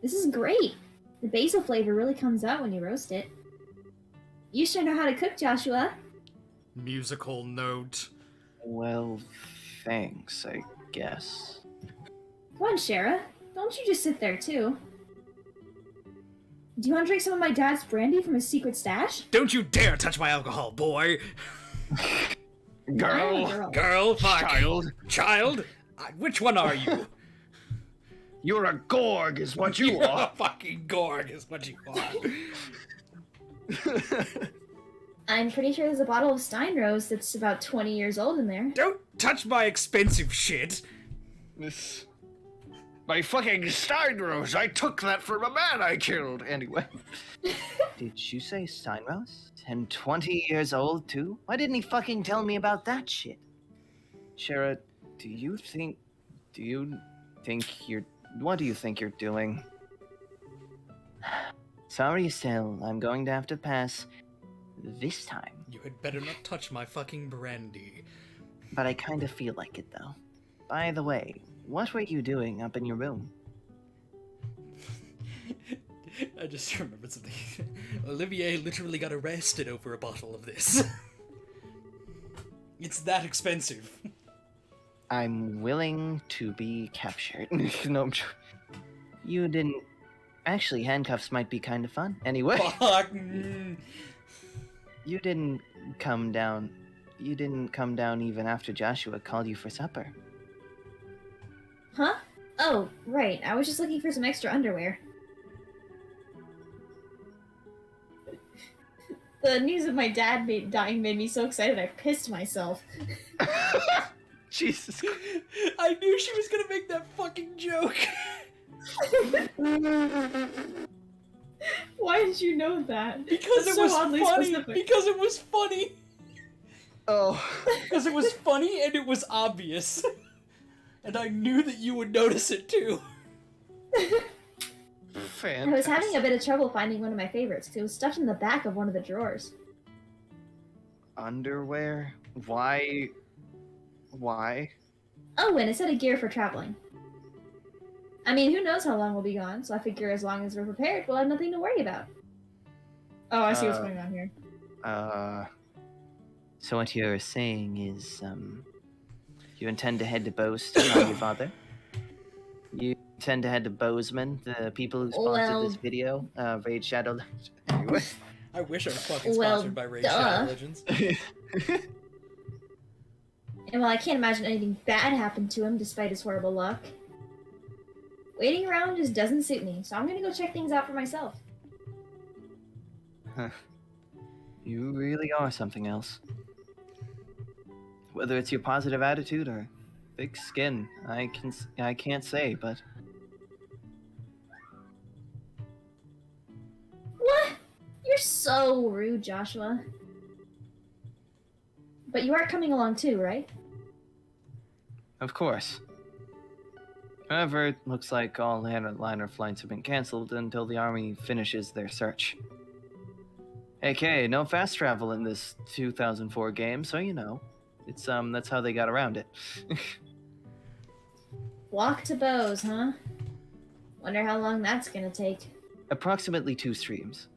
This is great! The basil flavor really comes out when you roast it. You sure know how to cook, Joshua. Musical note. Well, thanks, I guess. Come on, Shara. Don't you just sit there, too. Do you want to drink some of my dad's brandy from his secret stash? Don't you dare touch my alcohol, boy! Girl, fuck. Child? Which one are you? You're a Gorg, is what you You're are. a fucking Gorg is what you are. I'm pretty sure there's a bottle of Steinrose that's about 20 years old in there. Don't touch my expensive shit. This... My fucking Steinrose, I took that from a man I killed. Anyway. Did you say Steinrose? And 20 years old, too? Why didn't he fucking tell me about that shit? Shara, what do you think you're doing? Sorry, Estelle. I'm going to have to pass this time. You had better not touch my fucking brandy. But I kind of feel like it, though. By the way, what were you doing up in your room? I just remembered something. Olivier literally got arrested over a bottle of this. It's that expensive. I'm willing to be captured. No, I'm joking. You didn't... Actually, handcuffs might be kind of fun. Anyway, Fuck. you didn't come down even after Joshua called you for supper. Huh? Oh, right. I was just looking for some extra underwear. The news of my dad dying made me so excited I pissed myself. Jesus. I knew she was gonna make that fucking joke. Why did you know that? Because That's it was so oddly funny. specific. Because it was funny. Oh. Because it was funny and it was obvious. And I knew that you would notice it too. I was having a bit of trouble finding one of my favorites because it was stuffed in the back of one of the drawers. Underwear? Why? Why? Oh, and a set of gear for traveling. I mean, who knows how long we'll be gone, so I figure as long as we're prepared, we'll have nothing to worry about. Oh, I see what's going on here. So what you're saying is, you intend to head to Boston on your father? You intend to head to Bozeman, the people who sponsored this video, Raid Shadow. Anyway. I wish I was fucking Well, sponsored by Raid duh. Shadow Legends. And while I can't imagine anything bad happened to him despite his horrible luck, waiting around just doesn't suit me, so I'm gonna go check things out for myself. Huh. You really are something else. Whether it's your positive attitude or thick skin, I can't say, but What? You're so rude, Joshua. But you are coming along too, right? of course. However, it looks like all liner flights have been cancelled until the army finishes their search. AK, no fast travel in this 2004 game, so you know. It's that's how they got around it. Walk to Bose, huh? Wonder how long that's gonna take. Approximately 2 streams.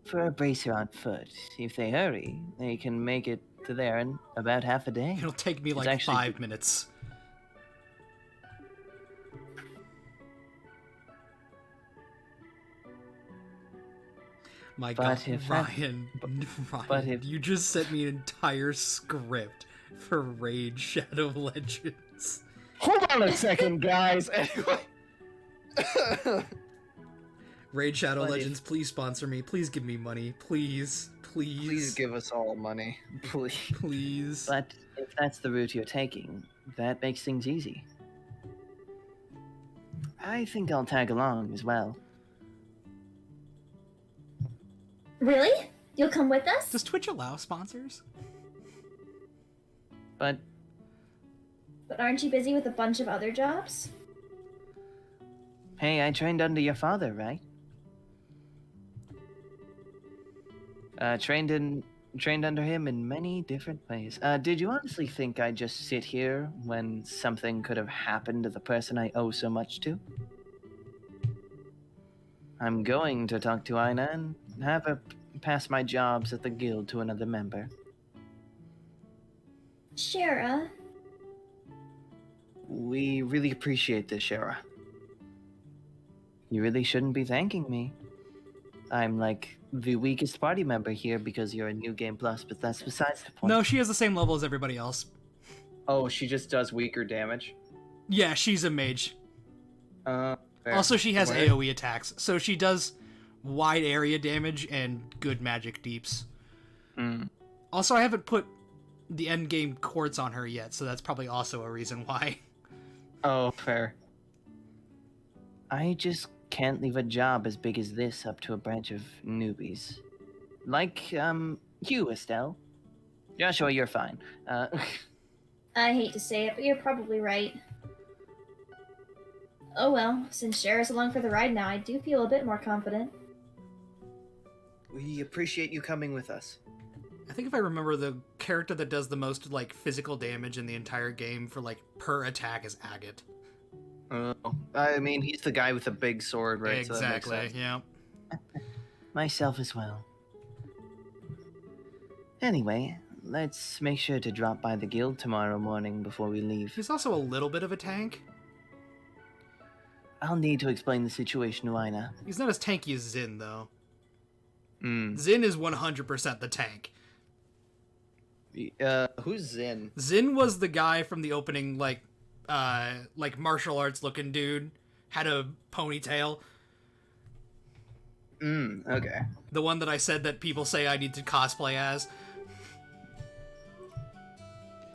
For a bracer on foot, if they hurry, they can make it to there in about half a day. It'll take me It's like actually- 5 minutes. My God, But if that- Ryan, but if- you just sent me an entire script for Raid Shadow Legends. Hold on a second, guys. Anyway. Raid Shadow But if- Legends, please sponsor me. Please give me money. Please. Please. Please give us all money. Please. Please. But if that's the route you're taking, that makes things easy. I think I'll tag along as well. Really? You'll come with us? Does Twitch allow sponsors? But But aren't you busy with a bunch of other jobs? hey, I trained under your father, right? Trained under him in many different ways. Did you honestly think I'd just sit here when something could have happened to the person I owe so much to? I'm going to talk to Aidan and have her pass my jobs at the guild to another member. Shara. We really appreciate this, Shara. You really shouldn't be thanking me. I'm like the weakest party member here because you're a New Game Plus, but that's besides the point. No, she has the same level as everybody else. Oh, she just does weaker damage. Yeah, she's a mage. Fair. Also, she has Where? AoE attacks, so she does wide area damage and good magic deeps. Mm. Also, I haven't put the endgame quartz on her yet, so that's probably also a reason why. Oh, fair. I just can't leave a job as big as this up to a branch of newbies. Like, you, Estelle. Joshua, you're fine. I hate to say it, but you're probably right. Oh well, since Shara's along for the ride now, I do feel a bit more confident. We appreciate you coming with us. I think if I remember, the character that does the most, like, physical damage in the entire game for, like, per attack is Agate. I mean, he's the guy with the big sword, right? Exactly, So that makes sense. yeah. Myself as well. Anyway, let's make sure to drop by the guild tomorrow morning before we leave. He's also a little bit of a tank. I'll need to explain the situation to Ina. He's not as tanky as Zin, though. Mm. Zin is 100% the tank. Who's Zin? Zin was the guy from the opening, like, like martial arts looking dude, had a ponytail. Okay. The one that I said that people say I need to cosplay as.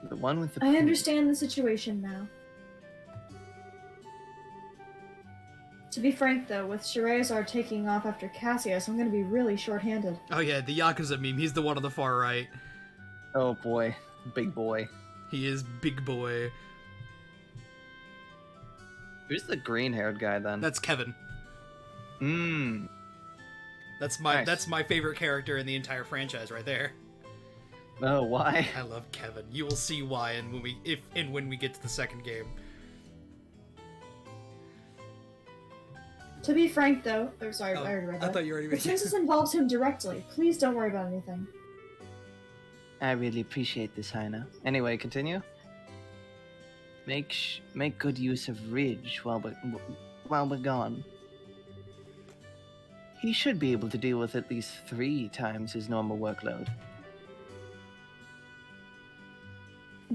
The one with the. I understand the situation now. To be frank, though, with Shiraizar taking off after Cassius, I'm gonna be really short-handed. Oh yeah, the Yakuza meme. He's the one on the far right. Oh boy, big boy. He is big boy. Who's the green-haired guy then? That's Kevin. Nice. That's my favorite character in the entire franchise right there. Oh, why? I love Kevin. You will see why when we get to the second game. To be frank, though, sorry, Oh, I already read I that. thought you already But read since it. this involves him directly, please don't worry about anything. I really appreciate this, Haina. Anyway, continue. Make good use of Ridge while we're gone. He should be able to deal with at least 3 times his normal workload.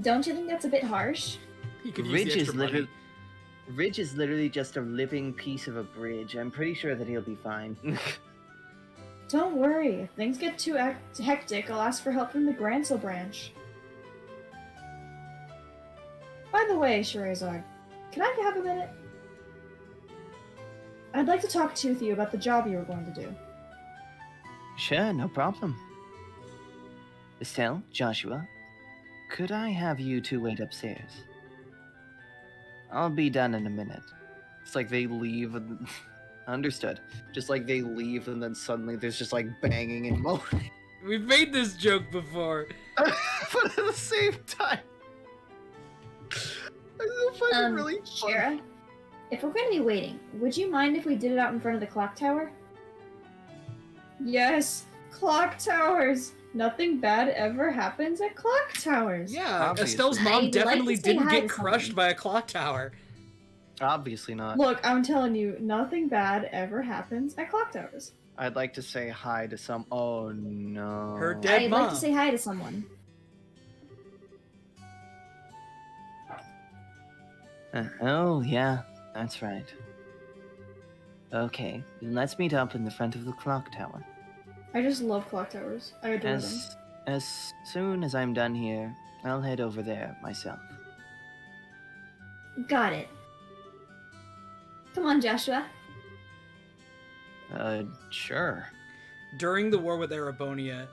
Don't you think that's a bit harsh? You could use Ridge the is extra money. Ridge is literally just a living piece of a bridge. I'm pretty sure that he'll be fine. Don't worry, if things get too hectic, I'll ask for help from the Grancel branch. By the way, Shiraizar, can I have a minute? I'd like to talk to you about the job you were going to do. Sure, no problem. Estelle, Joshua, could I have you two wait upstairs? I'll be done in a minute. It's like they leave and... Understood. Just like they leave and then suddenly there's just like banging and moaning. We've made this joke before. But at the same time... I still find it really funny. Shira, if we're going to be waiting, would you mind if we did it out in front of the clock tower? Yes, clock towers! Nothing bad ever happens at clock towers. Yeah, Obviously. Estelle's mom I'd like definitely to say didn't hi get to crushed someone. by a clock tower. Obviously not. Look, I'm telling you, nothing bad ever happens at clock towers. I'd like to say hi to some... Oh no. Her dead I'd mom. like to say hi to someone. Oh, yeah, that's right. Okay, then let's meet up in the front of the clock tower. I just love clock towers. I adore them. As soon as I'm done here, I'll head over there myself. Got it. Come on, Joshua. Sure. During the war with Erebonia,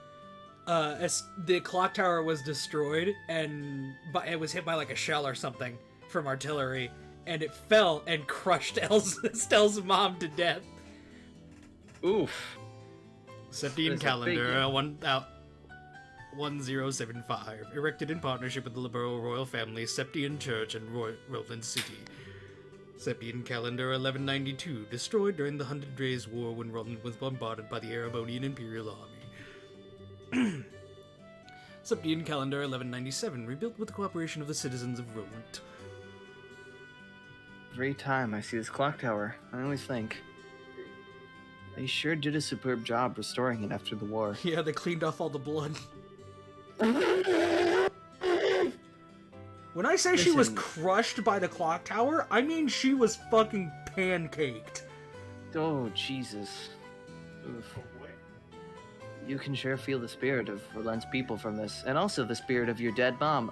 the clock tower was destroyed and it was hit by like a shell or something from artillery, and it fell and crushed Estelle's mom to death. Oof. Septian That's a calendar big 1075, erected in partnership with the liberal royal family, Septian Church and Roland City. Septian calendar 1192, destroyed during the Hundred Days' War when Roland was bombarded by the Erebonian Imperial Army. Septian calendar 1197, rebuilt with the cooperation of the citizens of Roland. Every time I see this clock tower, I always think... They sure did a superb job restoring it after the war. Yeah, they cleaned off all the blood. When I say she was Listen. crushed by the clock tower, I mean she was fucking pancaked. Oh, Jesus. Oof. You can sure feel the spirit of Roland's people from this, and also the spirit of your dead mom.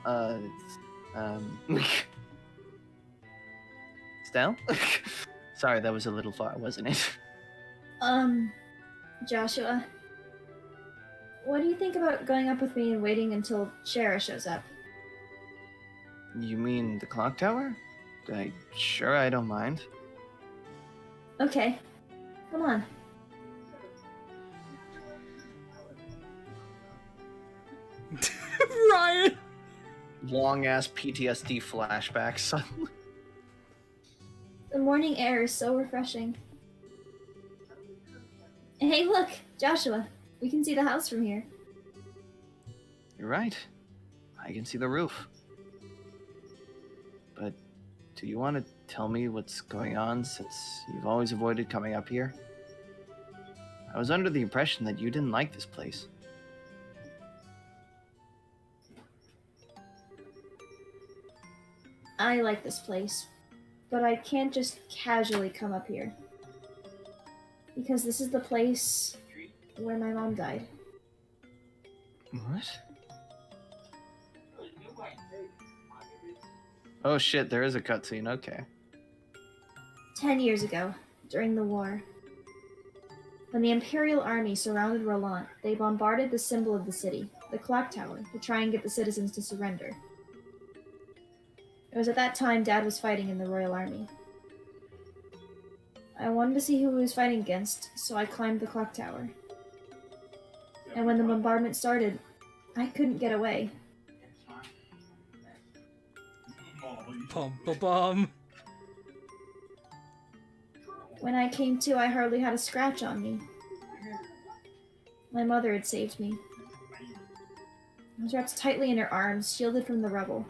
Stell? Sorry, that was a little far, wasn't it? Joshua. What do you think about going up with me and waiting until Shara shows up? You mean the clock tower? Sure, I don't mind. Okay. Come on. Ryan! Long ass PTSD flashback suddenly. The morning air is so refreshing. Hey, look! Joshua, we can see the house from here. You're right. I can see the roof. But do you want to tell me what's going on since you've always avoided coming up here? I was under the impression that you didn't like this place. I like this place, but I can't just casually come up here. Because this is the place where my mom died. What? Oh shit, there is a cutscene, okay. 10 years ago, during the war, when the Imperial Army surrounded Roland, they bombarded the symbol of the city, the clock tower, to try and get the citizens to surrender. It was at that time Dad was fighting in the Royal Army. I wanted to see who he was fighting against, so I climbed the clock tower. And when the bombardment started, I couldn't get away. Bum ba bum. When I came to, I hardly had a scratch on me. My mother had saved me. I was wrapped tightly in her arms, shielded from the rubble.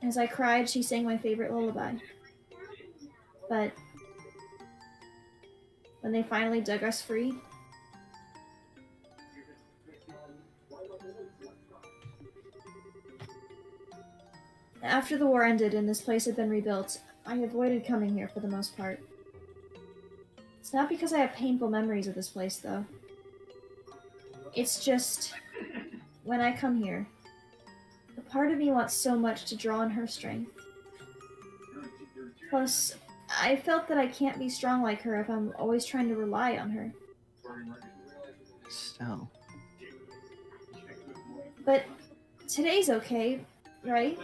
As I cried, she sang my favorite lullaby. But when they finally dug us free, after the war ended and this place had been rebuilt, I avoided coming here for the most part. It's not because I have painful memories of this place, though. It's just, when I come here, a part of me wants so much to draw on her strength. Plus, I felt that I can't be strong like her if I'm always trying to rely on her. So. But today's okay, right?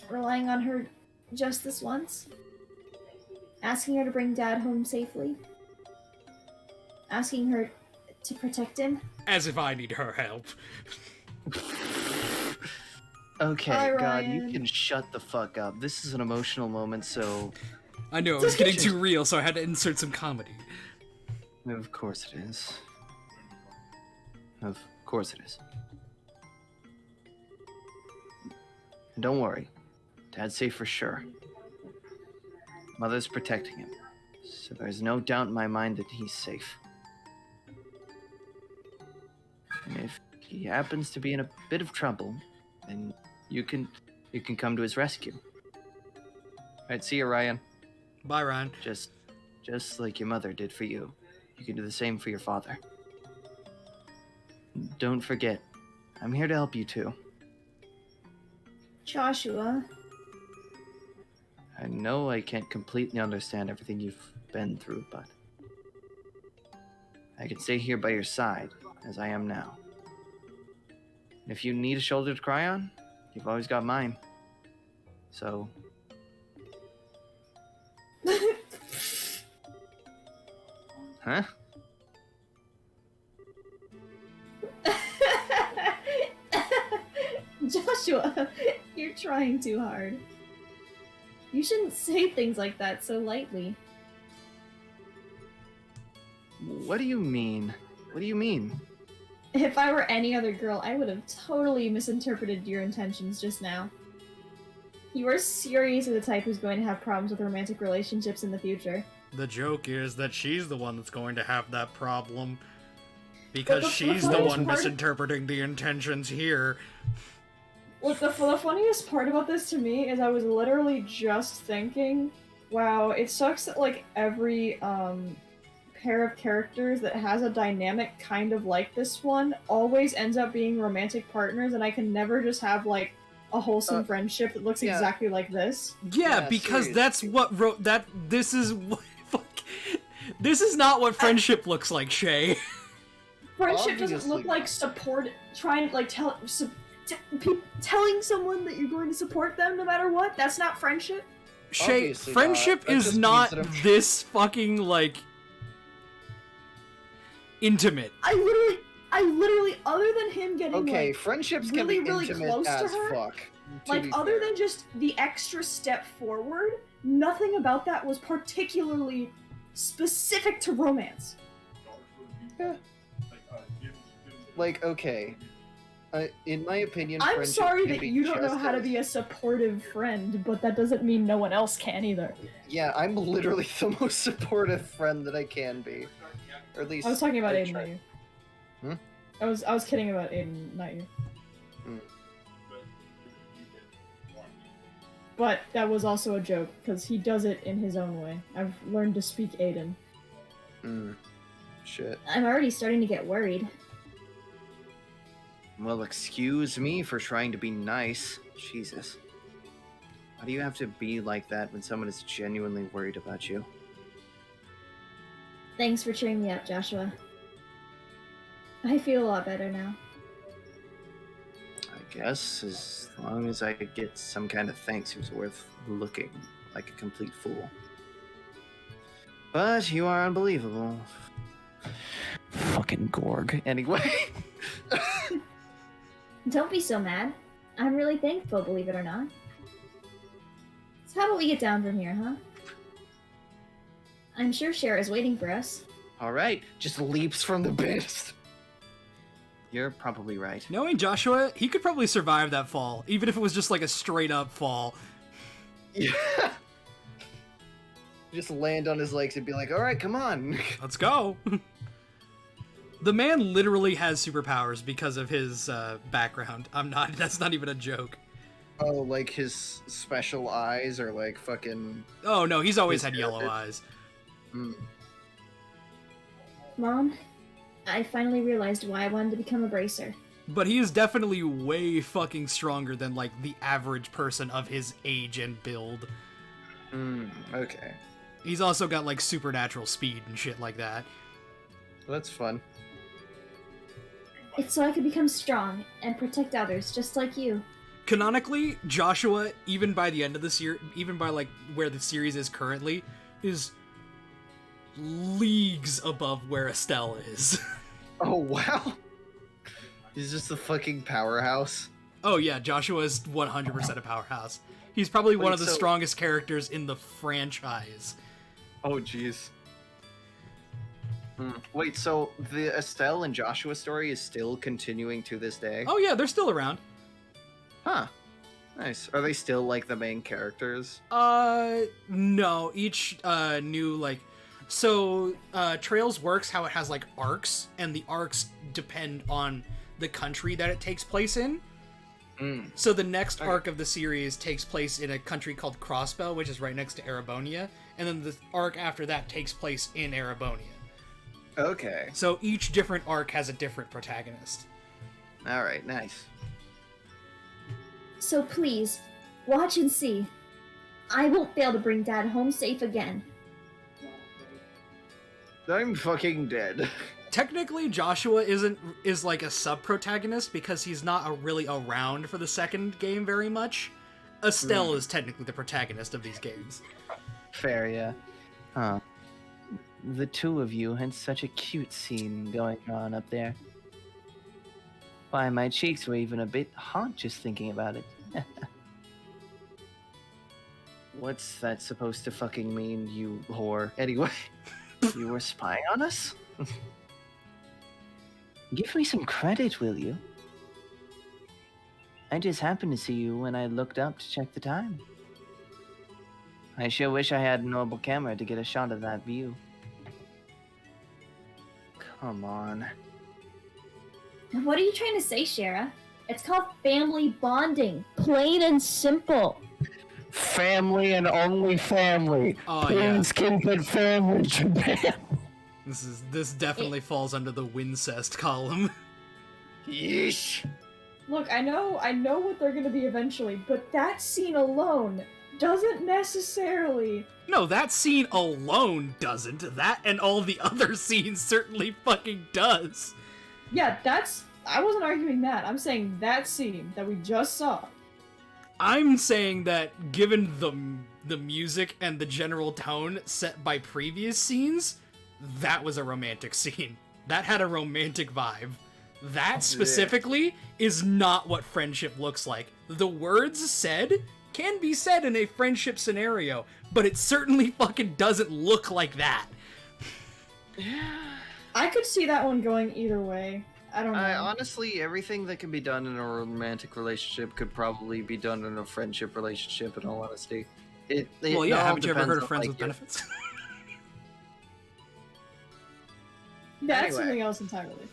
Relying on her just this once? Asking her to bring Dad home safely? Asking her to protect him? As if I need her help. Okay, Hi, God, you Ryan. can shut the fuck up. This is an emotional moment, so... I know, it was getting too real, so I had to insert some comedy. Of course it is. Of course it is. And don't worry. Dad's safe for sure. Mother's protecting him. So there's no doubt in my mind that he's safe. And if he happens to be in a bit of trouble, then you can come to his rescue. Alright, see you, Ryan. Bye, Ryan. Just like your mother did for you. You can do the same for your father. Don't forget, I'm here to help you too. Joshua. I know I can't completely understand everything you've been through, but I can stay here by your side, as I am now. And if you need a shoulder to cry on, you've always got mine. So... Huh? Joshua, you're trying too hard. You shouldn't say things like that so lightly. What do you mean? What do you mean? If I were any other girl, I would have totally misinterpreted your intentions just now. You are seriously the type who's going to have problems with romantic relationships in the future. The joke is that she's the one that's going to have that problem. Because But the she's the funniest one part- misinterpreting the intentions here. Look, the funniest part about this to me is I was literally just thinking, wow, it sucks that, like, every, pair of characters that has a dynamic kind of like this one always ends up being romantic partners, and I can never just have, like, a wholesome friendship that looks yeah. exactly like this. Yeah, Yeah, because seriously. that's what this is what this is not what friendship looks like, Shay. Friendship doesn't Obviously look like not. support, trying to, like, telling someone that you're going to support them no matter what. That's not friendship. Shay, Obviously friendship not. That is just not means that I'm- this fucking, like, intimate. I literally, other than him getting, Okay, like, friendships really, can be really intimate close to as her, fuck. to like, be other fair. than just the extra step forward, nothing about that was particularly specific to romance. Like, okay. In my opinion, I'm friendship sorry can that be you don't know just how to as- be a supportive friend, but that doesn't mean no one else can either. Yeah, I'm literally the most supportive friend that I can be. Or at least I was talking about I Aidan, try. not you. Hmm? I was kidding about Aidan, not you. but that was also a joke, because he does it in his own way. I've learned to speak Aidan. Shit. I'm already starting to get worried. Well, excuse me for trying to be nice. Jesus. Why do you have to be like that when someone is genuinely worried about you? Thanks for cheering me up, Joshua. I feel a lot better now. I guess, as long as I get some kind of thanks, it was worth looking like a complete fool. But you are unbelievable. Fucking Gorg. Anyway. Don't be so mad. I'm really thankful, believe it or not. So how about we get down from here, huh? I'm sure Cher is waiting for us. Alright, just leaps from the best. You're probably right. Knowing Joshua, he could probably survive that fall, even if it was just like a straight up fall. Yeah. Just land on his legs and be like, alright, come on. Let's go. The man literally has superpowers because of his background. That's not even a joke. Oh, like his special eyes are like fucking... Oh no, he's always his had yellow eyes. Mom, I finally realized why I wanted to become a bracer. But he is definitely way fucking stronger than like the average person of his age and build. Okay. He's also got like supernatural speed and shit like that. Well, that's fun. It's so I could become strong and protect others just like you. Canonically, Joshua, even by the end of this year, even by like where the series is currently, is leagues above where Estelle is. Oh, wow. He's just a fucking powerhouse. Oh yeah, Joshua is 100% a powerhouse. He's probably one of the so- strongest characters in the franchise. Oh, jeez. Wait, so the Estelle and Joshua story is still continuing to this day? Oh yeah, they're still around. Huh. Nice. Are they still, like, the main characters? No. Each, new, like... So, Trails works how it has, like, arcs, and the arcs depend on the country that it takes place in. So the next arc of the series takes place in a country called Crossbell, which is right next to Erebonia, and then the arc after that takes place in Erebonia. Okay. So each different arc has a different protagonist. Alright, nice. So please, watch and see. I won't fail to bring Dad home safe again. I'm fucking dead. Technically, Joshua is like a sub-protagonist because he's not really around for the second game very much. Estelle is technically the protagonist of these games. Fair, yeah. Huh. The two of you had such a cute scene going on up there. Why, my cheeks were even a bit hot just thinking about it. What's that supposed to fucking mean, you whore? Anyway, you were spying on us? Give me some credit, will you? I just happened to see you when I looked up to check the time. I sure wish I had a mobile camera to get a shot of that view. Come on. What are you trying to say, Shara? It's called family bonding. Plain and simple. Family and only family. Oh, yeah. Please keep it family, Japan. This definitely falls under the Wincest column. Yeesh. Look, I know what they're gonna be eventually, but that scene alone doesn't necessarily... No, that scene alone doesn't. That and all the other scenes certainly fucking does. Yeah, I wasn't arguing that. I'm saying that scene that we just saw. I'm saying that given the music and the general tone set by previous scenes, that was a romantic scene. That had a romantic vibe. That specifically is not what friendship looks like. The words said can be said in a friendship scenario, but it certainly fucking doesn't look like that. I could see that one going either way. I don't know. Honestly, everything that can be done in a romantic relationship could probably be done in a friendship relationship, in all honesty. Well, yeah, all haven't you ever depends heard of on, Friends like, with Benefits? That's Anyway. something else entirely.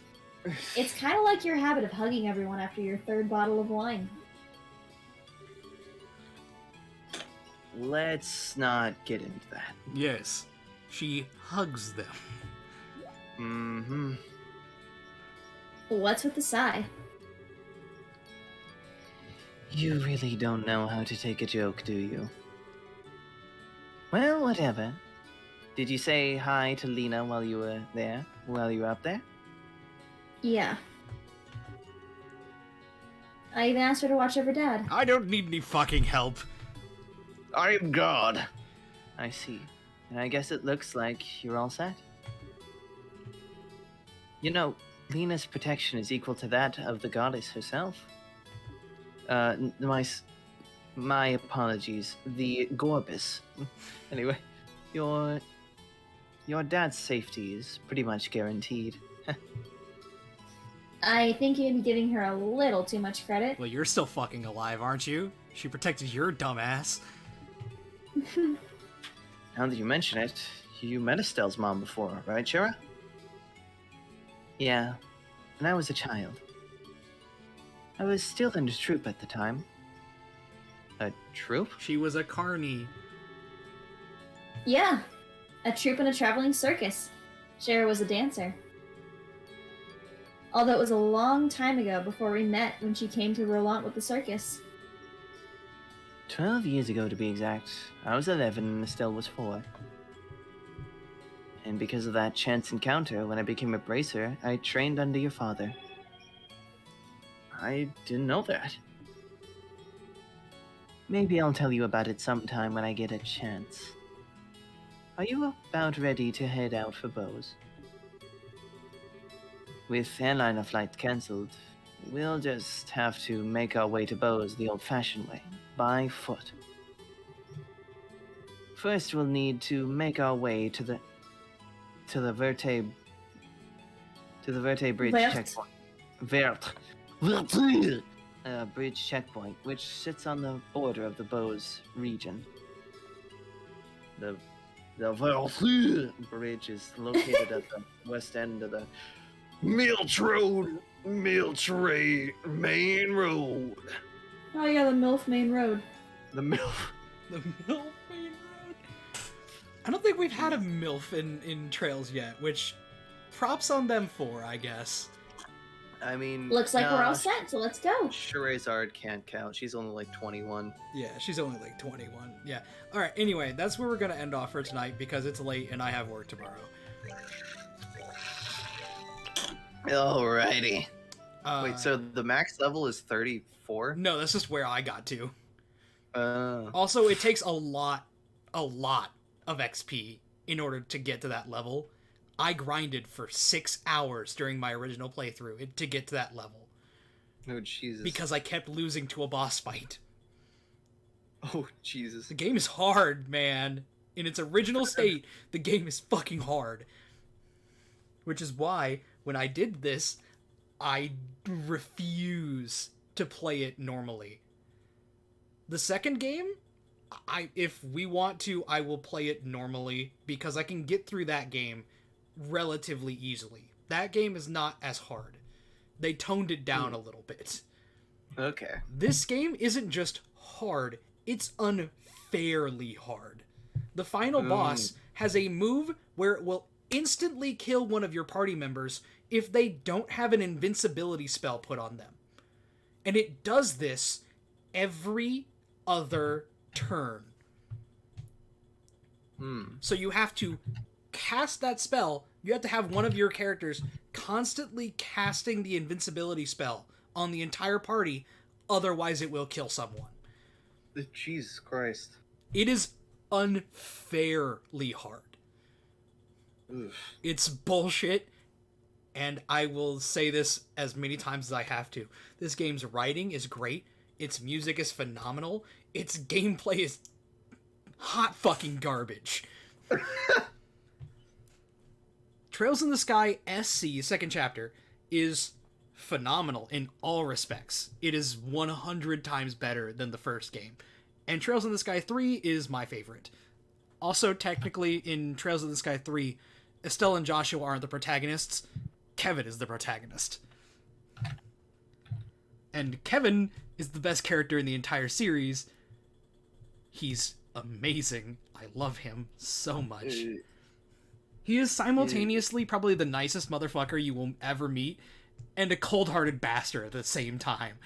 It's kind of like your habit of hugging everyone after your third bottle of wine. let's not get into that. Yes. She hugs them. Mm-hmm. What's with the sigh? You really don't know how to take a joke, do you? Well, whatever. Did you say hi to Lena while you were there? While you were up there? Yeah. I even asked her to watch over Dad. I don't need any fucking help. I am God. I see. And I guess it looks like you're all set. You know, Lena's protection is equal to that of the goddess herself. My apologies. The Gorbis. Anyway, your dad's safety is pretty much guaranteed. I think you'd be giving her a little too much credit. Well, you're still fucking alive, aren't you? She protected your dumbass. Now that you mention it, you met Estelle's mom before, right, Shira? Yeah, when I was a child. I was still in the troop at the time. A troop? She was a carny. Yeah, a troupe in a traveling circus. Shara was a dancer. Although it was a long time ago before we met when she came to Roland with the circus. 12 years ago, to be exact. I was 11 and Estelle was 4. And because of that chance encounter, when I became a bracer, I trained under your father. I didn't know that. Maybe I'll tell you about it sometime when I get a chance. Are you about ready to head out for Bose? With airliner flights cancelled, we'll just have to make our way to Bose the old-fashioned way, by foot. First, we'll need to make our way to the Verte Bridge Vert. checkpoint. Bridge checkpoint, which sits on the border of the Bose region. The Verte Bridge is located at the west end of the Milch Main Road. Oh yeah, the MILF Main Road. The MILF. The MILF main road? I don't think we've had a MILF in Trails yet, which props on them for, I guess. I mean, Looks like we're nah, all set, so let's go. Charizard can't count. She's only like 21. Yeah, she's only like 21. Yeah. Alright, anyway, that's where we're gonna end off for tonight because it's late and I have work tomorrow. Alrighty. Wait, so the max level is 34? No, that's just where I got to. Uh, Also, it takes a lot of XP in order to get to that level. I grinded for 6 hours during my original playthrough to get to that level. oh, Jesus. Because I kept losing to a boss fight. Oh, Jesus. The game is hard, man. In its original state, the game is fucking hard. Which is why, when I did this, I refuse to play it normally. The second game, if we want to, I will play it normally, because I can get through that game relatively easily. That game is not as hard. They toned it down a little bit. Okay. This game isn't just hard, it's unfairly hard. The final boss has a move where it will instantly kill one of your party members if they don't have an invincibility spell put on them. And it does this every other turn. So you have to cast that spell. You have to have one of your characters constantly casting the invincibility spell on the entire party, otherwise it will kill someone. Jesus Christ. It is unfairly hard. Oof. It's bullshit, and I will say this as many times as I have to. This game's writing is great, its music is phenomenal, its gameplay is hot fucking garbage. Trails in the Sky SC, second chapter, is phenomenal in all respects. It is 100 times better than the first game. And Trails in the Sky 3 is my favorite. Also, technically, in Trails in the Sky 3, Estelle and Joshua aren't the protagonists. Kevin is the protagonist. And Kevin is the best character in the entire series. He's amazing. I love him so much. Uh, He is simultaneously probably the nicest motherfucker you will ever meet, and a cold-hearted bastard at the same time.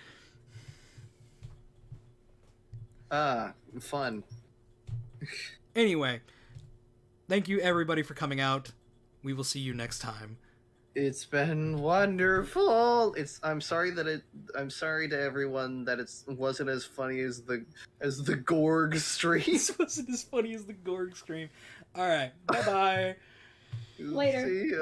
Fun. Anyway, thank you everybody for coming out. We will see you next time. It's been wonderful. I'm sorry to everyone that it wasn't as funny as the Gorg stream. This wasn't as funny as the Gorg stream. Alright, bye-bye. Later. See ya.